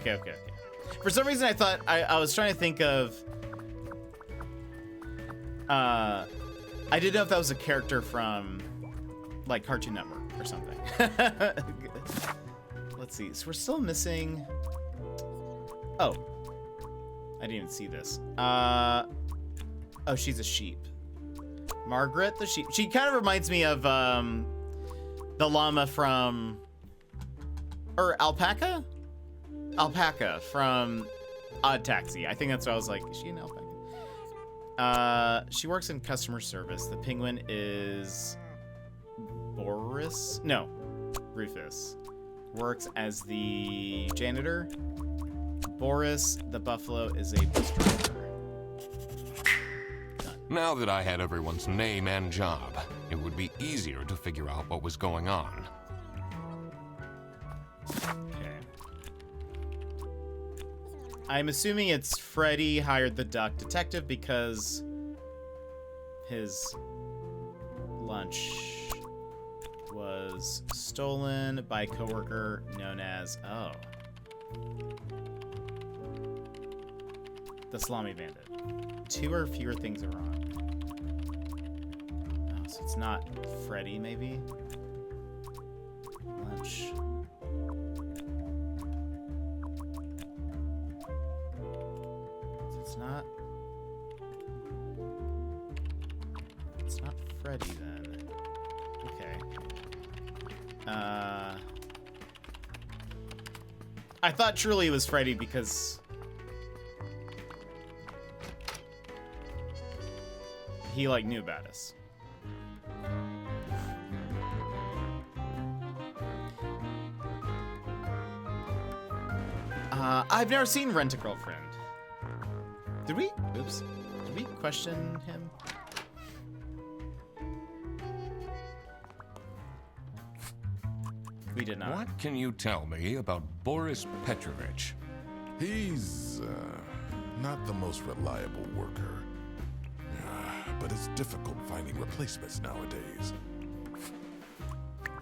E: For some reason, I thought I was trying to think of. I didn't know if that was a character from, like, Cartoon Network or something. Let's see. So we're still missing. Oh, I didn't even see this. Oh, she's a sheep. Margaret the sheep. She kind of reminds me of the llama from, or alpaca. Alpaca from Odd Taxi. I think that's what I was like. Is she an alpaca? She works in customer service. The penguin is Boris? No, Rufus. works as the janitor. Boris the buffalo is a bus driver.
C: Now that I had everyone's name and job, it would be easier to figure out what was going on.
E: Okay. I'm assuming it's Freddy hired the duck detective because his lunch was stolen by a coworker known as, the Salami Bandit. 2 or fewer things are wrong. Oh, so it's not Freddy, maybe? Lunch. It's not Freddy then. Okay. I thought truly it was Freddy because he like knew about us. I've never seen Rent a Girlfriend. Did we? Oops. Did we question him? We did not.
C: What can you tell me about Boris Petrovich?
G: He's not the most reliable worker. But it's difficult finding replacements nowadays.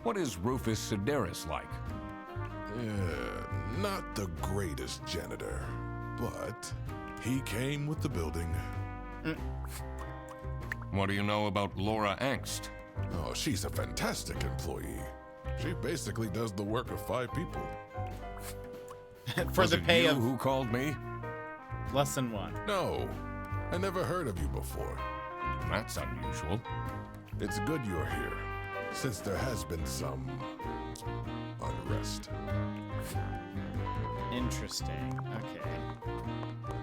C: What is Rufus Sedaris like?
G: Not the greatest janitor, but he came with the building.
C: What do you know about Laura Angst?
G: Oh, she's a fantastic employee. She basically does the work of 5 people.
E: For
C: Was
E: the
C: it
E: pay
C: you
E: of
C: who called me?
E: less than 1.
G: No, I never heard of you before.
C: That's unusual.
G: It's good you're here, since there has been some unrest.
E: Interesting. Okay.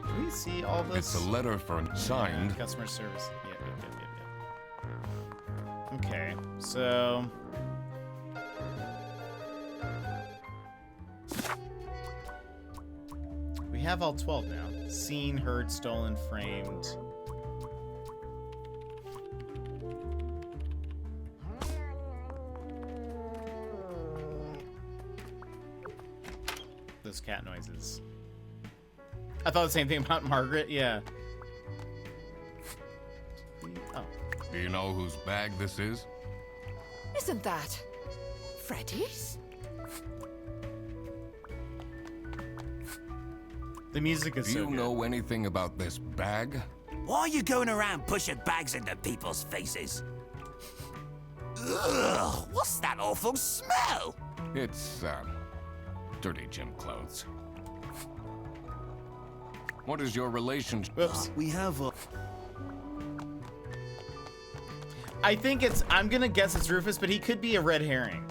E: Can we see all this?
C: It's a letter for signed.
E: Customer service. Yep. Okay, so we have all 12 now. Seen, heard, stolen, framed. Those cat noises. I thought the same thing about Margaret, yeah. Oh.
C: Do you know whose bag this is?
J: Isn't that Freddy's?
E: The music is
C: Do
E: so
C: you
E: good.
C: know anything about this bag?
K: Why are you going around pushing bags into people's faces? Ugh, what's that awful smell?
C: It's, dirty gym clothes. What is your relationship?
E: Whoops.
K: We have a...
E: I think it's, I'm gonna guess it's Rufus, but he could be a red herring.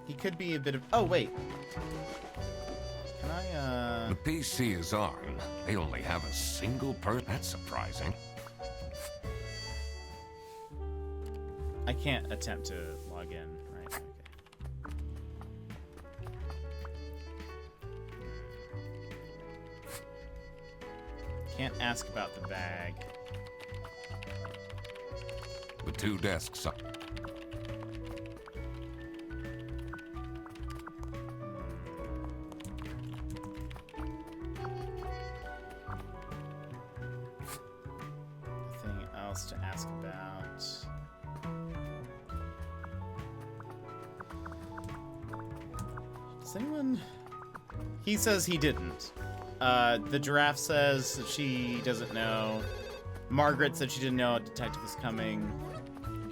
E: He could be a bit of, oh wait. Can I,
C: The PC is on. They only have a single person. That's surprising.
E: I can't attempt to log in, right? Okay. Can't ask about the bag.
C: The 2 desks up.
E: Anything else to ask about? Does anyone... He says he didn't. The giraffe says that she doesn't know. Margaret said she didn't know a detective was coming.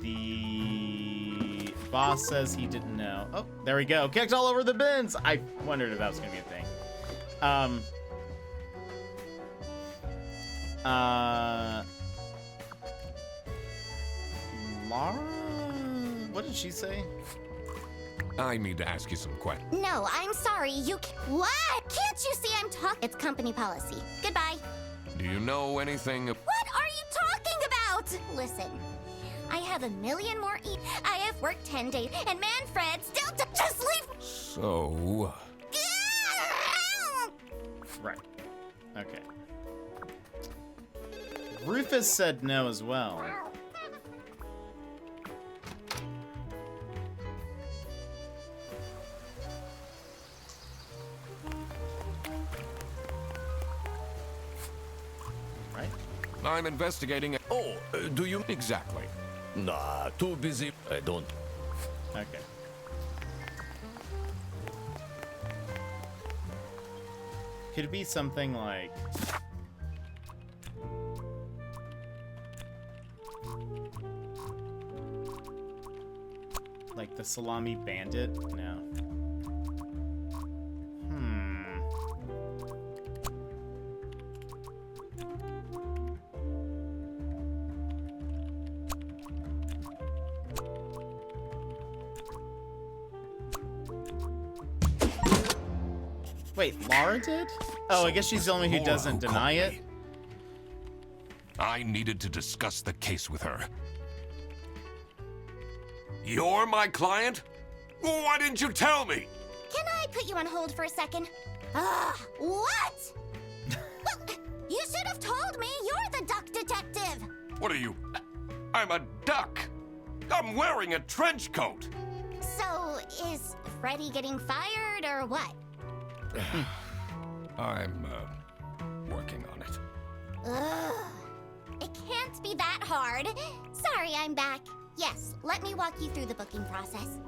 E: The boss says he didn't know. Oh, there we go. Kicked all over the bins. I wondered if that was going to be a thing. Laura? What did she say?
C: I need to ask you some questions.
F: No, I'm sorry. What? Can't you see I'm talking? It's company policy. Goodbye.
C: Do you know anything?
F: What are you talking about? Listen, I have a million more I have worked 10 days, and Manfred still just leave.
C: So,
E: Right. Okay. Rufus said no as well. Right?
C: I'm investigating.
L: Oh, do you?
C: Exactly.
L: Nah, too busy. I don't.
E: Okay. Could it be something like... like the Salami Bandit? No. Wait, Lara did? Oh, I guess she's the only who doesn't deny it.
C: I needed to discuss the case with her. You're my client? Why didn't you tell me?
F: Can I put you on hold for a second? What? Well, you should have told me. You're the duck detective.
C: What are you? I'm a duck. I'm wearing a trench coat.
F: So, is Freddy getting fired or what?
C: I'm, working on it.
F: Ugh. It can't be that hard. Sorry, I'm back. Yes, let me walk you through the booking process.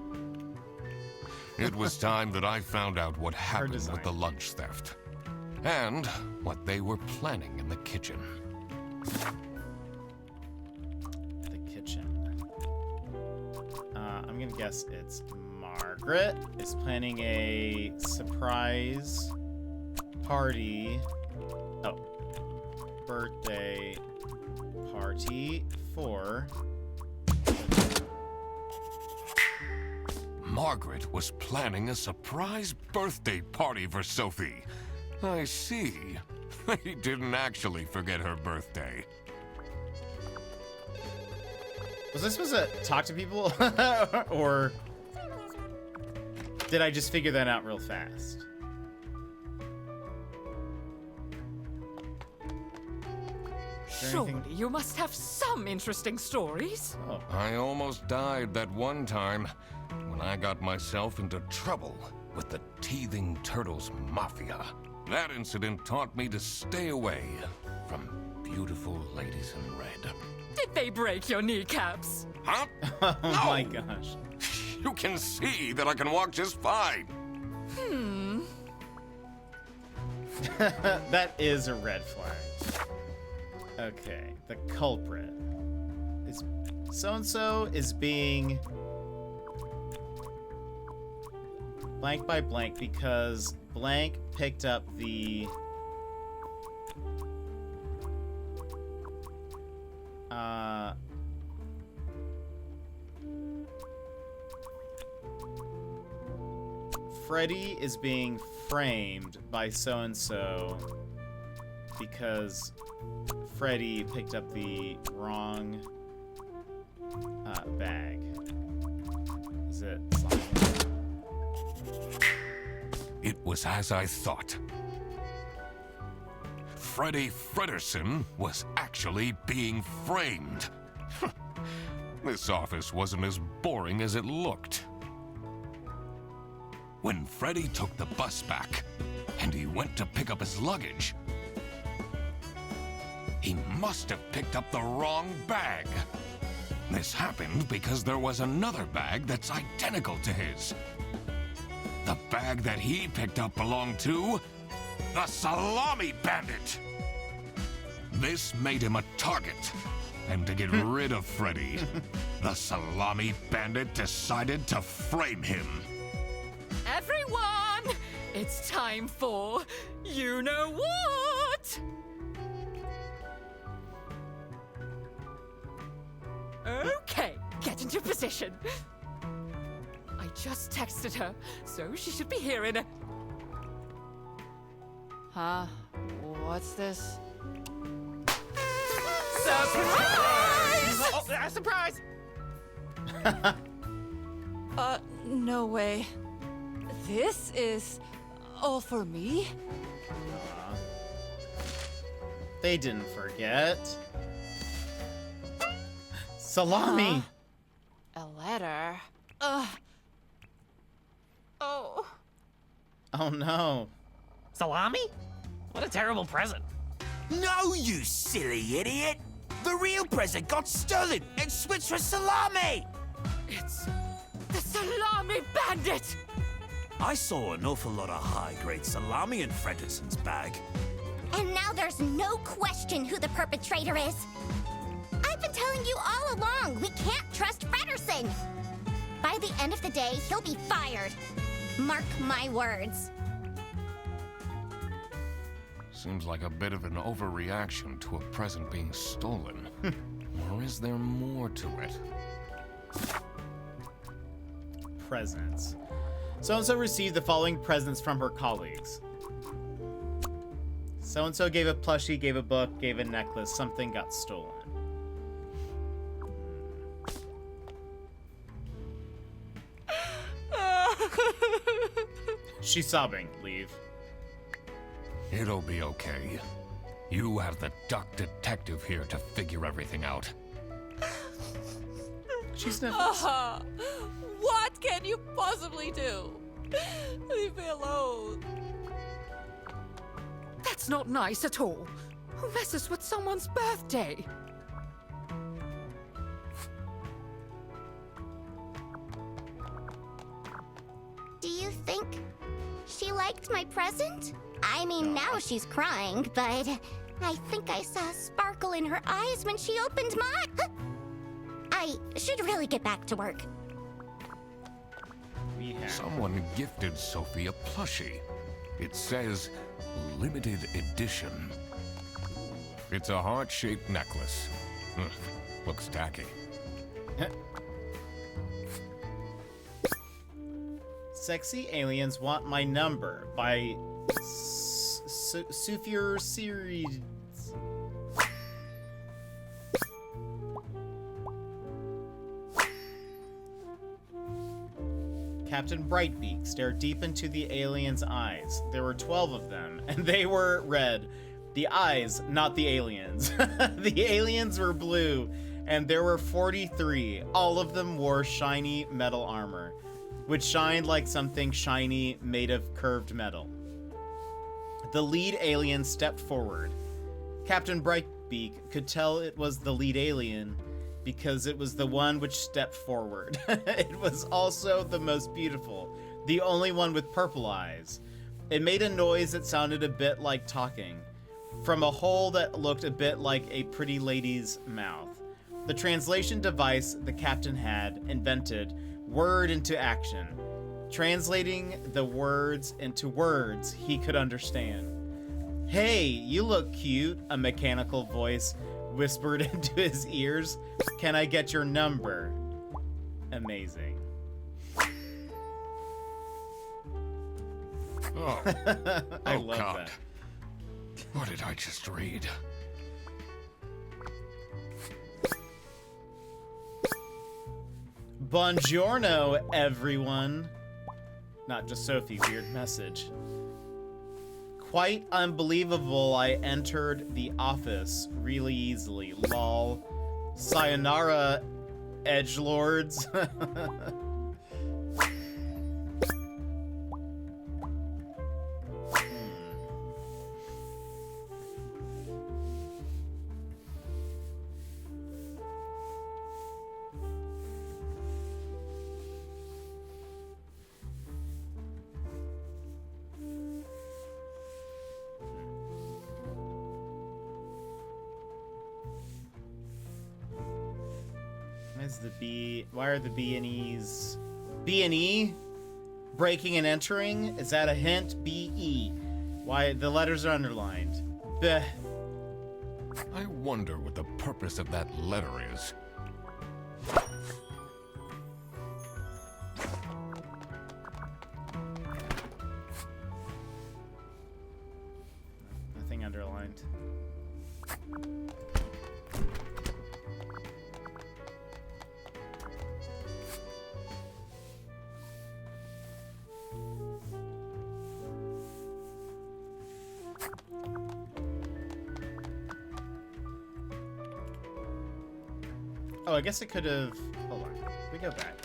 C: It was time that I found out what happened with the lunch theft. And what they were planning in the kitchen.
E: The kitchen. I'm gonna guess it's Margaret is planning a surprise party. Oh. Birthday party for...
C: Margaret was planning a surprise birthday party for Sophie. I see. They didn't actually forget her birthday.
E: Was I supposed to talk to people? Or did I just figure that out real fast?
J: Surely you must have some interesting stories.
E: Oh.
C: I almost died that one time when I got myself into trouble with the Teething Turtles Mafia. That incident taught me to stay away from beautiful ladies in red.
J: Did they break your kneecaps?
C: Huh?
E: Oh
C: No!
E: my gosh.
C: You can see that I can walk just fine.
E: That is a red flag. Okay, the culprit is so-and-so is being blank by blank because blank picked up the Freddy is being framed by so-and-so because Freddy picked up the wrong bag. Is it slime?
C: It was as I thought. Freddy Fredersen was actually being framed. This office wasn't as boring as it looked. When Freddy took the bus back, and he went to pick up his luggage, he must have picked up the wrong bag. This happened because there was another bag that's identical to his. The bag that he picked up belonged to the Salami Bandit. This made him a target, and to get rid of Freddy, the Salami Bandit decided to frame him.
J: Everyone, it's time for you know what? Okay, get into position. I just texted her, so she should be here in a...
M: Huh? What's this?
J: Surprise!
I: Oh, surprise?
M: No way. This is all for me?
E: They didn't forget. Salami!
M: A letter? Oh.
E: Oh no.
I: Salami? What a terrible present.
K: No, you silly idiot! The real present got stolen and switched for salami!
J: It's the Salami Bandit!
K: I saw an awful lot of high-grade salami in Fredrickson's bag.
F: And now there's no question who the perpetrator is. I've been telling you all along, we can't trust Frederson. By the end of the day, he'll be fired. Mark my words.
N: Seems like a bit of an overreaction to a present being stolen. Or is there more to it?
E: Presents. So-and-so received the following presents from her colleagues. So-and-so gave a plushie, gave a book, gave a necklace. Something got stolen. She's sobbing. Leave.
N: It'll be okay. You have the duck detective here to figure everything out.
E: She's not.
M: What can you possibly do? Leave me alone.
J: That's not nice at all. Who messes with someone's birthday?
F: Do you think she liked my present? I mean, now she's crying, but I think I saw a sparkle in her eyes when she opened mine. I should really get back to work.
N: Someone gifted Sophie a plushie. It says limited edition. It's a heart-shaped necklace. Looks tacky.
E: Sexy Aliens Want My Number by Sufir Series. Captain Brightbeak stared deep into the aliens' eyes. There were 12 of them, and they were red. The eyes, not the aliens. The aliens were blue, and there were 43. All of them wore shiny metal armor, which shined like something shiny made of curved metal. The lead alien stepped forward. Captain Brightbeak could tell it was the lead alien because it was the one which stepped forward. It was also the most beautiful, the only one with purple eyes. It made a noise that sounded a bit like talking, from a hole that looked a bit like a pretty lady's mouth. The translation device the captain had invented word into action, translating the words into words he could understand. "Hey, you look cute," a mechanical voice whispered into his ears. "Can I get your number?" Amazing.
N: Oh,
E: I
N: oh
E: love
N: God.
E: that.
N: What did I just read?
E: Buongiorno, everyone. Not just Sophie, weird message. Quite unbelievable, I entered the office really easily. Lol. Sayonara, edgelords. Why are the B&Es? B&E? Breaking and entering? Is that a hint? B-E. Why, the letters are underlined. Bleh.
N: I wonder what the purpose of that letter is.
E: Nothing underlined. Oh, I guess it could have... Hold on. We go back.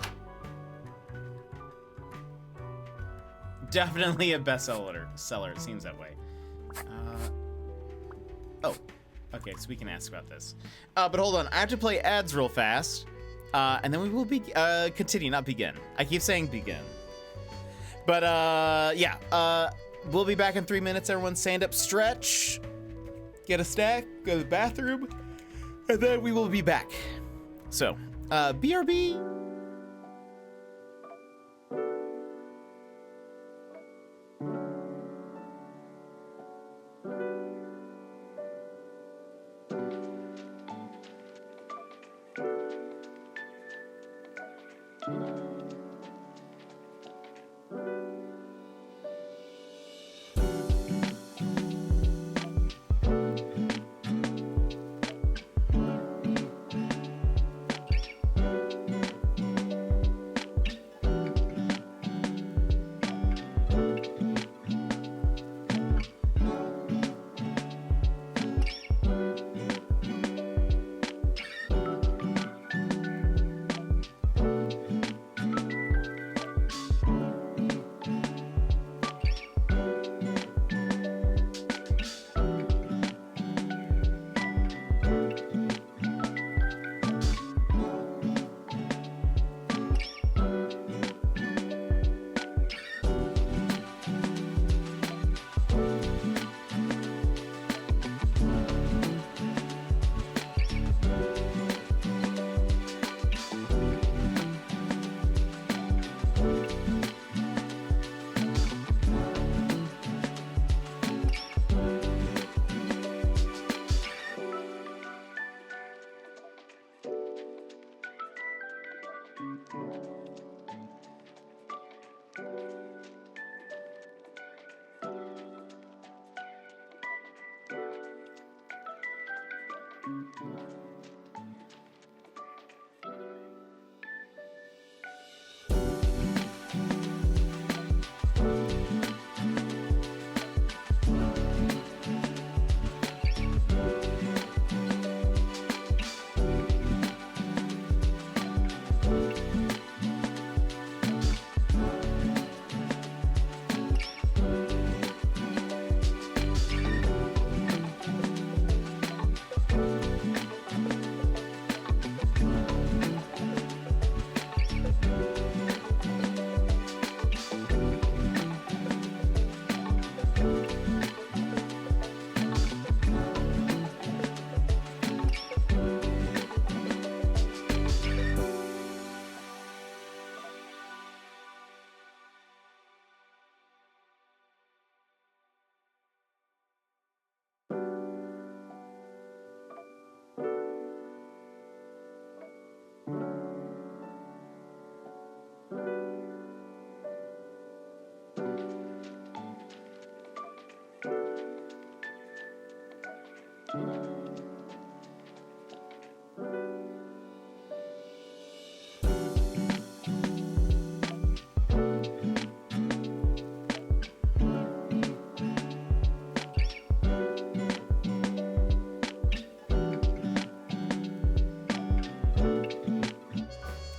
E: Definitely a bestseller. It seems that way. Oh. Okay, so we can ask about this. But hold on. I have to play ads real fast. And then we will continue, not begin. I keep saying begin. But, yeah. We'll be back in 3 minutes. Everyone stand up, stretch, get a snack, go to the bathroom, and then we will be back. So, BRB.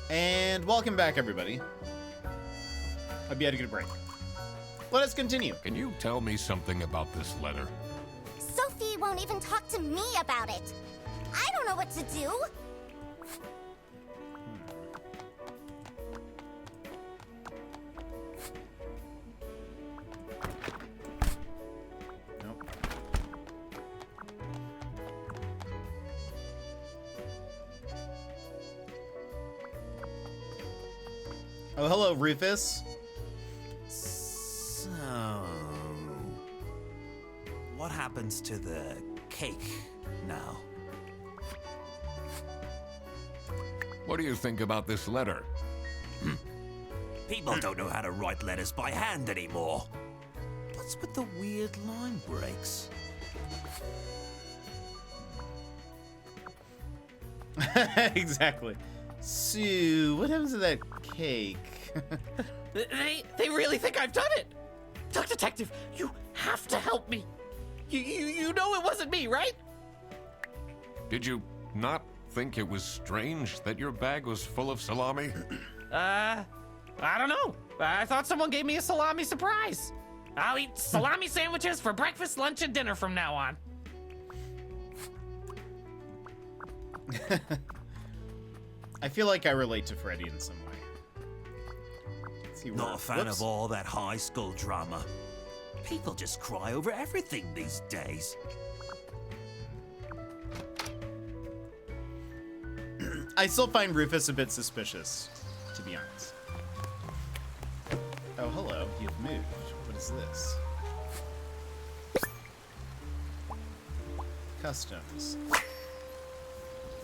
E: And welcome back, everybody. Hope you had a good break. Let us continue.
N: Can you tell me something about this letter?
F: Sophie won't even talk to me about it. I don't know what to do.
E: Nope. Oh, hello, Rufus.
K: So, what happens to the cake now?
N: What do you think about this letter?
K: People don't know how to write letters by hand anymore. What's with the weird line breaks?
E: Exactly. Sue, what happens to that cake?
I: They really think I've done it. Duck Detective, you have to help me. You know it wasn't me, right?
N: Did you not think it was strange that your bag was full of salami?
I: I don't know. I thought someone gave me a salami surprise. I'll eat salami sandwiches for breakfast, lunch, and dinner from now on.
E: I feel like I relate to Freddy in some way.
K: Not a fan of all that high school drama. People just cry over everything these days.
E: I still find Rufus a bit suspicious, to be honest. Oh, hello. You've moved. What is this? Customs.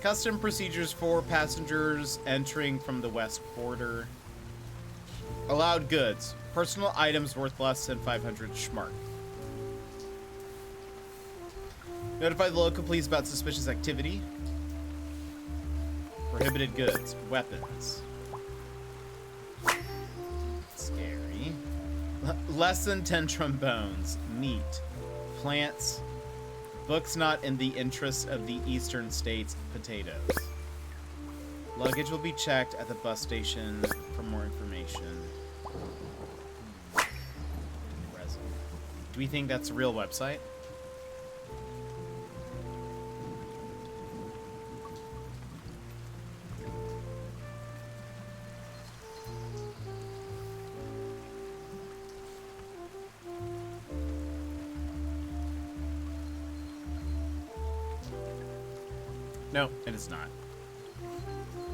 E: Custom procedures for passengers entering from the west border. Allowed goods. Personal items worth less than 500 schmark. Notify the local police about suspicious activity. Prohibited goods. Weapons. Scary. Less than 10 trombones. Meat. Plants. Books not in the interests of the eastern states. Potatoes. Luggage will be checked at the bus station for more information. Do we think that's a real website? No, it is not.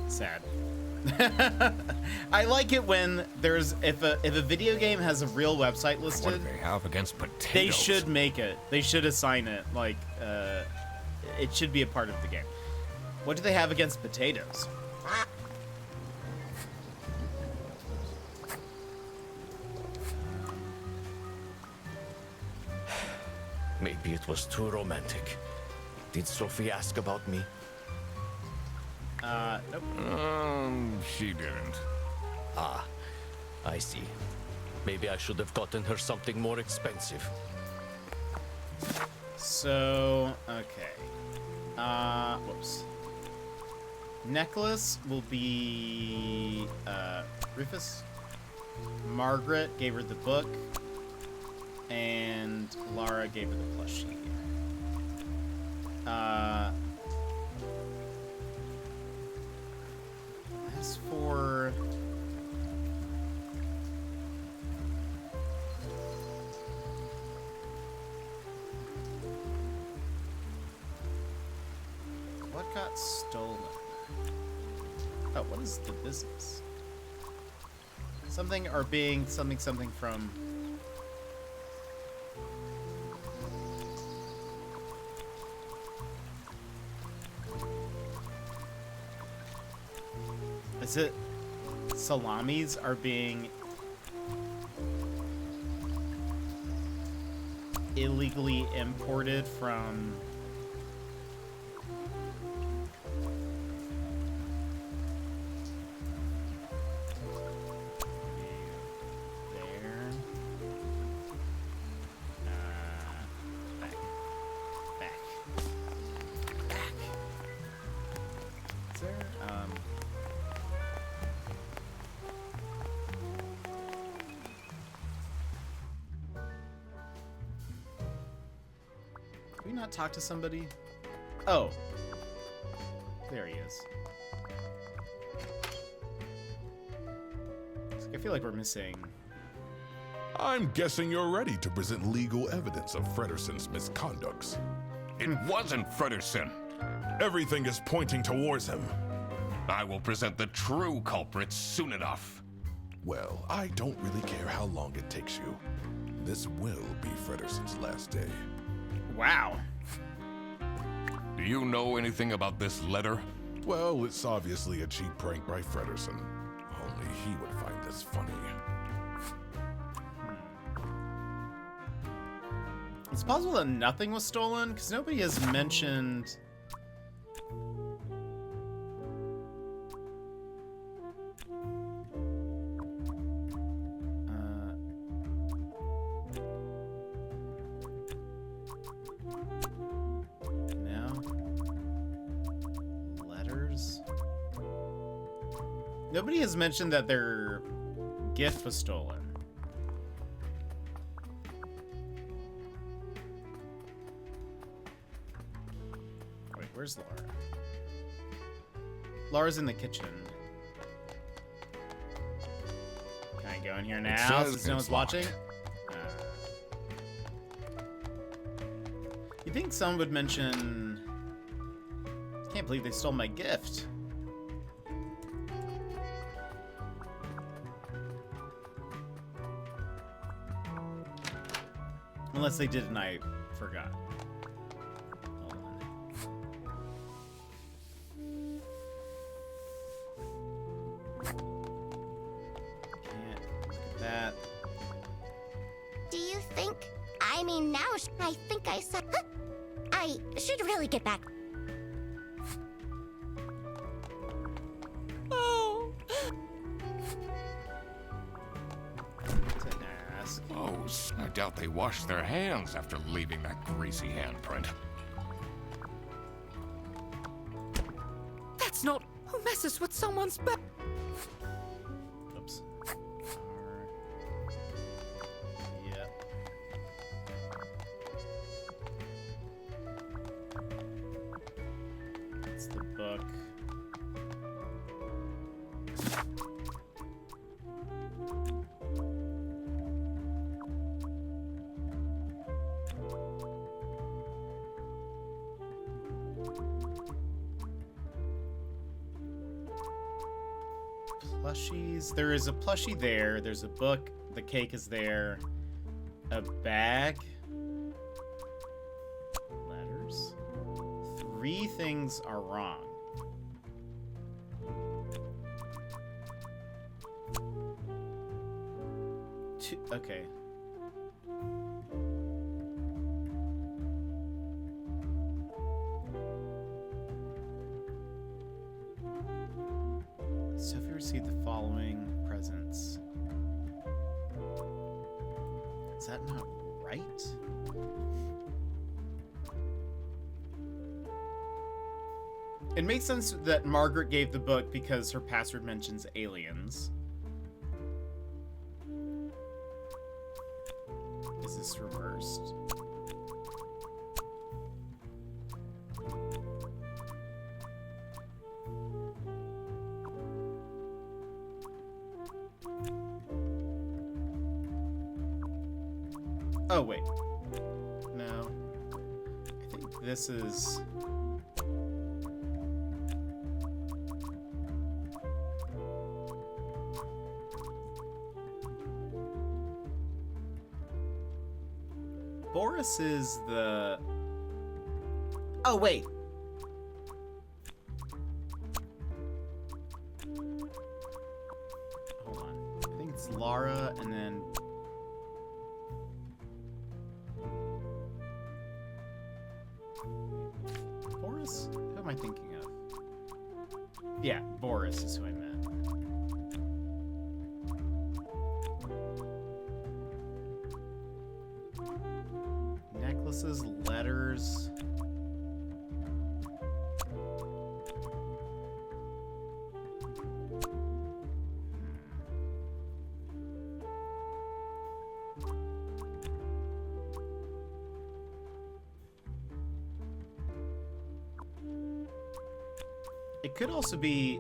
E: Sad. I like it when there's if a video game has a real website listed.
N: What do they have against potatoes?
E: They should make it. They should assign it. Like, it should be a part of the game. What do they have against potatoes?
L: Maybe it was too romantic. Did Sophie ask about me?
E: Nope.
N: She didn't.
L: Ah, I see. Maybe I should have gotten her something more expensive.
E: So, okay. Whoops. Necklace will be, Rufus. Margaret gave her the book. And Lara gave her the plushie. As for... what got stolen? Oh, what is the business? Something or being something from... Is it salamis are being illegally imported from there? Back. Is there Can we not talk to somebody? Oh. There he is. I feel like we're missing...
G: I'm guessing you're ready to present legal evidence of Frederson's misconducts.
N: It wasn't Frederson.
G: Everything is pointing towards him.
N: I will present the true culprits soon enough.
G: Well, I don't really care how long it takes you. This will be Frederson's last day.
E: Wow.
N: Do you know anything about this letter?
G: Well, it's obviously a cheap prank by Frederson. Only he would find this funny.
E: It's possible that nothing was stolen, because nobody has mentioned... No. Letter? Nobody has mentioned that their gift was stolen. Wait, where's Laura? Laura's in the kitchen. Can I go in here now since no one's watching? You think someone would mention... Can't believe they stole my gift. Unless they did and I forgot. Hold on. Can't look at that.
F: Do you think? I mean, now I think I saw. I should really get back.
M: Oh.
N: Oh, I doubt they washed their hands after leaving that greasy handprint.
J: That's not who messes with someone's back.
E: Oops. Yeah. It's the book. Plushies. There is a plushie there. There's a book. The cake is there. A bag. Letters. 3 things are wrong. Okay. Sophie received the following presents. Is that not right? It makes sense that Margaret gave the book because her password mentions aliens. Is this reversed? Oh, wait. No. I think this is... Boris is the... Oh, wait. Hold on. I think it's Lara and then... Boris? Who am I thinking of? Yeah, Boris is who I meant. Necklaces, letters. It could also be...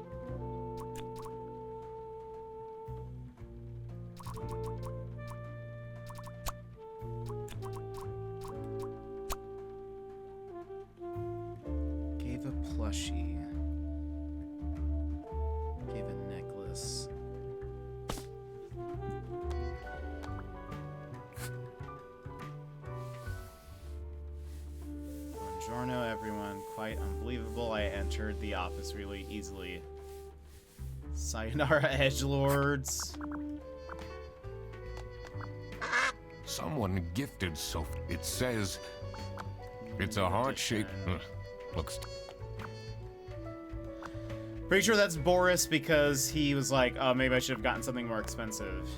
E: Gave a plushie. Gave a necklace. Buongiorno, everyone. Quite unbelievable. I entered the office really easily. Sayonara, edgelords.
N: Someone gifted Sophie. It says it's a heart-shaped... looks...
E: Pretty sure that's Boris because he was like, oh, maybe I should have gotten something more expensive.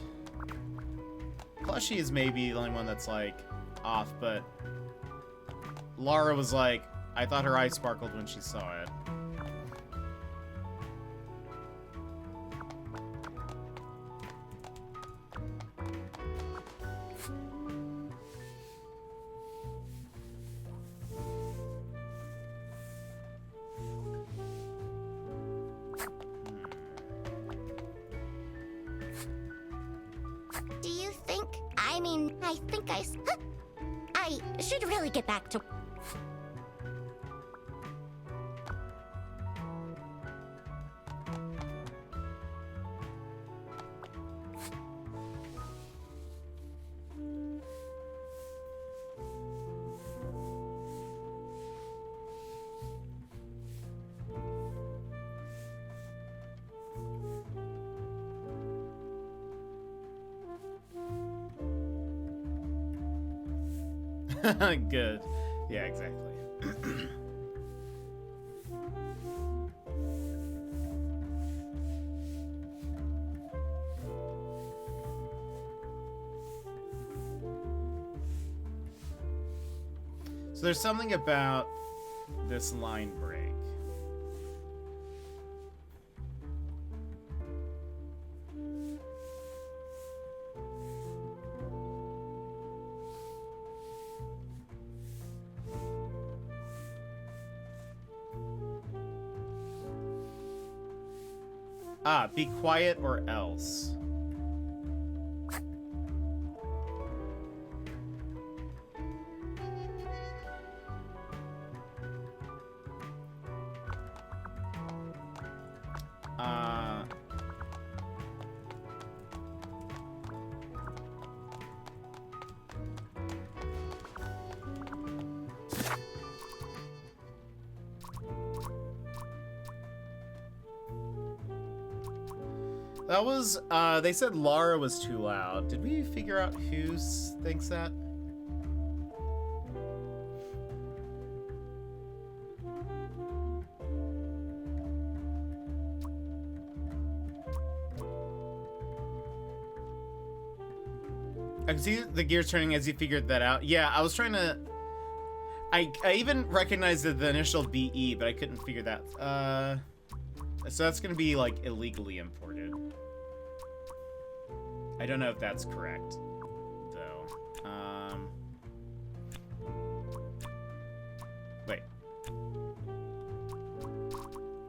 E: Plushie is maybe the only one that's like off, but Lara was like, I thought her eyes sparkled when she saw it.
F: I mean, I think I should really get back to...
E: Good. Yeah, exactly. So there's something about this line break. Ah, be quiet or else. That was, they said Lara was too loud. Did we figure out who thinks that? I can see the gears turning as you figured that out. Yeah, I was trying to... I even recognized the initial BE, but I couldn't figure that. So that's going to be, like, illegally imported. I don't know if that's correct, though. Wait.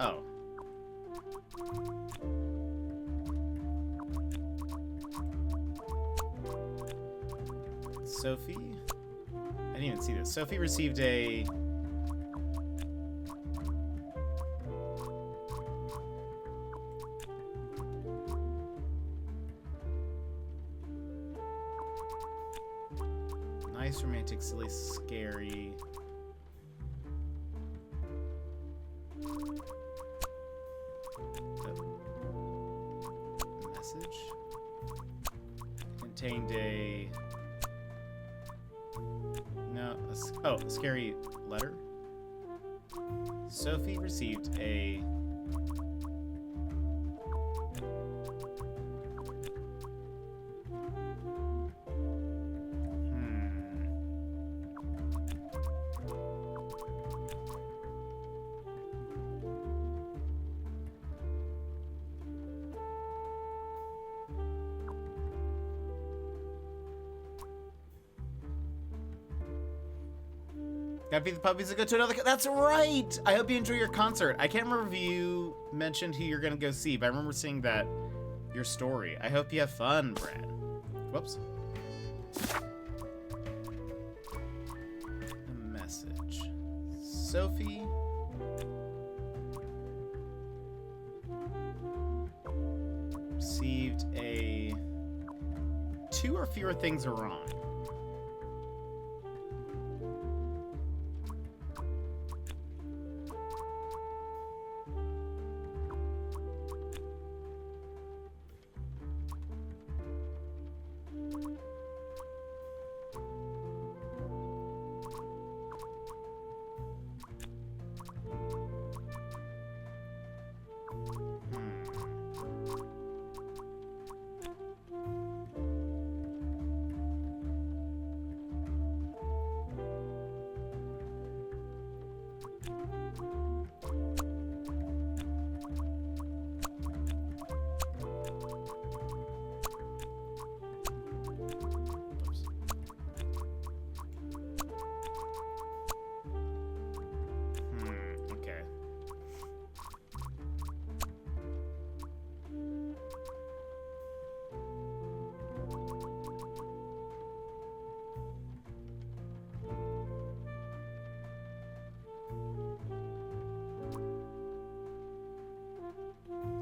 E: Oh. Sophie? I didn't even see this. Sophie received a... nice, romantic, silly, scary. Message contained a... No, a scary letter. Sophie received a... Gotta feed the puppies and go to another. That's right. I hope you enjoy your concert. I can't remember if you mentioned who you're gonna go see, but I remember seeing that your story. I hope you have fun, Brad. Whoops. A message. Sophie. Received a... 2 or fewer things are wrong.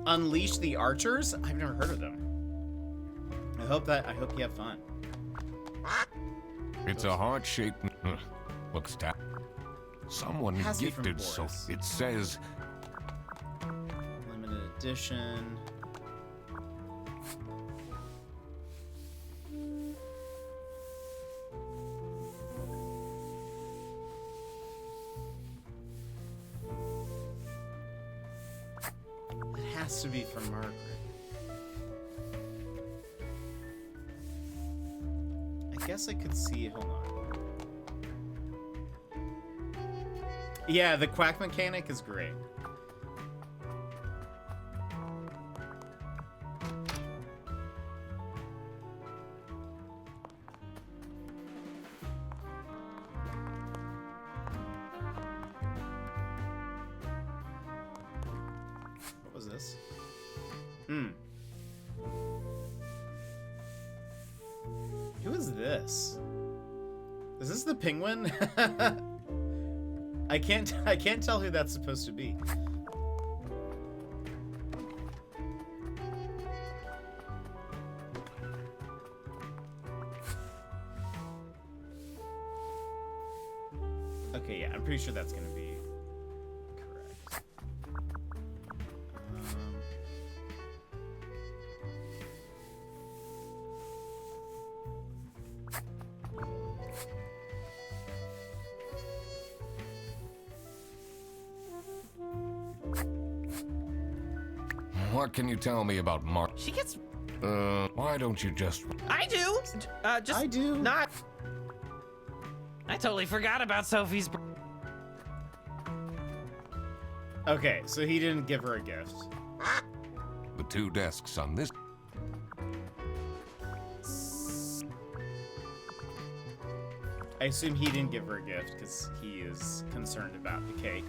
E: Unleash the Archers? I've never heard of them. I hope you have fun.
N: It's a heart-shaped... Looks down. Someone
E: Has to be from
N: gifted, so
E: Boris.
N: it says...
E: Limited edition. It has to be from Margaret. I guess I could see. Hold on. Yeah, the quack mechanic is great. What was this? Who is this? Is this the penguin? I can't tell who that's supposed to be. Okay, yeah, I'm pretty sure that's gonna be correct.
N: What can you tell me about Mark?
I: She gets...
N: Why don't you just...
I: I do! Just
E: I do.
I: not... I totally forgot about Sophie's...
E: Okay, so he didn't give her a gift.
N: The two desks on this...
E: I assume he didn't give her a gift because he is concerned about the cake.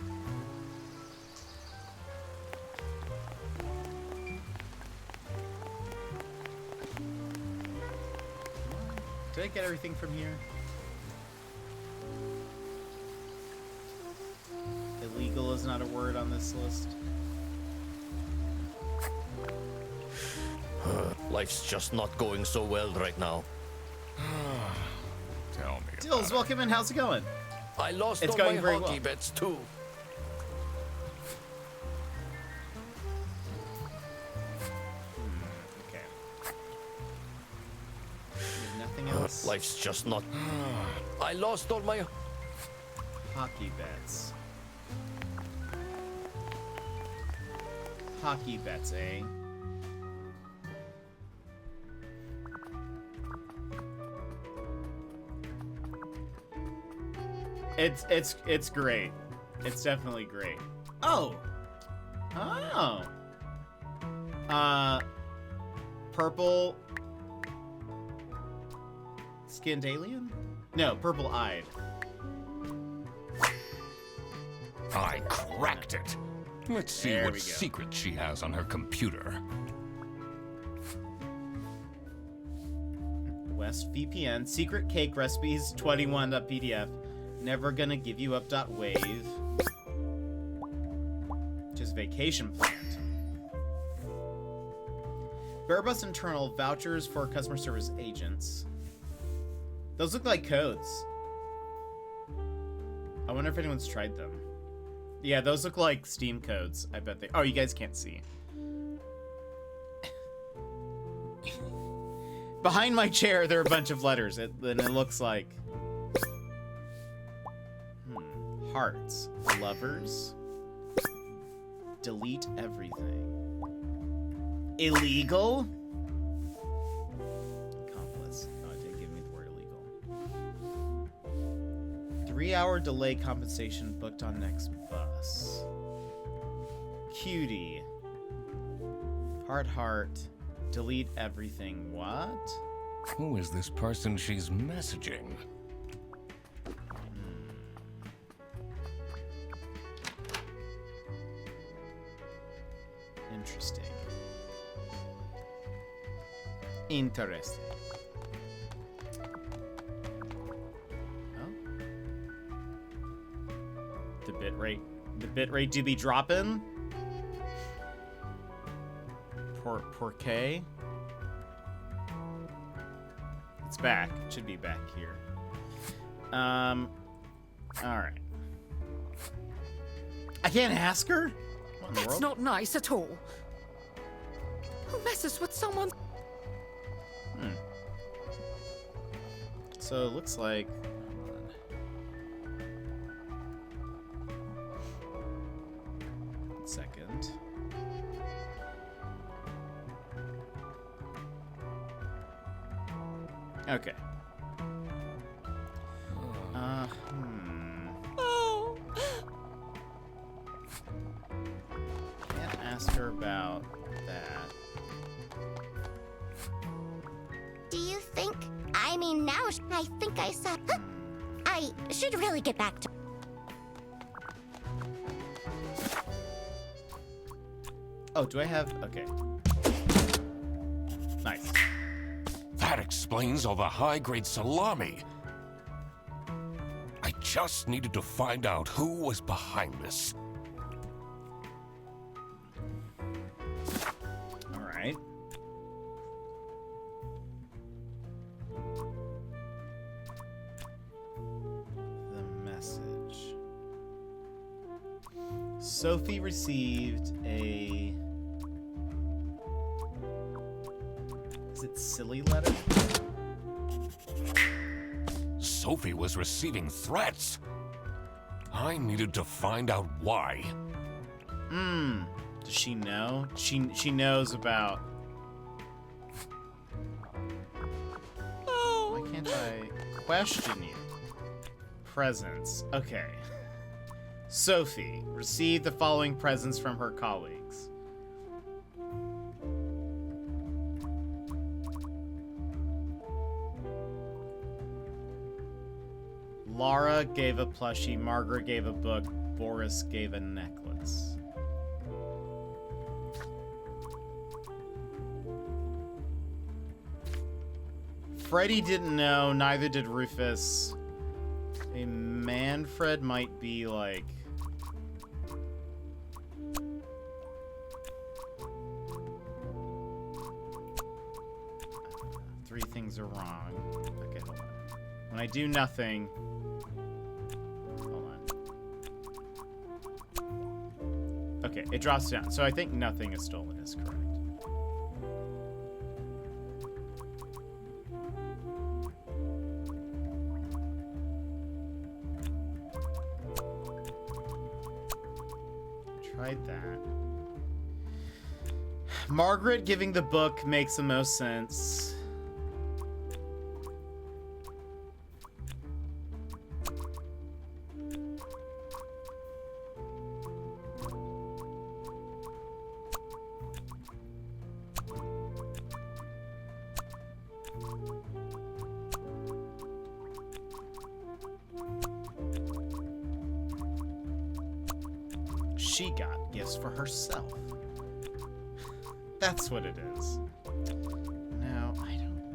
E: Did I get everything from here? Illegal is not a word on this list.
L: Life's just not going so well right now.
N: Tell me
E: Dills, welcome in. How's it going?
L: I lost
E: It's
L: all
E: going
L: my
E: very
L: hockey
E: well.
L: bets too.
E: Okay. Nothing else.
L: Life's just not... I lost all my...
E: Hockey bets. Hockey bets, eh? It's great. It's definitely great. Oh. Oh. Purple skinned alien? No, purple eyed.
N: I cracked it. Let's see
E: There
N: what
E: we go.
N: secret she has on her computer.
E: West VPN, secret cake recipes, 21.pdf. Never gonna give you up.wave. Just vacation planned. Bearbus internal vouchers for customer service agents. Those look like codes. I wonder if anyone's tried them. Yeah, those look like Steam codes. I bet they... Oh, you guys can't see. Behind my chair, there are a bunch of letters, and it looks like... Hearts. Lovers. Delete everything. Illegal? Accomplice. Oh, it didn't give me the word illegal. 3-hour delay compensation booked on next bus. Cutie. Heart. Delete everything. What?
N: Who is this person she's messaging?
E: Interesting. Oh. The bitrate do be dropping. Porquet. It's back. It should be back here. All right. I can't ask her? What in the
J: That's
E: world?
J: not nice at all. Who messes with someone?
E: So it looks like... One second. Okay.
M: Oh.
E: Can't ask her about that.
F: Do you think? I mean, now I think I saw. I should really get back to.
E: Oh, do I have? Okay. Nice.
C: That explains all the high-grade salami. I just needed to find out who was behind this.
E: All right. The message. Sophie received a... Is it silly letter?
C: Sophie was receiving threats. I needed to find out why.
E: Does she know? She knows about...
M: Oh.
E: Why can't I question you? Presents. Okay. Sophie received the following presents from her colleagues. Laura gave a plushie, Margaret gave a book, Boris gave a necklace. Freddie didn't know, neither did Rufus. A Manfred might be like... Three things are wrong. Okay, hold on. When I do nothing... Hold on. Okay, it drops down. So I think nothing is stolen is correct. Tried that. Margaret giving the book makes the most sense. She got gifts for herself. That's what it is. Now, I don't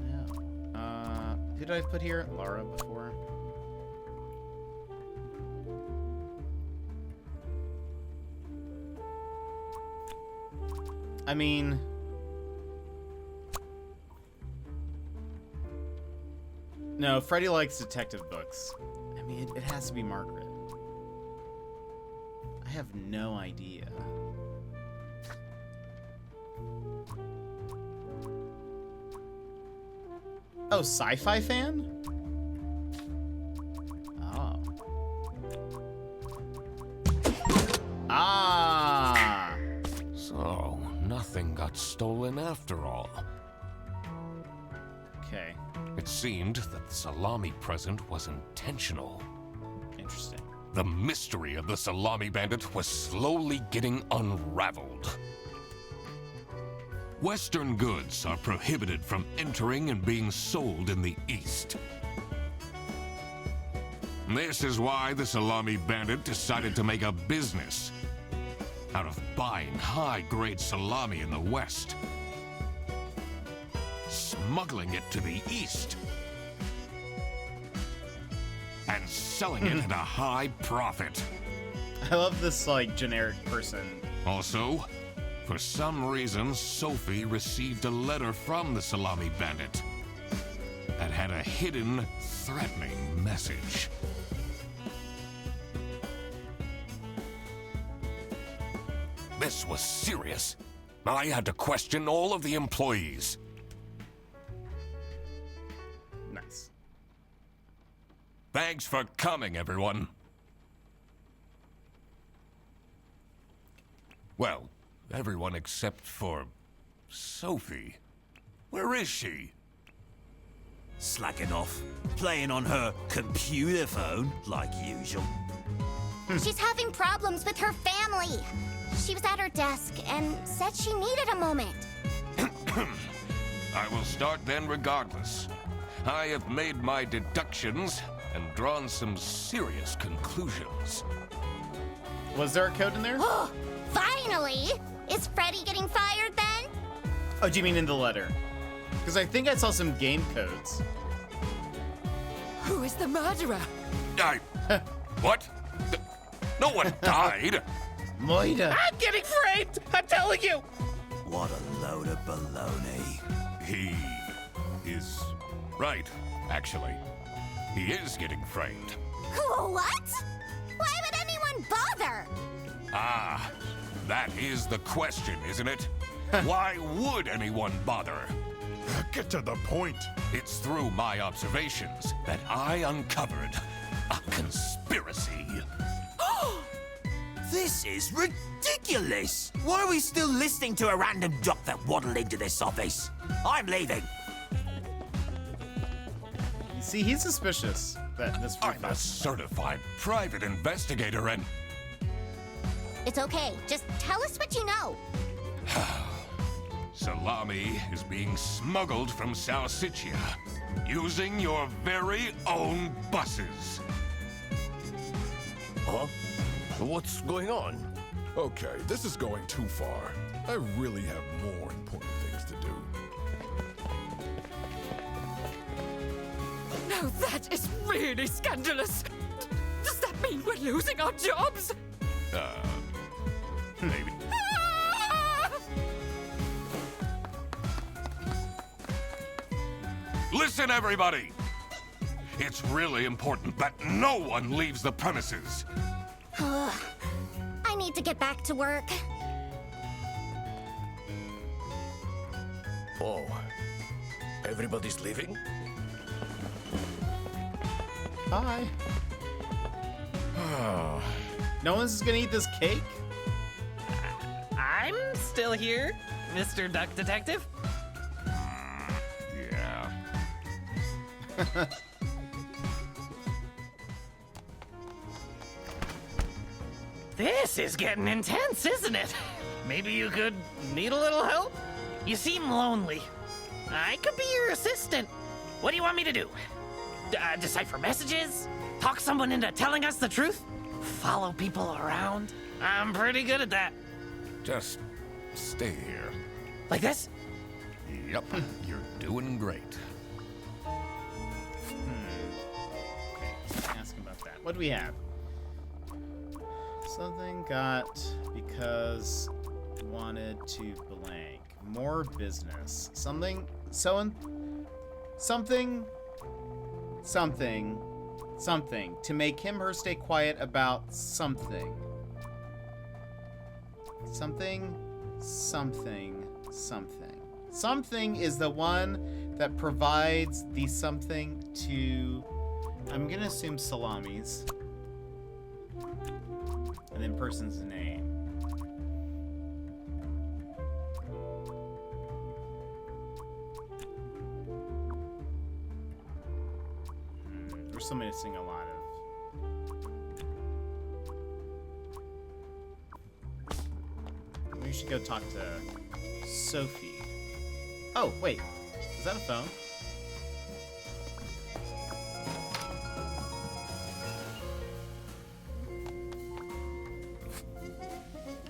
E: know. Who did I put here? Laura before. I mean... No, Freddie likes detective books. I mean, it has to be Margaret. I have no idea. Oh, sci-fi fan? Oh. Ah!
C: So, nothing got stolen after all.
E: Okay.
C: It seemed that the salami present was intentional.
E: Interesting.
C: The mystery of the salami bandit was slowly getting unraveled. Western goods are prohibited from entering and being sold in the East. This is why the salami bandit decided to make a business out of buying high-grade salami in the West, smuggling it to the East, and selling it at a high profit.
E: I love this, like, generic person.
C: Also,
N: For some reason, Sophie received a letter from the Salami Bandit that had a hidden, threatening message. This was serious. I had to question all of the employees.
E: Nice.
N: Thanks for coming, everyone. Well, everyone except for Sophie. Where is she?
K: Slacking off, playing on her computer phone, like usual.
F: She's having problems with her family. She was at her desk and said she needed a moment.
N: I will start then regardless. I have made my deductions and drawn some serious conclusions.
E: Was there a code in there?
F: Oh, finally! Is Freddy getting fired then?
E: Oh, do you mean in the letter? Because I think I saw some game codes.
J: Who is the murderer?
N: What? No one died!
E: Moida!
I: I'm getting framed! I'm telling you!
K: What a load of baloney.
N: He is right, actually. He is getting framed.
F: What? Why would anyone bother?
N: Ah, that is the question, isn't it? Why would anyone bother?
G: Get to the point.
N: It's through my observations that I uncovered a conspiracy.
K: This is ridiculous! Why are we still listening to a random jock that waddled into this office? I'm leaving.
E: You see, he's suspicious that this.
N: I'm a certified private investigator and...
F: It's okay. Just tell us what you know.
N: Salami is being smuggled from Salsiccia using your very own buses.
L: Huh? What's going on?
G: Okay, this is going too far. I really have more important things to do.
J: Now that is really scandalous. Does that mean we're losing our jobs?
N: Maybe. Listen, everybody! It's really important that no one leaves the premises.
F: I need to get back to work.
L: Oh, everybody's leaving?
E: Bye. No one's gonna eat this cake?
I: I'm still here, Mr. Duck Detective.
N: Yeah.
I: This is getting intense, isn't it? Maybe you could need a little help? You seem lonely. I could be your assistant. What do you want me to do? Decipher messages? Talk someone into telling us the truth? Follow people around? I'm pretty good at that.
N: Just stay here.
I: Like this?
N: Yep, you're doing great.
E: Ask him about that. What do we have? Something got because wanted to blank. More business. Something to make him her stay quiet about something. Something is the one that provides the something to, I'm gonna assume Salami's. And then person's name. We're still missing a lot of. We should go talk to Sophie. Oh, wait. Is that a phone?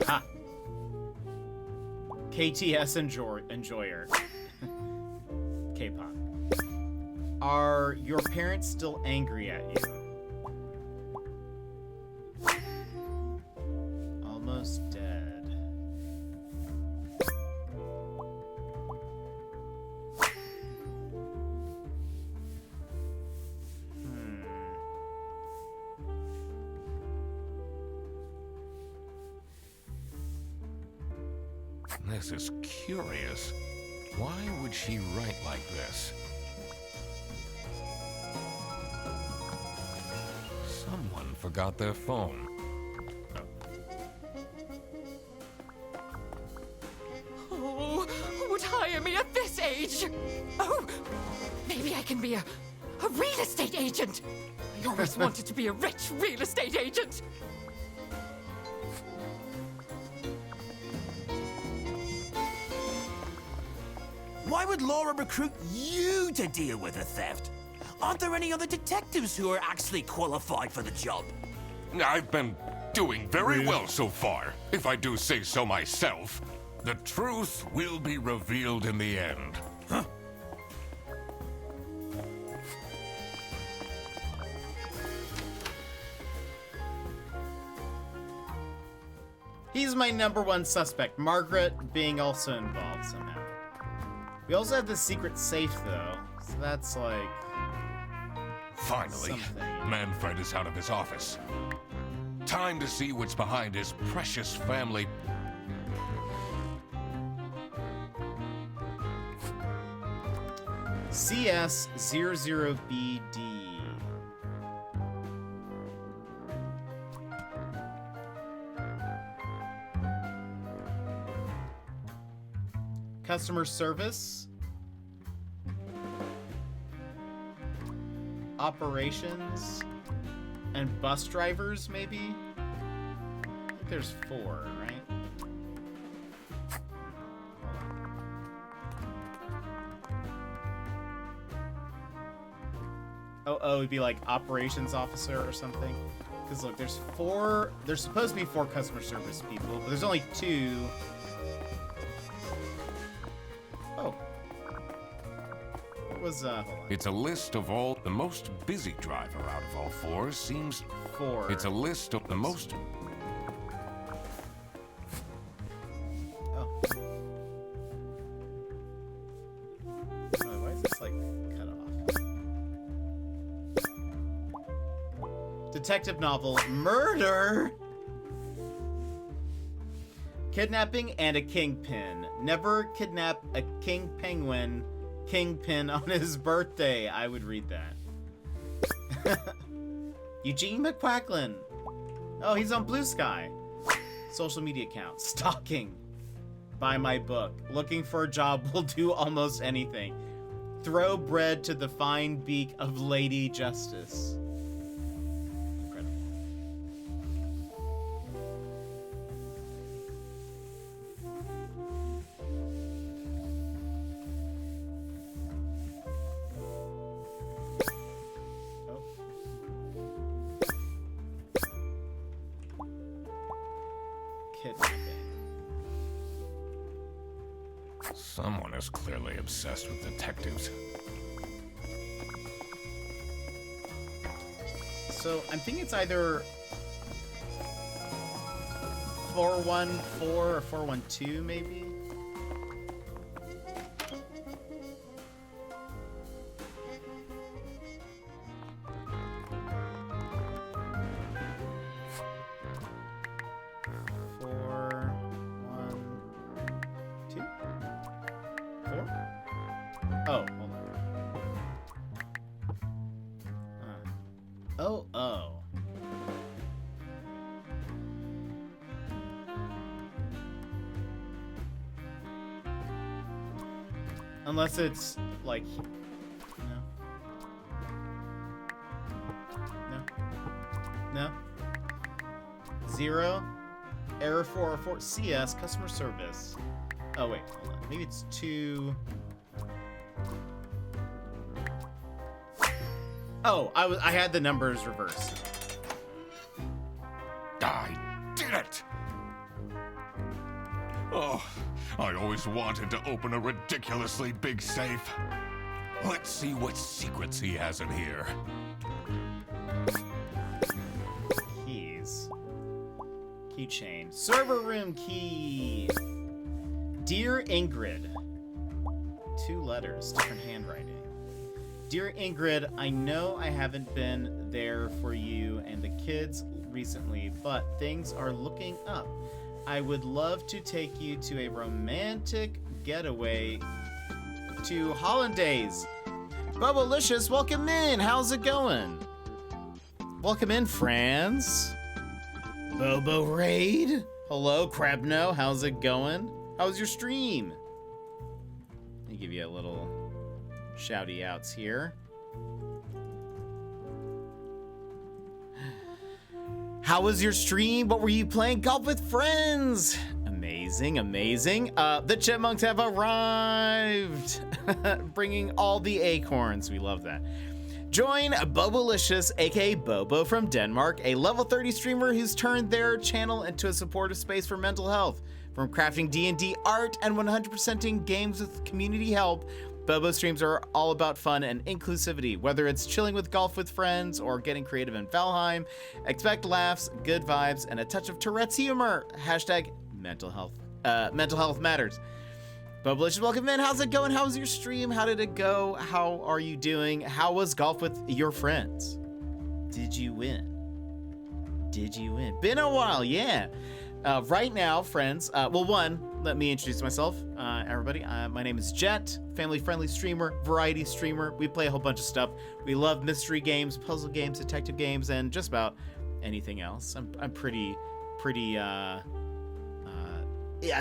E: Ha! KTS enjoyer. K-pop. Are your parents still angry at you? Almost dead.
N: This is curious. Why would she write like this? Someone forgot their phone.
J: Oh, who would hire me at this age? Oh, maybe I can be a real estate agent. I always wanted to be a rich real estate agent.
K: Why would Laura recruit you to deal with the theft? Aren't there any other detectives who are actually qualified for the job?
N: I've been doing very well so far, if I do say so myself. The truth will be revealed in the end.
K: Huh?
E: He's my #1 suspect, Margaret being also involved somehow. We also have the secret safe, though, so that's like...
N: Finally, Manfred is out of his office. Time to see what's behind his precious family.
E: CS00BD. Customer service. Operations. And bus drivers, maybe? I think there's 4, right? Oh, it'd be like operations officer or something. Because look, there's supposed to be 4 customer service people, but there's only 2. Oh. What was, hold on.
N: It's a list of all the most busy driver out of all 4 seems...
E: 4.
N: It's a list of the most...
E: Oh. Why is this, like, cut off? Detective novel, murder! Kidnapping and a kingpin. Never kidnap a king penguin kingpin on his birthday. I would read that. Eugene McQuacklin. Oh, he's on Blue Sky. Social media account. Stalking. Buy my book. Looking for a job will do almost anything. Throw bread to the fine beak of Lady Justice. Incredible. Kidnapping.
N: Someone is clearly obsessed with detectives.
E: So I'm thinking it's either 414 or 412, maybe. Oh, hold on. Oh. Unless it's like no. 0 error 404 CS customer service. Oh wait, hold on. Maybe it's 2. Oh, I had the numbers reversed.
N: I did it! Oh, I always wanted to open a ridiculously big safe. Let's see what secrets he has in here.
E: Keys. Keychain. Server room key. Dear Ingrid. 2 letters, different handwriting. Dear Ingrid, I know I haven't been there for you and the kids recently, but things are looking up. I would love to take you to a romantic getaway to Hollandaise. Bobolicious, welcome in. How's it going? Welcome in, Franz. Bobo Raid. Hello, Crabno. How's it going? How's your stream? Let me give you a little shouty outs here. How was your stream? What were you playing? Golf with friends. Amazing, amazing. The chipmunks have arrived. Bringing all the acorns. We love that. Join Bobolicious, aka Bobo from Denmark, a level 30 streamer who's turned their channel into a supportive space for mental health. From crafting D&D art and 100%ing games with community help, Bobo streams are all about fun and inclusivity. Whether it's chilling with golf with friends or getting creative in Valheim, expect laughs, good vibes, and a touch of Tourette's humor. Hashtag mental health matters. Bobolicious, welcome in. How's it going? How was your stream? How did it go? How are you doing? How was golf with your friends? Did you win? Did you win? Been a while, yeah. Right now, friends, well, one, let me introduce myself, everybody. My name is Jet, family-friendly streamer, variety streamer. We play a whole bunch of stuff. We love mystery games, puzzle games, detective games, and just about anything else. I'm pretty, I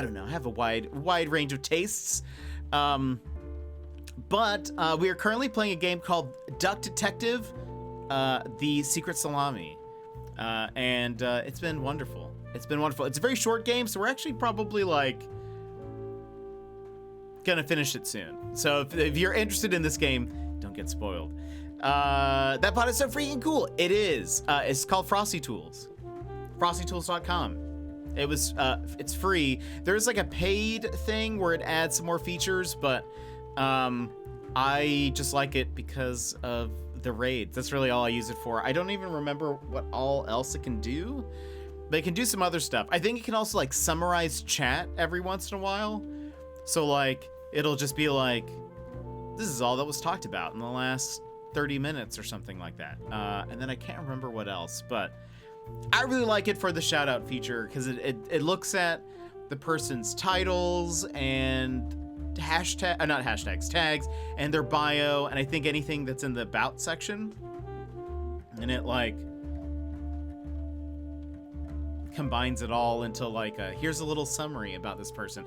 E: don't know, I have a wide range of tastes. But we are currently playing a game called Duck Detective, the Secret Salami. And it's been wonderful. It's been wonderful. It's a very short game, so we're actually probably like gonna finish it soon. So if you're interested in this game, don't get spoiled. That pod is so freaking cool. It is. It's called Frosty Tools. FrostyTools.com. It's free. There's like a paid thing where it adds some more features, but I just like it because of the raids. That's really all I use it for. I don't even remember what all else it can do, but it can do some other stuff. I think it can also like summarize chat every once in a while. So like, it'll just be like, this is all that was talked about in the last 30 minutes or something like that. And then I can't remember what else, but I really like it for the shout out feature because it looks at the person's titles and tags and their bio, and I think anything that's in the about section, and it like combines it all into like here's a little summary about this person.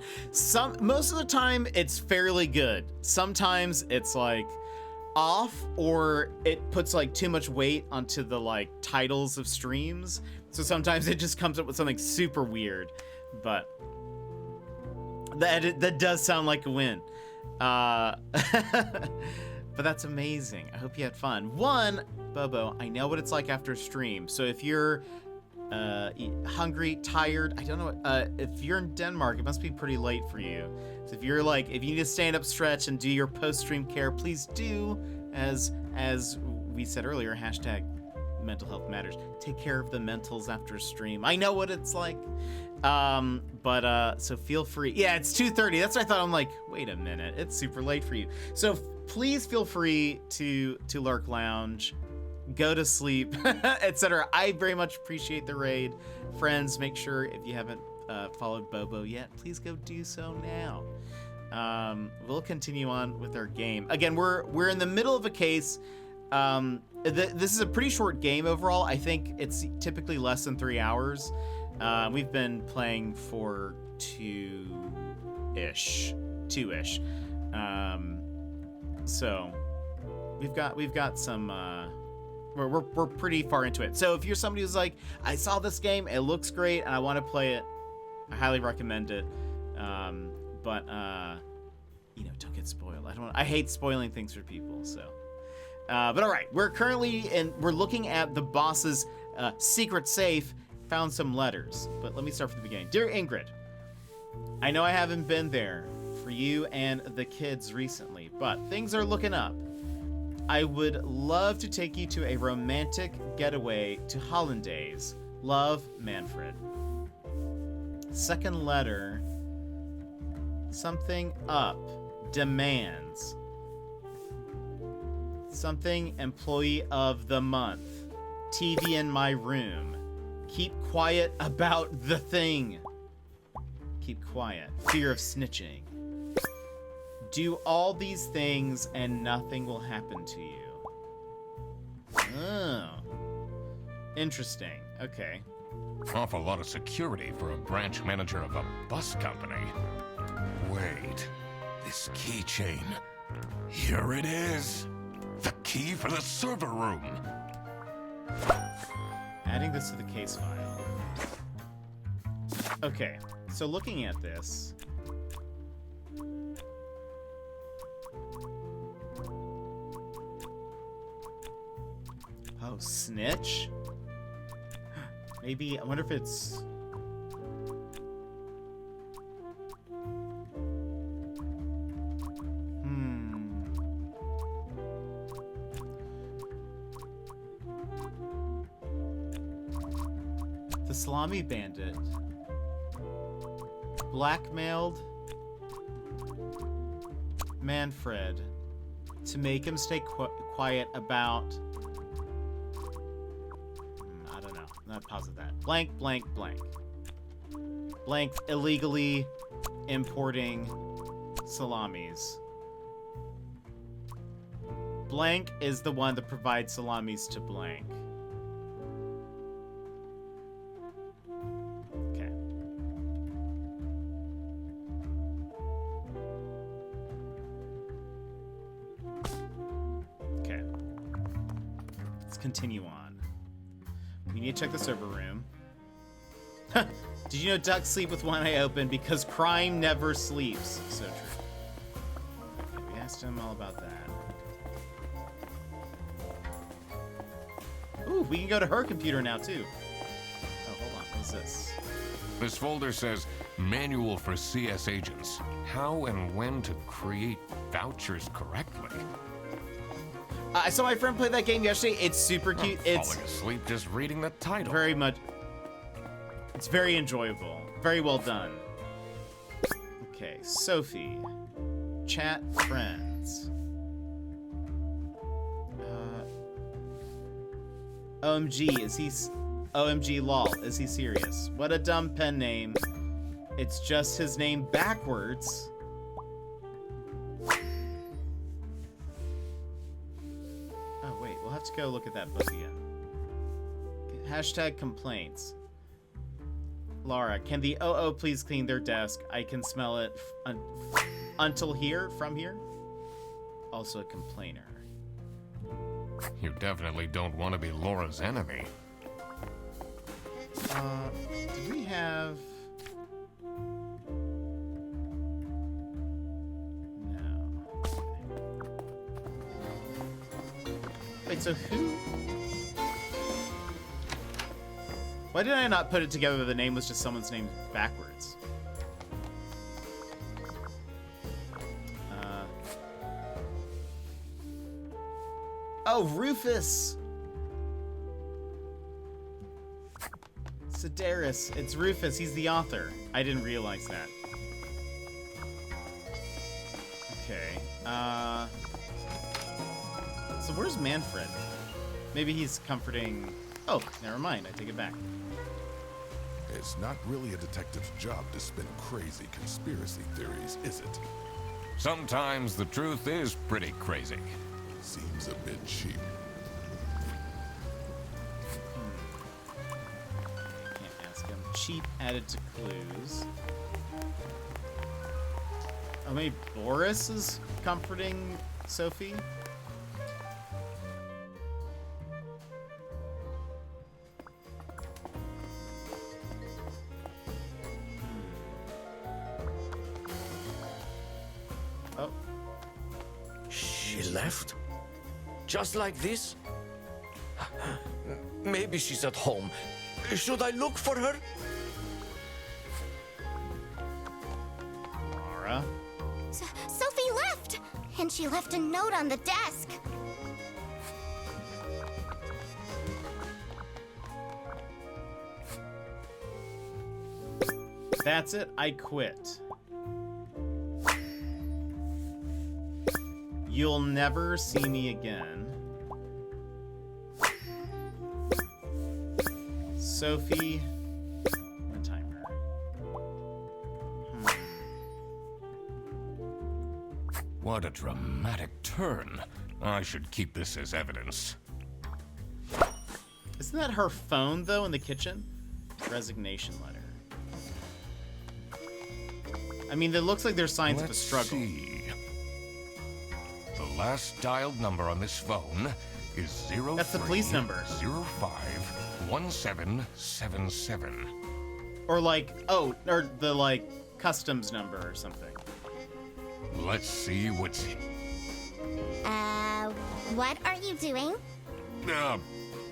E: Most of the time it's fairly good. Sometimes it's like off, or it puts like too much weight onto the like titles of streams, so sometimes it just comes up with something super weird, but that does sound like a win. But that's amazing. I hope you had fun. One, Bobo, I know what it's like after a stream, so if you're hungry, tired, I don't know, if you're in Denmark, it must be pretty late for you. So if you're like, if you need to stand up, stretch, and do your post-stream care, please do, as we said earlier, hashtag mental health matters. Take care of the mentals after a stream. I know what it's like. So feel free. Yeah, it's 2:30. That's what I thought. I'm like, wait a minute, it's super late for you. So please feel free to lurk lounge, go to sleep, etc. I very much appreciate the raid. Friends, make sure if you haven't followed Bobo yet, please go do so now. We'll continue on with our game. Again, we're in the middle of a case. This is a pretty short game overall. I think it's typically less than 3 hours. We've been playing for two-ish. So we've got some. We're pretty far into it. So if you're somebody who's like, I saw this game, it looks great, and I want to play it, I highly recommend it. But don't get spoiled. I hate spoiling things for people. So, but all right, we're looking at the boss's secret safe. Found some letters, but let me start from the beginning. Dear Ingrid, I know I haven't been there for you and the kids recently, but things are looking up. I would love to take you to a romantic getaway to Hollandaise. Love, Manfred. Second letter. Something up. Demands. Something employee of the month. TV in my room. Keep quiet about the thing. Keep quiet. Fear of snitching. Do all these things and nothing will happen to you. Oh. Interesting. Okay.
N: Awful lot of security for a branch manager of a bus company. Wait, this keychain. Here it is. The key for the server room.
E: Adding this to the case file. Okay, so looking at this. Oh, snitch? Maybe, I wonder if it's... The Salami Bandit blackmailed Manfred to make him stay quiet about... I don't know. I'm not positive that. Blank, blank, blank. Blank illegally importing salamis. Blank is the one that provides salamis to blank. Continue on. We need to check the server room. Did you know ducks sleep with one eye open because crime never sleeps? So true. Okay, we asked him all about that. Ooh, we can go to her computer now too. Oh, hold on. What's this?
N: This folder says Manual for CS Agents. How and when to create vouchers correctly.
E: I saw my friend play that game yesterday. It's super cute. It's
N: falling asleep just reading the title.
E: Very much. It's very enjoyable. Very well done. Okay, Sophie. Chat friends. OMG, is he... OMG lol, is he serious? What a dumb pen name. It's just his name backwards. Let's go look at that book again. Hashtag complaints. Laura, can the OO please clean their desk? I can smell it until here, from here. Also a complainer.
N: You definitely don't want to be Laura's enemy.
E: Did we have... Wait, so who? Why did I not put it together that the name was just someone's name backwards? Oh, Rufus! Sedaris. It's Rufus. He's the author. I didn't realize that. Okay. So where's Manfred? Maybe he's comforting... Oh, never mind. I take it back.
G: It's not really a detective's job to spin crazy conspiracy theories, is it?
N: Sometimes the truth is pretty crazy.
G: Seems a bit cheap.
E: Can't ask him. Cheap added to clues. Oh, maybe Boris is comforting Sophie?
L: Left? Just like this? Maybe she's at home. Should I look for her?
E: Laura?
F: Sophie left! And she left a note on the desk.
E: That's it. I quit. You'll never see me again. Sophie. I'm gonna time her.
N: What a dramatic turn. I should keep this as evidence.
E: Isn't that her phone, though, in the kitchen? Resignation letter. I mean, it looks like there's signs of a struggle.
N: See. The last dialed number on this phone is 03
E: That's the police number.
N: 051777.
E: Or like, oh, or the like customs number or something.
N: Let's see what's...
F: What are you doing?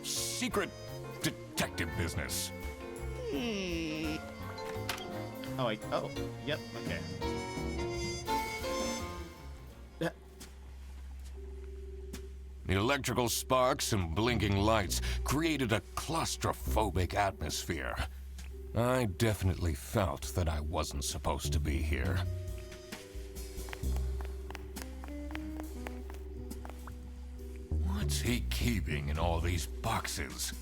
N: Secret detective business.
E: Oh, yep, okay.
N: The electrical sparks and blinking lights created a claustrophobic atmosphere. I definitely felt that I wasn't supposed to be here. What's he keeping in all these boxes?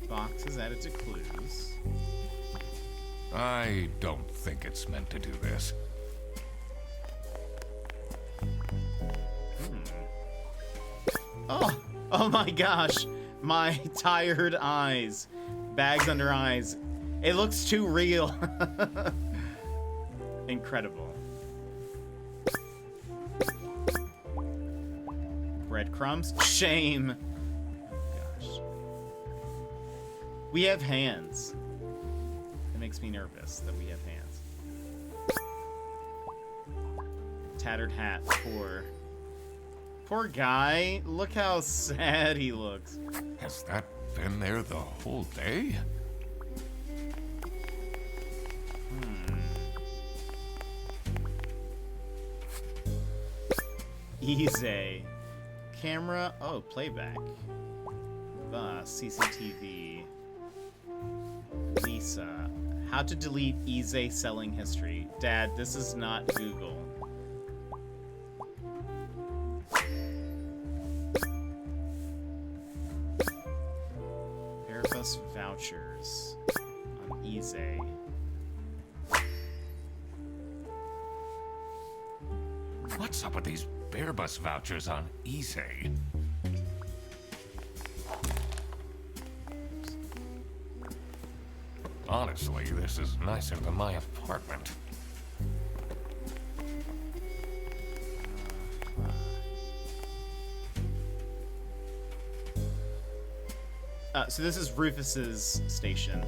E: Boxes added to clues.
N: I don't think it's meant to do this.
E: Oh my gosh. My tired eyes. Bags under eyes. It looks too real. Incredible. Breadcrumbs? Shame. Oh gosh. We have hands. It makes me nervous that we have hands. Tattered hat. Poor guy. Look how sad he looks.
N: Has that been there the whole day?
E: Easy. Camera. Oh, playback. CCTV. Lisa. How to delete Easy selling history. Dad, this is not Google. Airbus vouchers on Easy.
N: What's up with these Airbus vouchers on Easy? Honestly, this is nicer than my apartment.
E: So this is Rufus's station.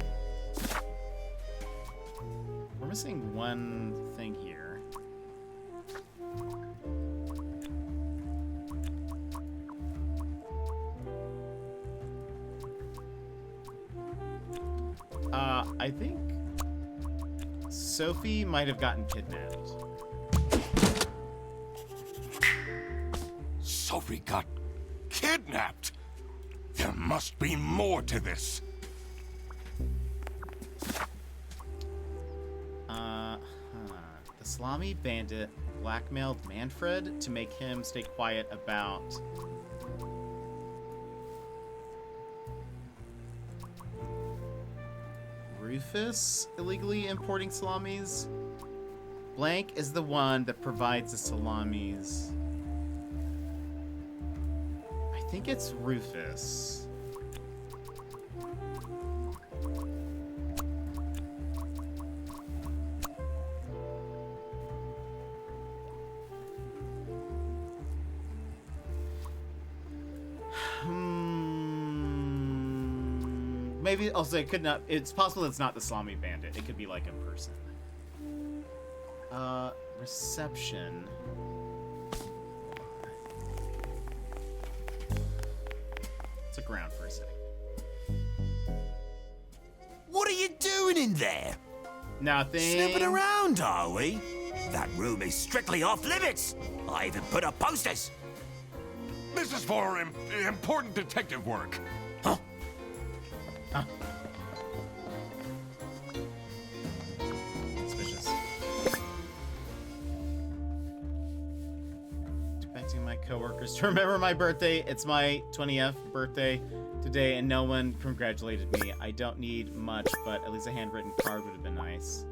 E: We're missing one thing here. I think Sophie might have gotten kidnapped.
N: Sophie got kidnapped? There must be more to this.
E: The Salami bandit blackmailed Manfred to make him stay quiet about... Rufus illegally importing salamis. Blank is the one that provides the salamis. I think it's Rufus. Maybe also it could not. It's possible it's not the Salami bandit. It could be like a person. Reception. Let's look around for a second.
K: What are you doing in there?
E: Nothing.
K: Snooping around, are we? That room is strictly off limits. I even put up posters.
N: This is for important detective work.
K: Huh?
E: Suspicious. Expecting my coworkers to remember my birthday. It's my 20th birthday today, and no one congratulated me. I don't need much, but at least a handwritten card would have been nice.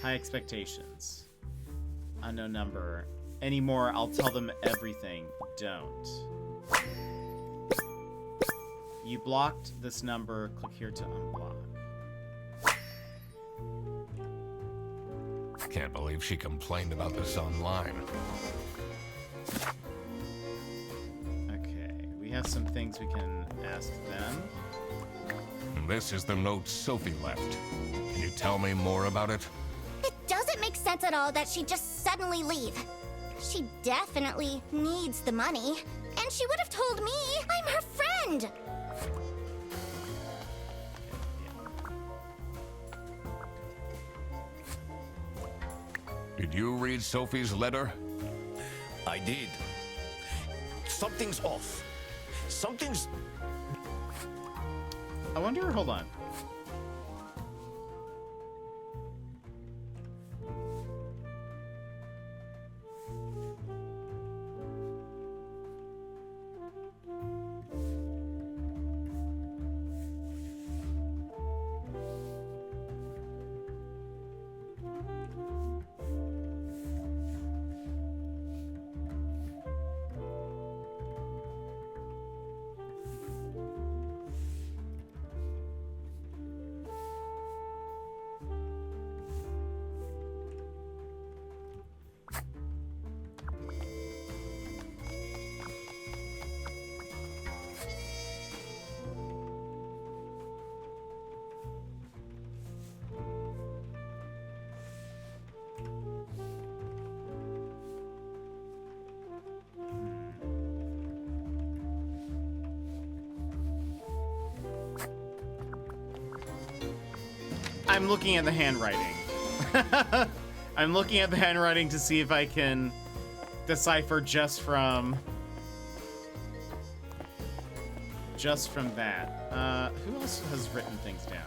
E: High expectations. Unknown number. Anymore, I'll tell them everything. Don't. You blocked this number. Click here to unblock.
N: Can't believe she complained about this online.
E: Okay, we have some things we can ask them.
N: This is the note Sophie left. Can you tell me more about it?
F: It doesn't make sense at all that she'd just suddenly leave. She definitely needs the money, and she would have told me. I'm her friend.
N: Did you read Sophie's letter?
L: I did. Something's off. Something's...
E: I wonder, hold on. I'm looking at the handwriting. I'm looking at the handwriting to see if I can decipher just from that. Who else has written things down?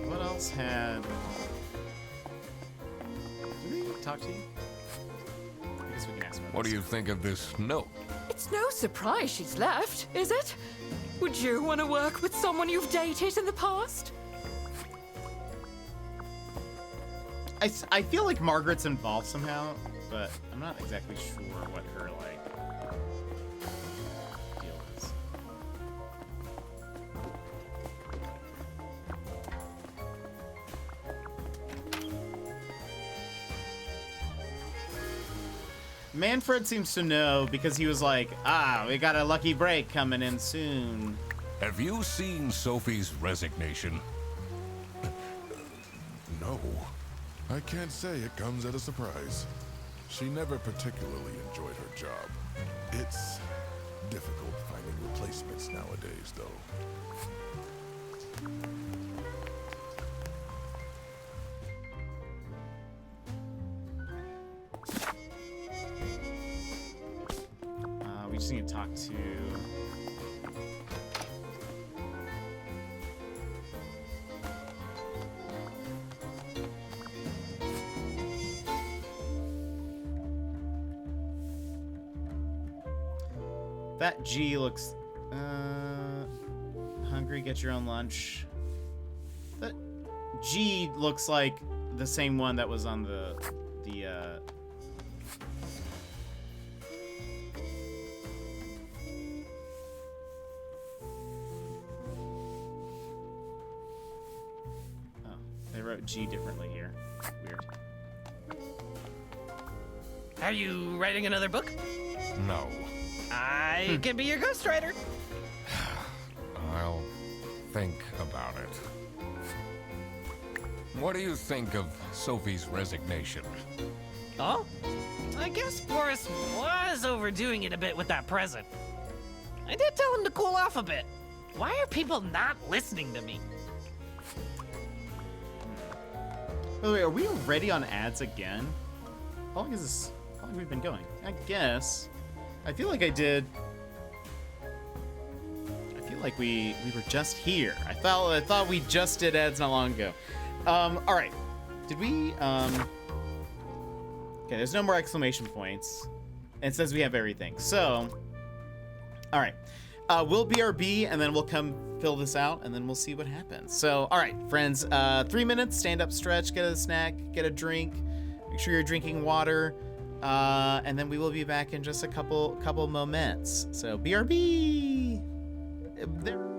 E: What else had... Did we talk to you? I guess we can ask
N: What do you think of this note?
J: It's no surprise she's left, is it? Would you want to work with someone you've dated in the past?
E: I feel like Margaret's involved somehow, but I'm not exactly sure what her, like, deal is. Manfred seems to know because he was like, we got a lucky break coming in soon.
N: Have you seen Sophie's resignation?
G: No. I can't say it comes at a surprise. She never particularly enjoyed her job. It's difficult finding replacements nowadays, though.
E: We just need to talk to... That G looks... hungry, get your own lunch. That G looks like the same one that was on the they wrote G differently here. Weird.
I: Are you writing another book?
N: No.
I: I can be your ghostwriter.
N: I'll think about it. What do you think of Sophie's resignation?
I: Oh? I guess Boris was overdoing it a bit with that present. I did tell him to cool off a bit. Why are people not listening to me?
E: By the way, are we already on ads again? How long is this? How long have we been going? I guess. I feel like I did like we were just here. I thought we just did ads not long ago. All right. Did we? Okay, there's no more exclamation points. It says we have everything. So, all right. We'll BRB, and then we'll come fill this out, and then we'll see what happens. So, all right, friends. 3 minutes, stand up, stretch, get a snack, get a drink. Make sure you're drinking water. And then we will be back in just a couple moments. So, BRB! There.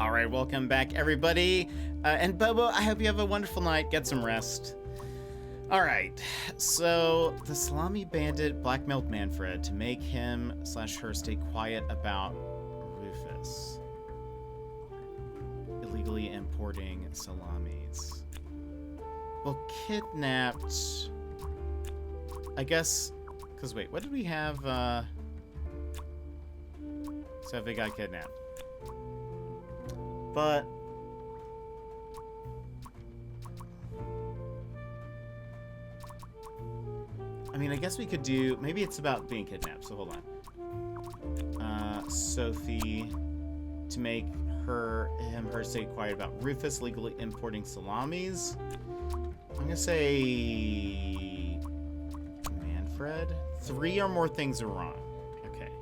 E: All right, welcome back, everybody. And Bobo, I hope you have a wonderful night. Get some rest. All right, so the Salami Bandit blackmailed Manfred to make him/her stay quiet about Rufus illegally importing salamis. Well, kidnapped, I guess, because wait, what did we have? So they got kidnapped. But I mean, I guess we could do, maybe it's about being kidnapped, so hold on. Sophie to make her stay quiet about Rufus legally importing salamis. I'm gonna say Manfred. 3 or more things are wrong. Okay.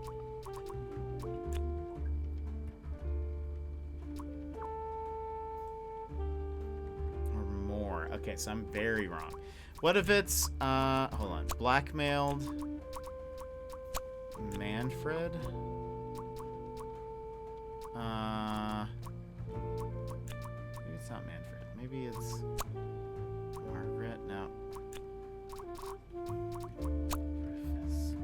E: Or more. Okay, so I'm very wrong. What if it's, hold on, blackmailed Manfred? Maybe it's not Manfred. Maybe it's Margaret. No. Rufus.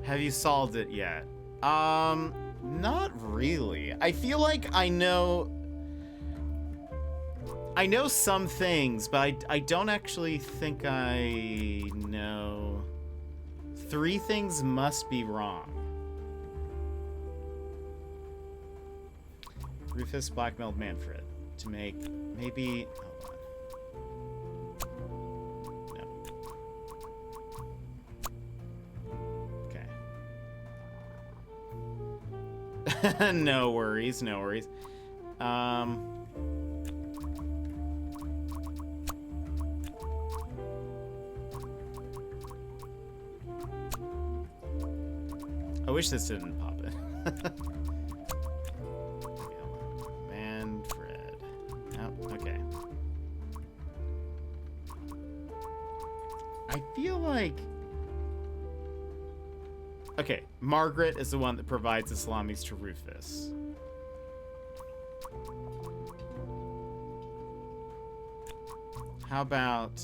E: Have you solved it yet? Not really. I feel like I know some things, but I don't actually think I know. 3 things must be wrong. Rufus blackmailed Manfred to make maybe. Hold on. No. Okay. No worries, no worries. I wish this didn't pop it. Manfred. Oh, okay. I feel like... Okay, Margaret is the one that provides the salamis to Rufus. How about...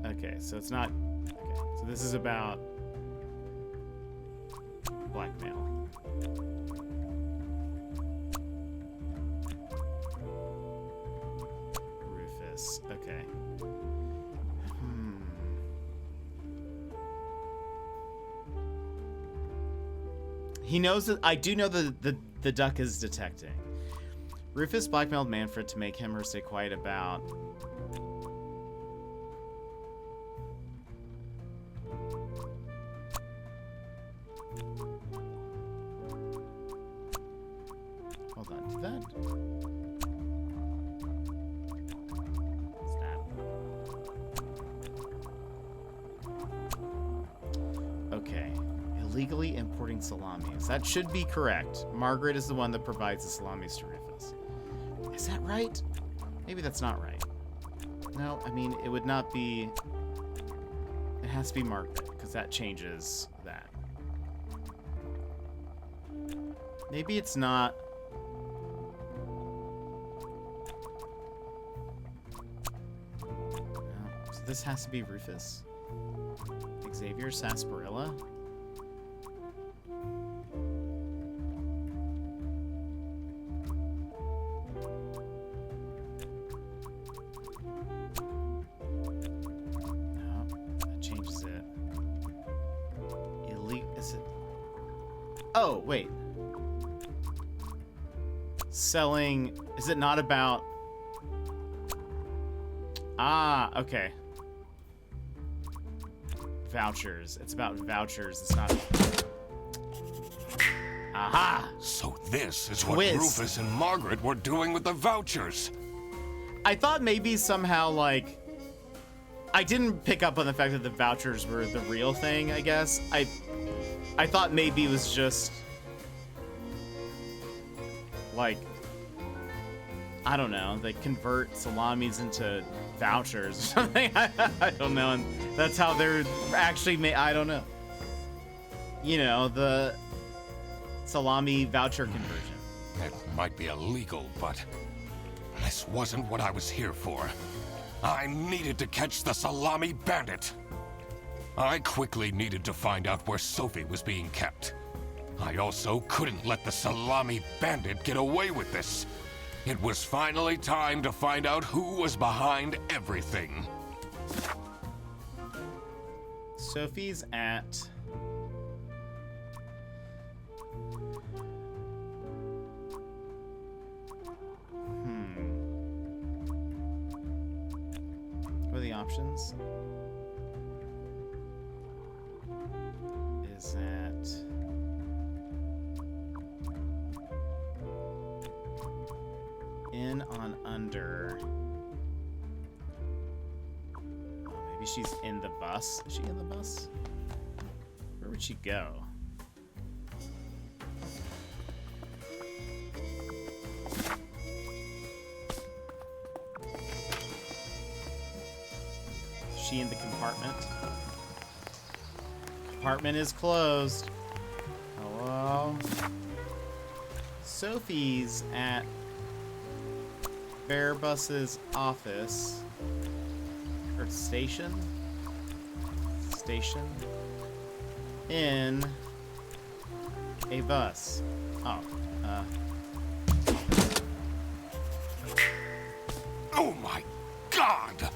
E: Okay, so it's not... Okay, so this is about... blackmail. Rufus, okay. He knows that... I do know that the duck is detecting. Rufus blackmailed Manfred to make him or her stay quiet about... Hold on, did that... What's that? Okay. Illegally importing salamis. That should be correct. Margaret is the one that provides the salamis to Rufus. Is that right? Maybe that's not right. No, I mean, it would not be... It has to be Margaret, because that changes that. Maybe it's not... No. So this has to be Rufus? Xavier Sarsaparilla? Oh, wait. Selling... Is it not about... Ah, okay. Vouchers. It's about vouchers. It's not... Aha!
N: So this is what
E: Twist.
N: Rufus and Margaret were doing with the vouchers.
E: I thought maybe somehow, like... I didn't pick up on the fact that the vouchers were the real thing, I guess. I thought maybe it was just... Like... I don't know. They convert salamis into vouchers or something. I don't know. And that's how they're actually made. I don't know. You know, the salami voucher conversion.
N: It might be illegal, but this wasn't what I was here for. I needed to catch the salami bandit. I quickly needed to find out where Sophie was being kept. I also couldn't let the salami bandit get away with this. It was finally time to find out who was behind everything.
E: Sophie's at... What are the options? Is that... In on under. Oh, maybe she's in the bus. Is she in the bus? Where would she go? she in the compartment? Compartment is closed. Hello? Sophie's at Bearbus's office. Or station? Station. In a bus. Oh,
C: Oh my God!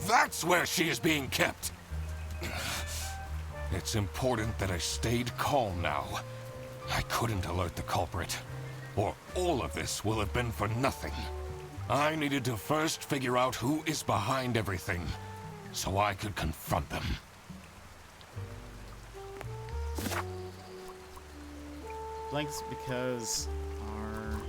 C: That's where she is being kept! It's important that I stayed calm now. I couldn't alert the culprit, or all of this will have been for nothing. I needed to first figure out who is behind everything, so I could confront them.
E: Blanks because our...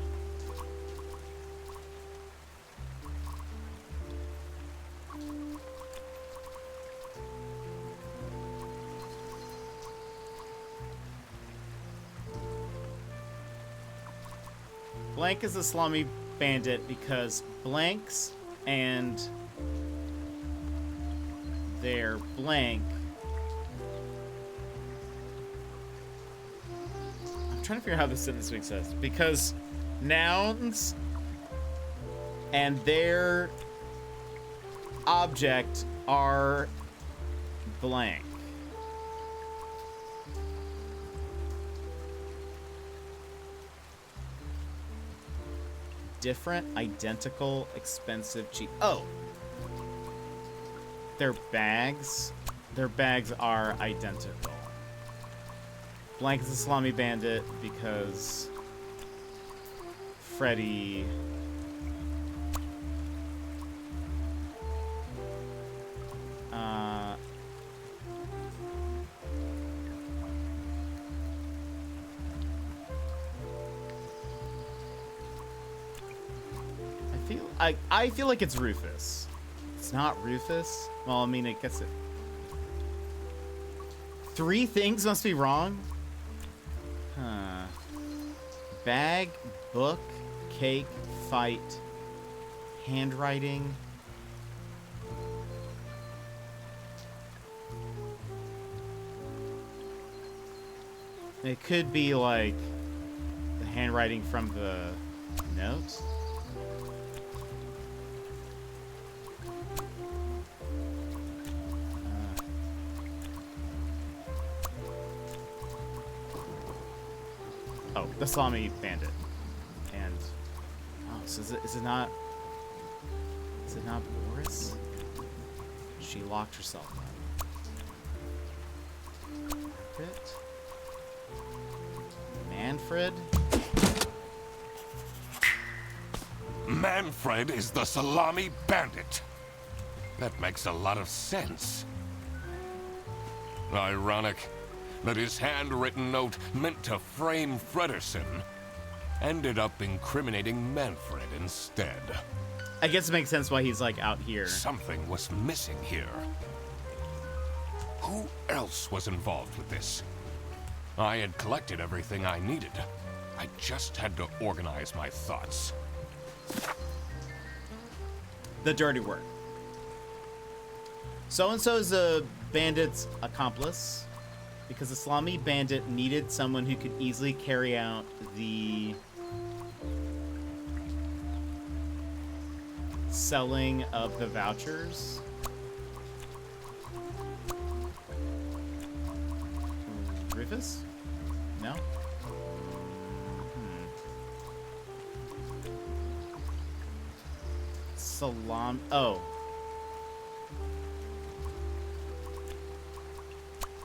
E: Blank is a salami bandit because blanks and their blank. I'm trying to figure out how this sentence makes sense. Because nouns and their object are blank. Different, identical, expensive, cheap. Oh! Their bags are identical. Blank is a salami bandit because Freddy... I feel like it's Rufus. It's not Rufus? Well, I mean, I guess it... 3 things must be wrong? Huh. Bag, book, cake, fight, handwriting. It could be like the handwriting from the notes. Oh, the salami bandit. And oh, so is it not Boris? She locked herself up. Margaret? Manfred?
C: Manfred is the salami bandit. That makes a lot of sense. Ironic that his handwritten note meant to frame Frederson ended up incriminating Manfred instead.
E: I guess it makes sense why he's like out here.
C: Something was missing here. Who else was involved with this? I had collected everything I needed. I just had to organize my thoughts.
E: The dirty work. So-and-so is a bandit's accomplice because the salami bandit needed someone who could easily carry out the selling of the vouchers. Rufus? No? Salam. Oh.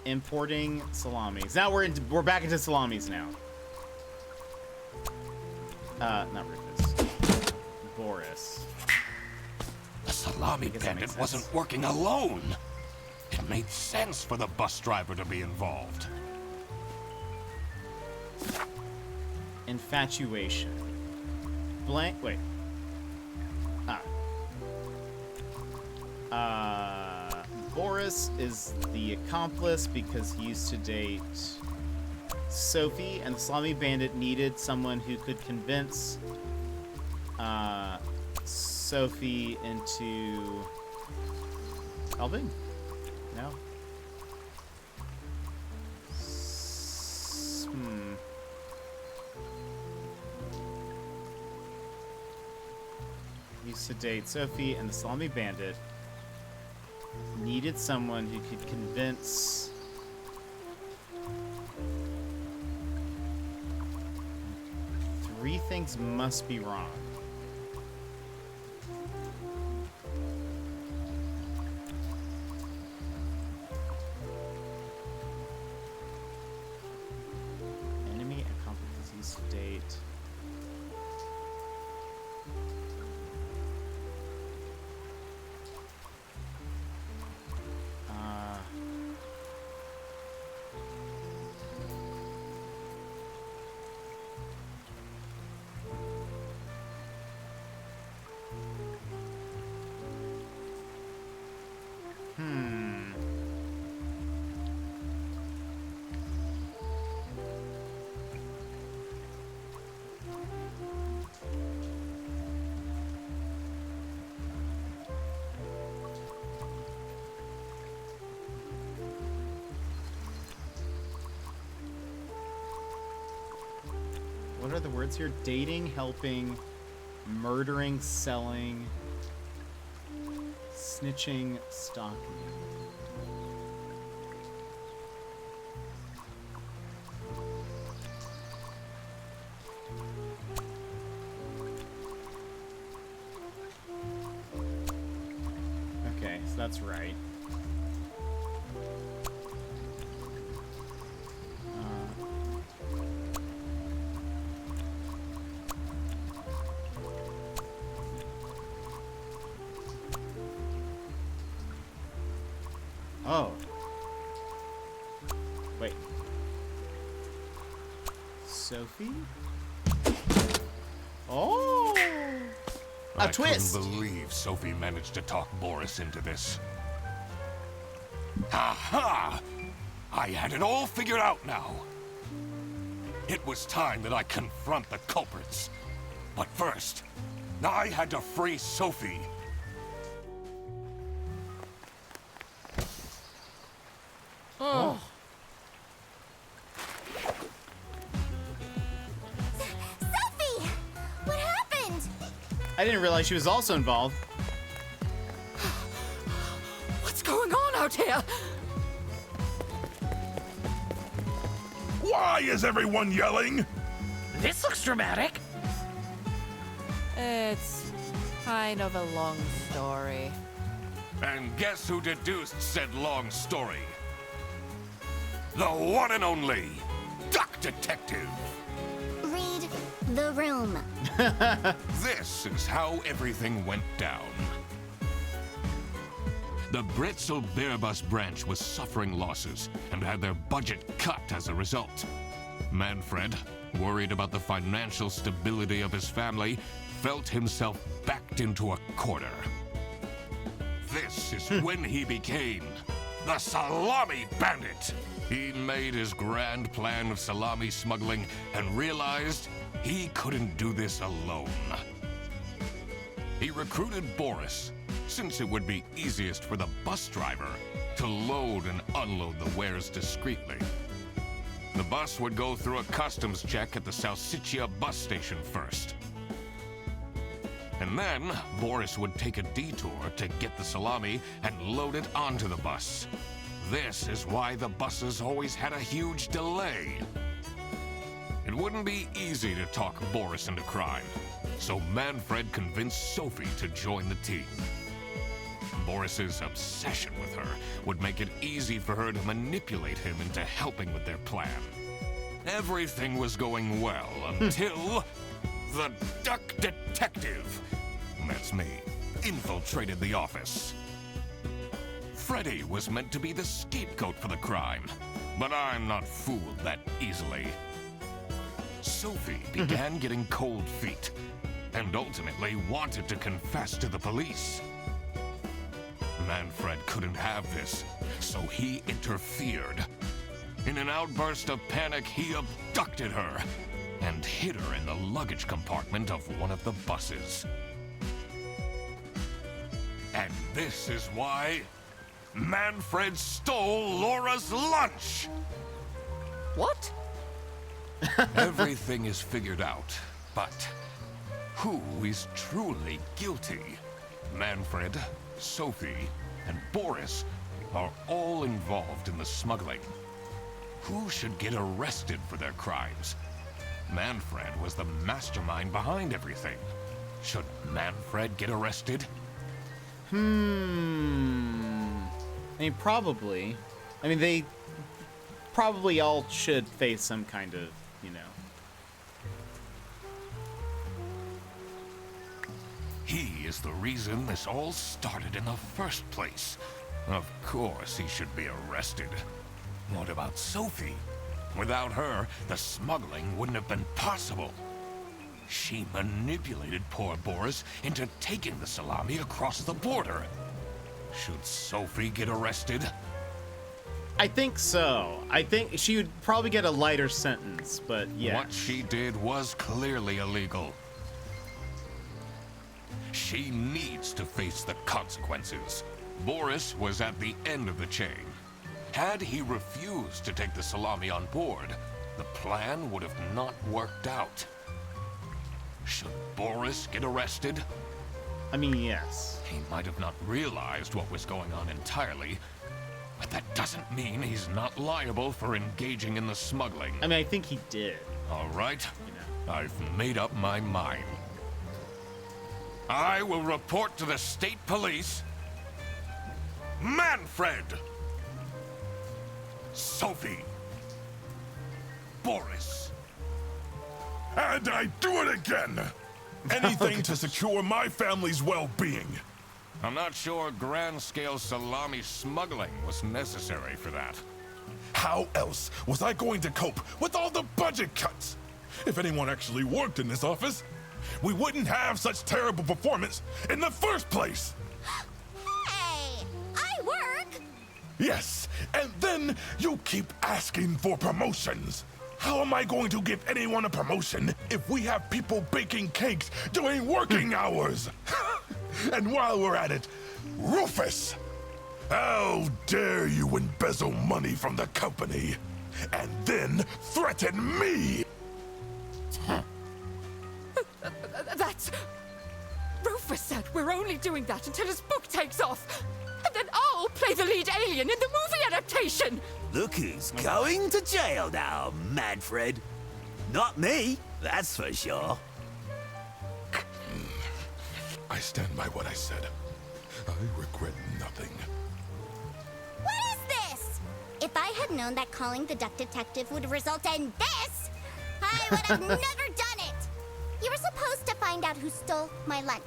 E: Importing salamis. Now we're back into salamis now. Not Rufus. Boris.
C: The salami bandit wasn't working alone. It made sense for the bus driver to be involved.
E: Infatuation. Blank. Wait. Boris is the accomplice because he used to date Sophie, and the salami bandit needed someone who could convince Sophie into Alvin? No. You sedate Sophie, and the Salami Bandit needed someone who could convince... Three things must be wrong. Enemy accomplishes disease sedate. What are the words here? Dating, helping, murdering, selling, snitching, stalking. Okay, so that's right. Oh. Wait. Sophie? Oh! A twist!
N: I couldn't believe Sophie managed to talk Boris into this. Aha! I had it all figured out now. It was time that I confront the culprits. But first, I had to free Sophie.
J: Oh.
F: Sophie! What happened?
E: I didn't realize she was also involved.
J: What's going on out here?
G: Why is everyone yelling?
I: This looks dramatic.
M: It's kind of a long story.
N: And guess who deduced said long story? The one and only Duck Detective.
F: Read the room.
N: This is how everything went down. The Britzel Beerbus branch was suffering losses and had their budget cut as a result. Manfred, worried about the financial stability of his family, felt himself backed into a corner. This is when he became the Salami Bandit. He made his grand plan of salami smuggling and realized he couldn't do this alone. He recruited Boris, since it would be easiest for the bus driver to load and unload the wares discreetly. The bus would go through a customs check at the Salsiccia bus station first. And then Boris would take a detour to get the salami and load it onto the bus. This is why the buses always had a huge delay. It wouldn't be easy to talk Boris into crime, so Manfred convinced Sophie to join the team. Boris's obsession with her would make it easy for her to manipulate him into helping with their plan. Everything was going well until the Duck Detective, that's me, infiltrated the office. Freddy was meant to be the scapegoat for the crime, but I'm not fooled that easily. Sophie began getting cold feet and ultimately wanted to confess to the police. Manfred couldn't have this, so he interfered. In an outburst of panic, he abducted her and hid her in the luggage compartment of one of the buses. And this is why Manfred stole Laura's lunch!
I: What?
N: Everything is figured out, but who is truly guilty? Manfred, Sophie, and Boris are all involved in the smuggling. Who should get arrested for their crimes? Manfred was the mastermind behind everything. Should Manfred get arrested?
E: I mean, probably. I mean, they probably all should face some kind of, you know.
N: He is the reason this all started in the first place. Of course he should be arrested. What about Sophie? Without her, the smuggling wouldn't have been possible. She manipulated poor Boris into taking the salami across the border. Should Sophie get arrested?
E: I think so. I think she would probably get a lighter sentence, but yeah.
N: What she did was clearly illegal. She needs to face the consequences. Boris was at the end of the chain. Had he refused to take the salami on board, the plan would have not worked out. Should Boris get arrested?
E: I mean, yes.
N: He might have not realized what was going on entirely, but that doesn't mean he's not liable for engaging in the smuggling.
E: I mean, I think he did.
N: All right.
E: You know.
N: I've made up my mind. I will report to the state police. Manfred! Sophie! Boris!
G: And I do it again! Anything to secure my family's well-being.
N: I'm not sure grand-scale salami smuggling was necessary for that.
G: How else was I going to cope with all the budget cuts? If anyone actually worked in this office, we wouldn't have such terrible performance in the first place.
F: Hey, I work.
G: Yes, and then you keep asking for promotions. How am I going to give anyone a promotion if we have people baking cakes during working hours? And while we're at it, Rufus, how dare you embezzle money from the company and then threaten me?
J: That's... Rufus said we're only doing that until his book takes off. And then I'll play the lead alien in the movie adaptation.
K: Look who's going to jail now, Manfred. Not me, that's for sure.
G: I stand by what I said. I regret nothing.
F: What is this? If I had known that calling the duck detective would result in this, I would have never done it. You were supposed to find out who stole my lunch,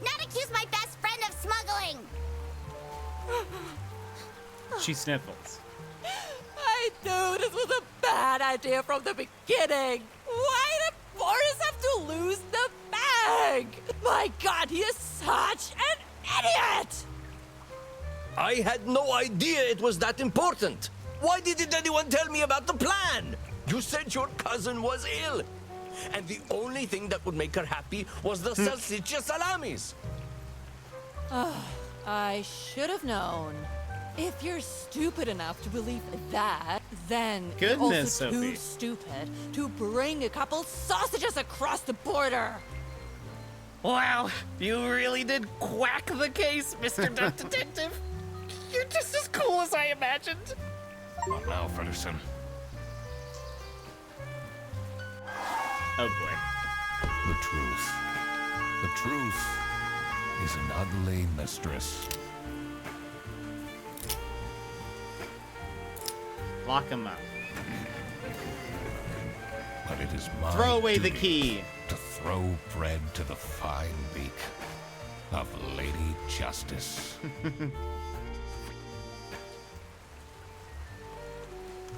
F: not accuse my best friend of smuggling.
E: She sniffles.
M: I knew this was a bad idea from the beginning. Why did Boris have to lose the bag? My God, he is such an idiot!
L: I had no idea it was that important. Why didn't anyone tell me about the plan? You said your cousin was ill. And the only thing that would make her happy was the salsiccia salamis.
M: I should have known. If you're stupid enough to believe that, then you're
E: Goodness,
M: also
E: Sophie.
M: too stupid to bring a couple sausages across the border.
I: Wow, you really did quack the case, Mr. Duck Detective. You're just as cool as I imagined.
N: Well, now, Fredderson.
E: Oh boy.
N: The truth. The truth is an ugly mistress.
E: Lock him up.
N: But it is my
E: Throw away the
N: duty
E: key.
N: to throw bread to the fine beak of Lady Justice.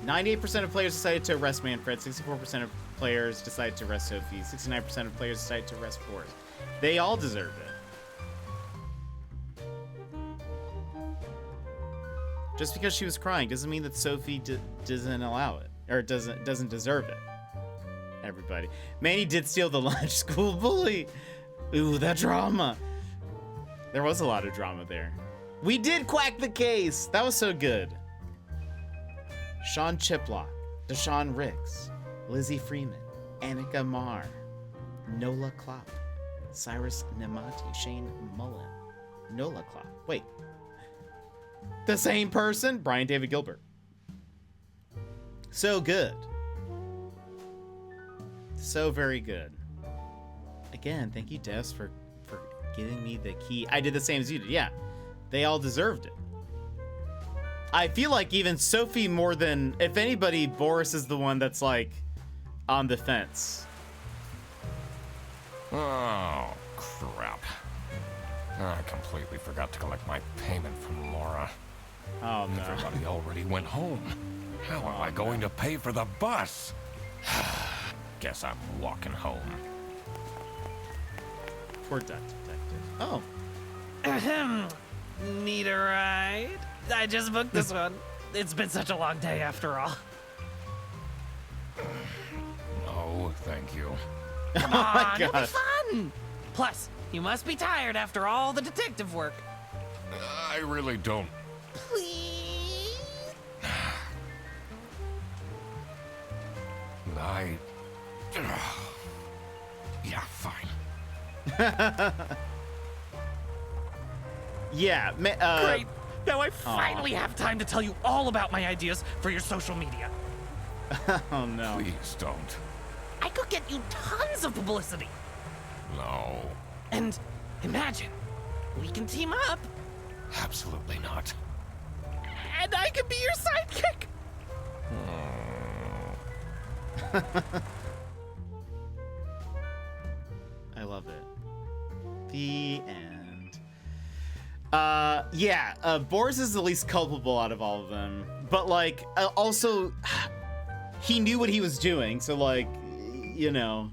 E: 98% of players decided to arrest Manfred. 64% of players decided to arrest Sophie. 69% of players decided to arrest Boris. They all deserve it. Just because she was crying doesn't mean that Sophie doesn't allow it or doesn't deserve it. Everybody, Manny did steal the lunch. School bully. Ooh, that drama. There was a lot of drama there. We did quack the case. That was so good. Sean Chiplock, Deshaun Ricks, Lizzie Freeman, Annika Marr, Nola Klopp, Cyrus Nemati, Shane Mullen, Nola Klopp. Wait. The same person? Brian David Gilbert. So good. So very good. Again, thank you, Devs, for giving me the key. I did the same as you did. Yeah. They all deserved it. I feel like even Sophie more than, if anybody, Boris is the one that's like on the fence.
C: Oh, crap. I completely forgot to collect my payment from Laura.
E: Oh, no.
C: Everybody already went home. How am I going to pay for the bus? Guess I'm walking home.
E: Poor Duck Detective. Oh.
I: Ahem. Need a ride? I just booked this one. It's been such a long day after all.
C: No, thank you.
I: Come on, it'll be fun. Plus, you must be tired after all the detective work.
C: I really don't.
I: Please?
C: Yeah, fine.
E: Yeah.
I: Great. Now I finally have time to tell you all about my ideas for your social media.
E: Oh, no.
C: Please don't.
I: I could get you tons of publicity.
C: No.
I: And imagine, we can team up.
C: Absolutely not.
I: And I could be your sidekick.
E: I love it. The end. Yeah, Boris is the least culpable out of all of them. But, like, also, he knew what he was doing, so, like, you know.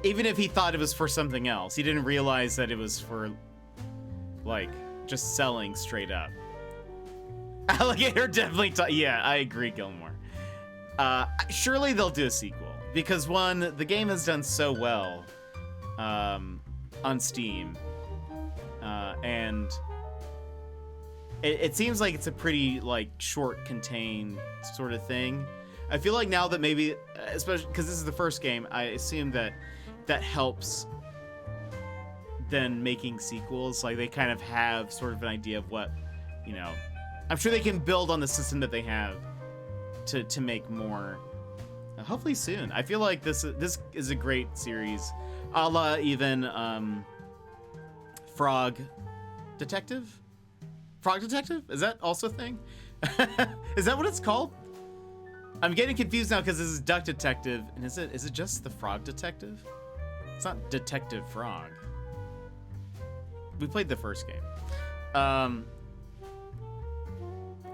E: Even if he thought it was for something else, he didn't realize that it was for, like, just selling straight up. Alligator definitely, yeah, I agree, Gilmore. Surely they'll do a sequel. Because, one, the game has done so well on Steam. And it seems like it's a pretty, like, short, contained sort of thing. I feel like now that maybe, especially because this is the first game, I assume that that helps then making sequels. Like, they kind of have sort of an idea of what, you know, I'm sure they can build on the system that they have to make more. Hopefully soon. I feel like this is a great series, a la even Frog Detective. Frog Detective? Is that also a thing? Is that what it's called? I'm getting confused now because this is Duck Detective, and is it just the Frog Detective? It's not Detective Frog. We played the first game.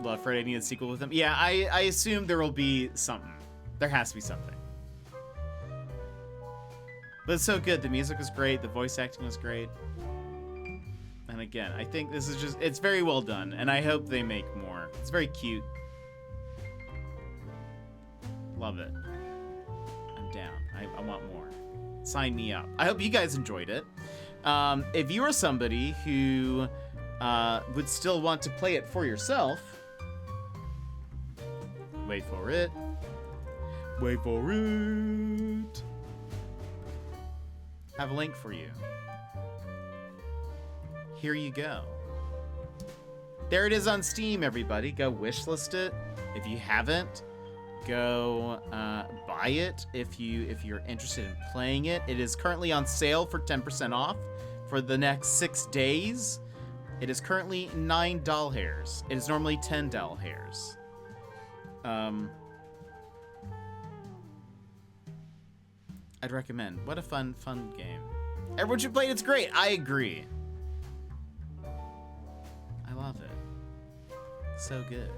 E: Love Friday need a sequel with them. Yeah, I assume there will be something. There has to be something. But it's so good. The music was great. The voice acting was great. And again, I think this is just, it's very well done. And I hope they make more. It's very cute. Love it. I'm down. I want more. Sign me up. I hope you guys enjoyed it. If you are somebody who would still want to play it for yourself, wait for it. Wait for it. Have a link for you. Here you go. There it is on Steam, everybody. Go wishlist it. If you haven't, go buy it if you're interested in playing it. It is currently on sale for 10% off for the next 6 days. It is currently $9 doll hairs. It is normally $10 doll hairs. I'd recommend. What a fun game. Everyone should play it. It's great. I agree. I love it. So good.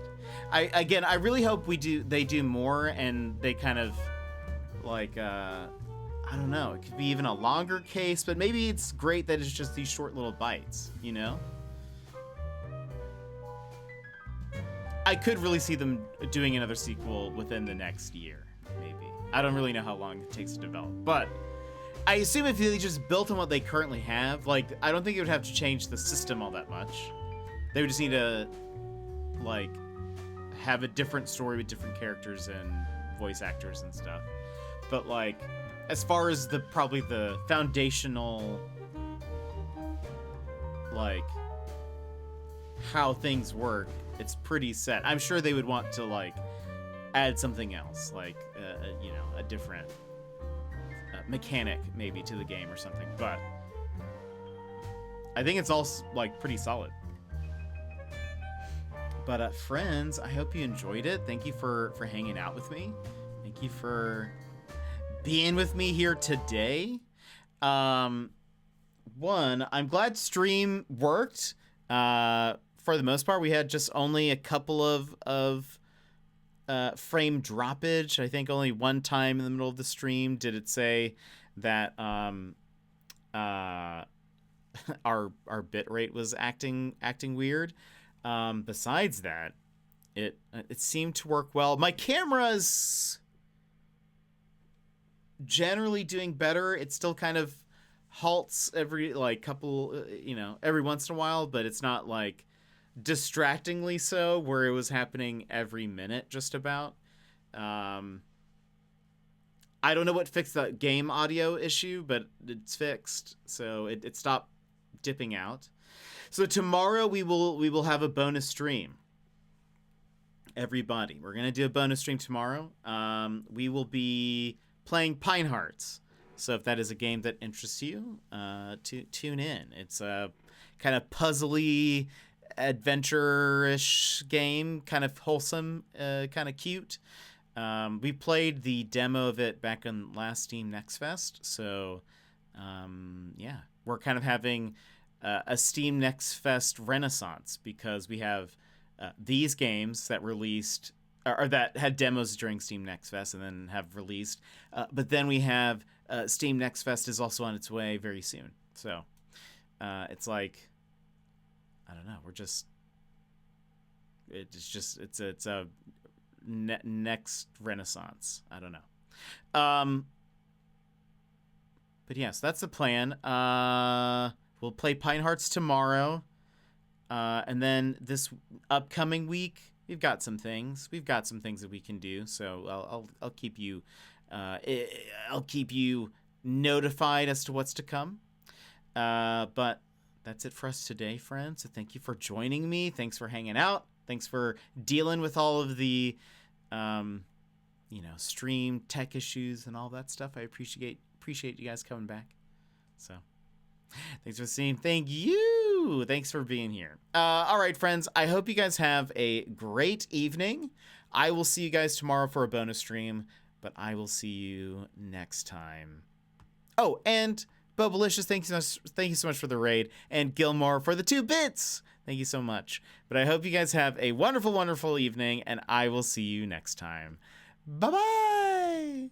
E: I really hope they do more and they kind of like I don't know, it could be even a longer case, but maybe it's great that it's just these short little bites, you know? I could really see them doing another sequel within the next year, maybe. I don't really know how long it takes to develop, but I assume if they just built on what they currently have, like, I don't think it would have to change the system all that much. They would just need to, like, have a different story with different characters and voice actors and stuff. But, like, as far as probably the foundational, like, how things work, it's pretty set. I'm sure they would want to, like, add something else, like, you know, a different mechanic maybe to the game or something, but I think it's all, like, pretty solid. But friends, I hope you enjoyed it. Thank you for hanging out with me. Thank you for being with me here today. One, I'm glad stream worked. For the most part, we had just only a couple of frame droppage. I think only one time in the middle of the stream did it say that our bitrate was acting weird. Besides that, it seemed to work well. My camera's generally doing better. It still kind of halts every, like, couple, you know, every once in a while, but it's not, like, distractingly so, where it was happening every minute just about. I don't know what fixed the game audio issue, but it's fixed, so it stopped dipping out. So tomorrow we will have a bonus stream. Everybody, we're gonna do a bonus stream tomorrow. We will be playing Pine Hearts. So if that is a game that interests you, tune in. It's a kind of puzzly, adventure-ish game, kind of wholesome, kind of cute. We played the demo of it back on last Steam Next Fest, so yeah, we're kind of having a Steam Next Fest renaissance, because we have these games that released, or that had demos during Steam Next Fest and then have released, but then we have Steam Next Fest is also on its way very soon. So it's like, I don't know. It's a next renaissance. I don't know. But yes, that's the plan. We'll play Pine Hearts tomorrow. And then this upcoming week, we've got some things. We've got some things that we can do. So I'll keep you, notified as to what's to come. But that's it for us today, friends. So thank you for joining me. Thanks for hanging out. Thanks for dealing with all of the, stream tech issues and all that stuff. I appreciate you guys coming back. So thanks for seeing. Thank you. Thanks for being here. All right, friends. I hope you guys have a great evening. I will see you guys tomorrow for a bonus stream, but I will see you next time. Oh, and Bobalicious, thank you so much for the raid, and Gilmore for the 2 bits. Thank you so much. But I hope you guys have a wonderful, wonderful evening, and I will see you next time. Bye-bye.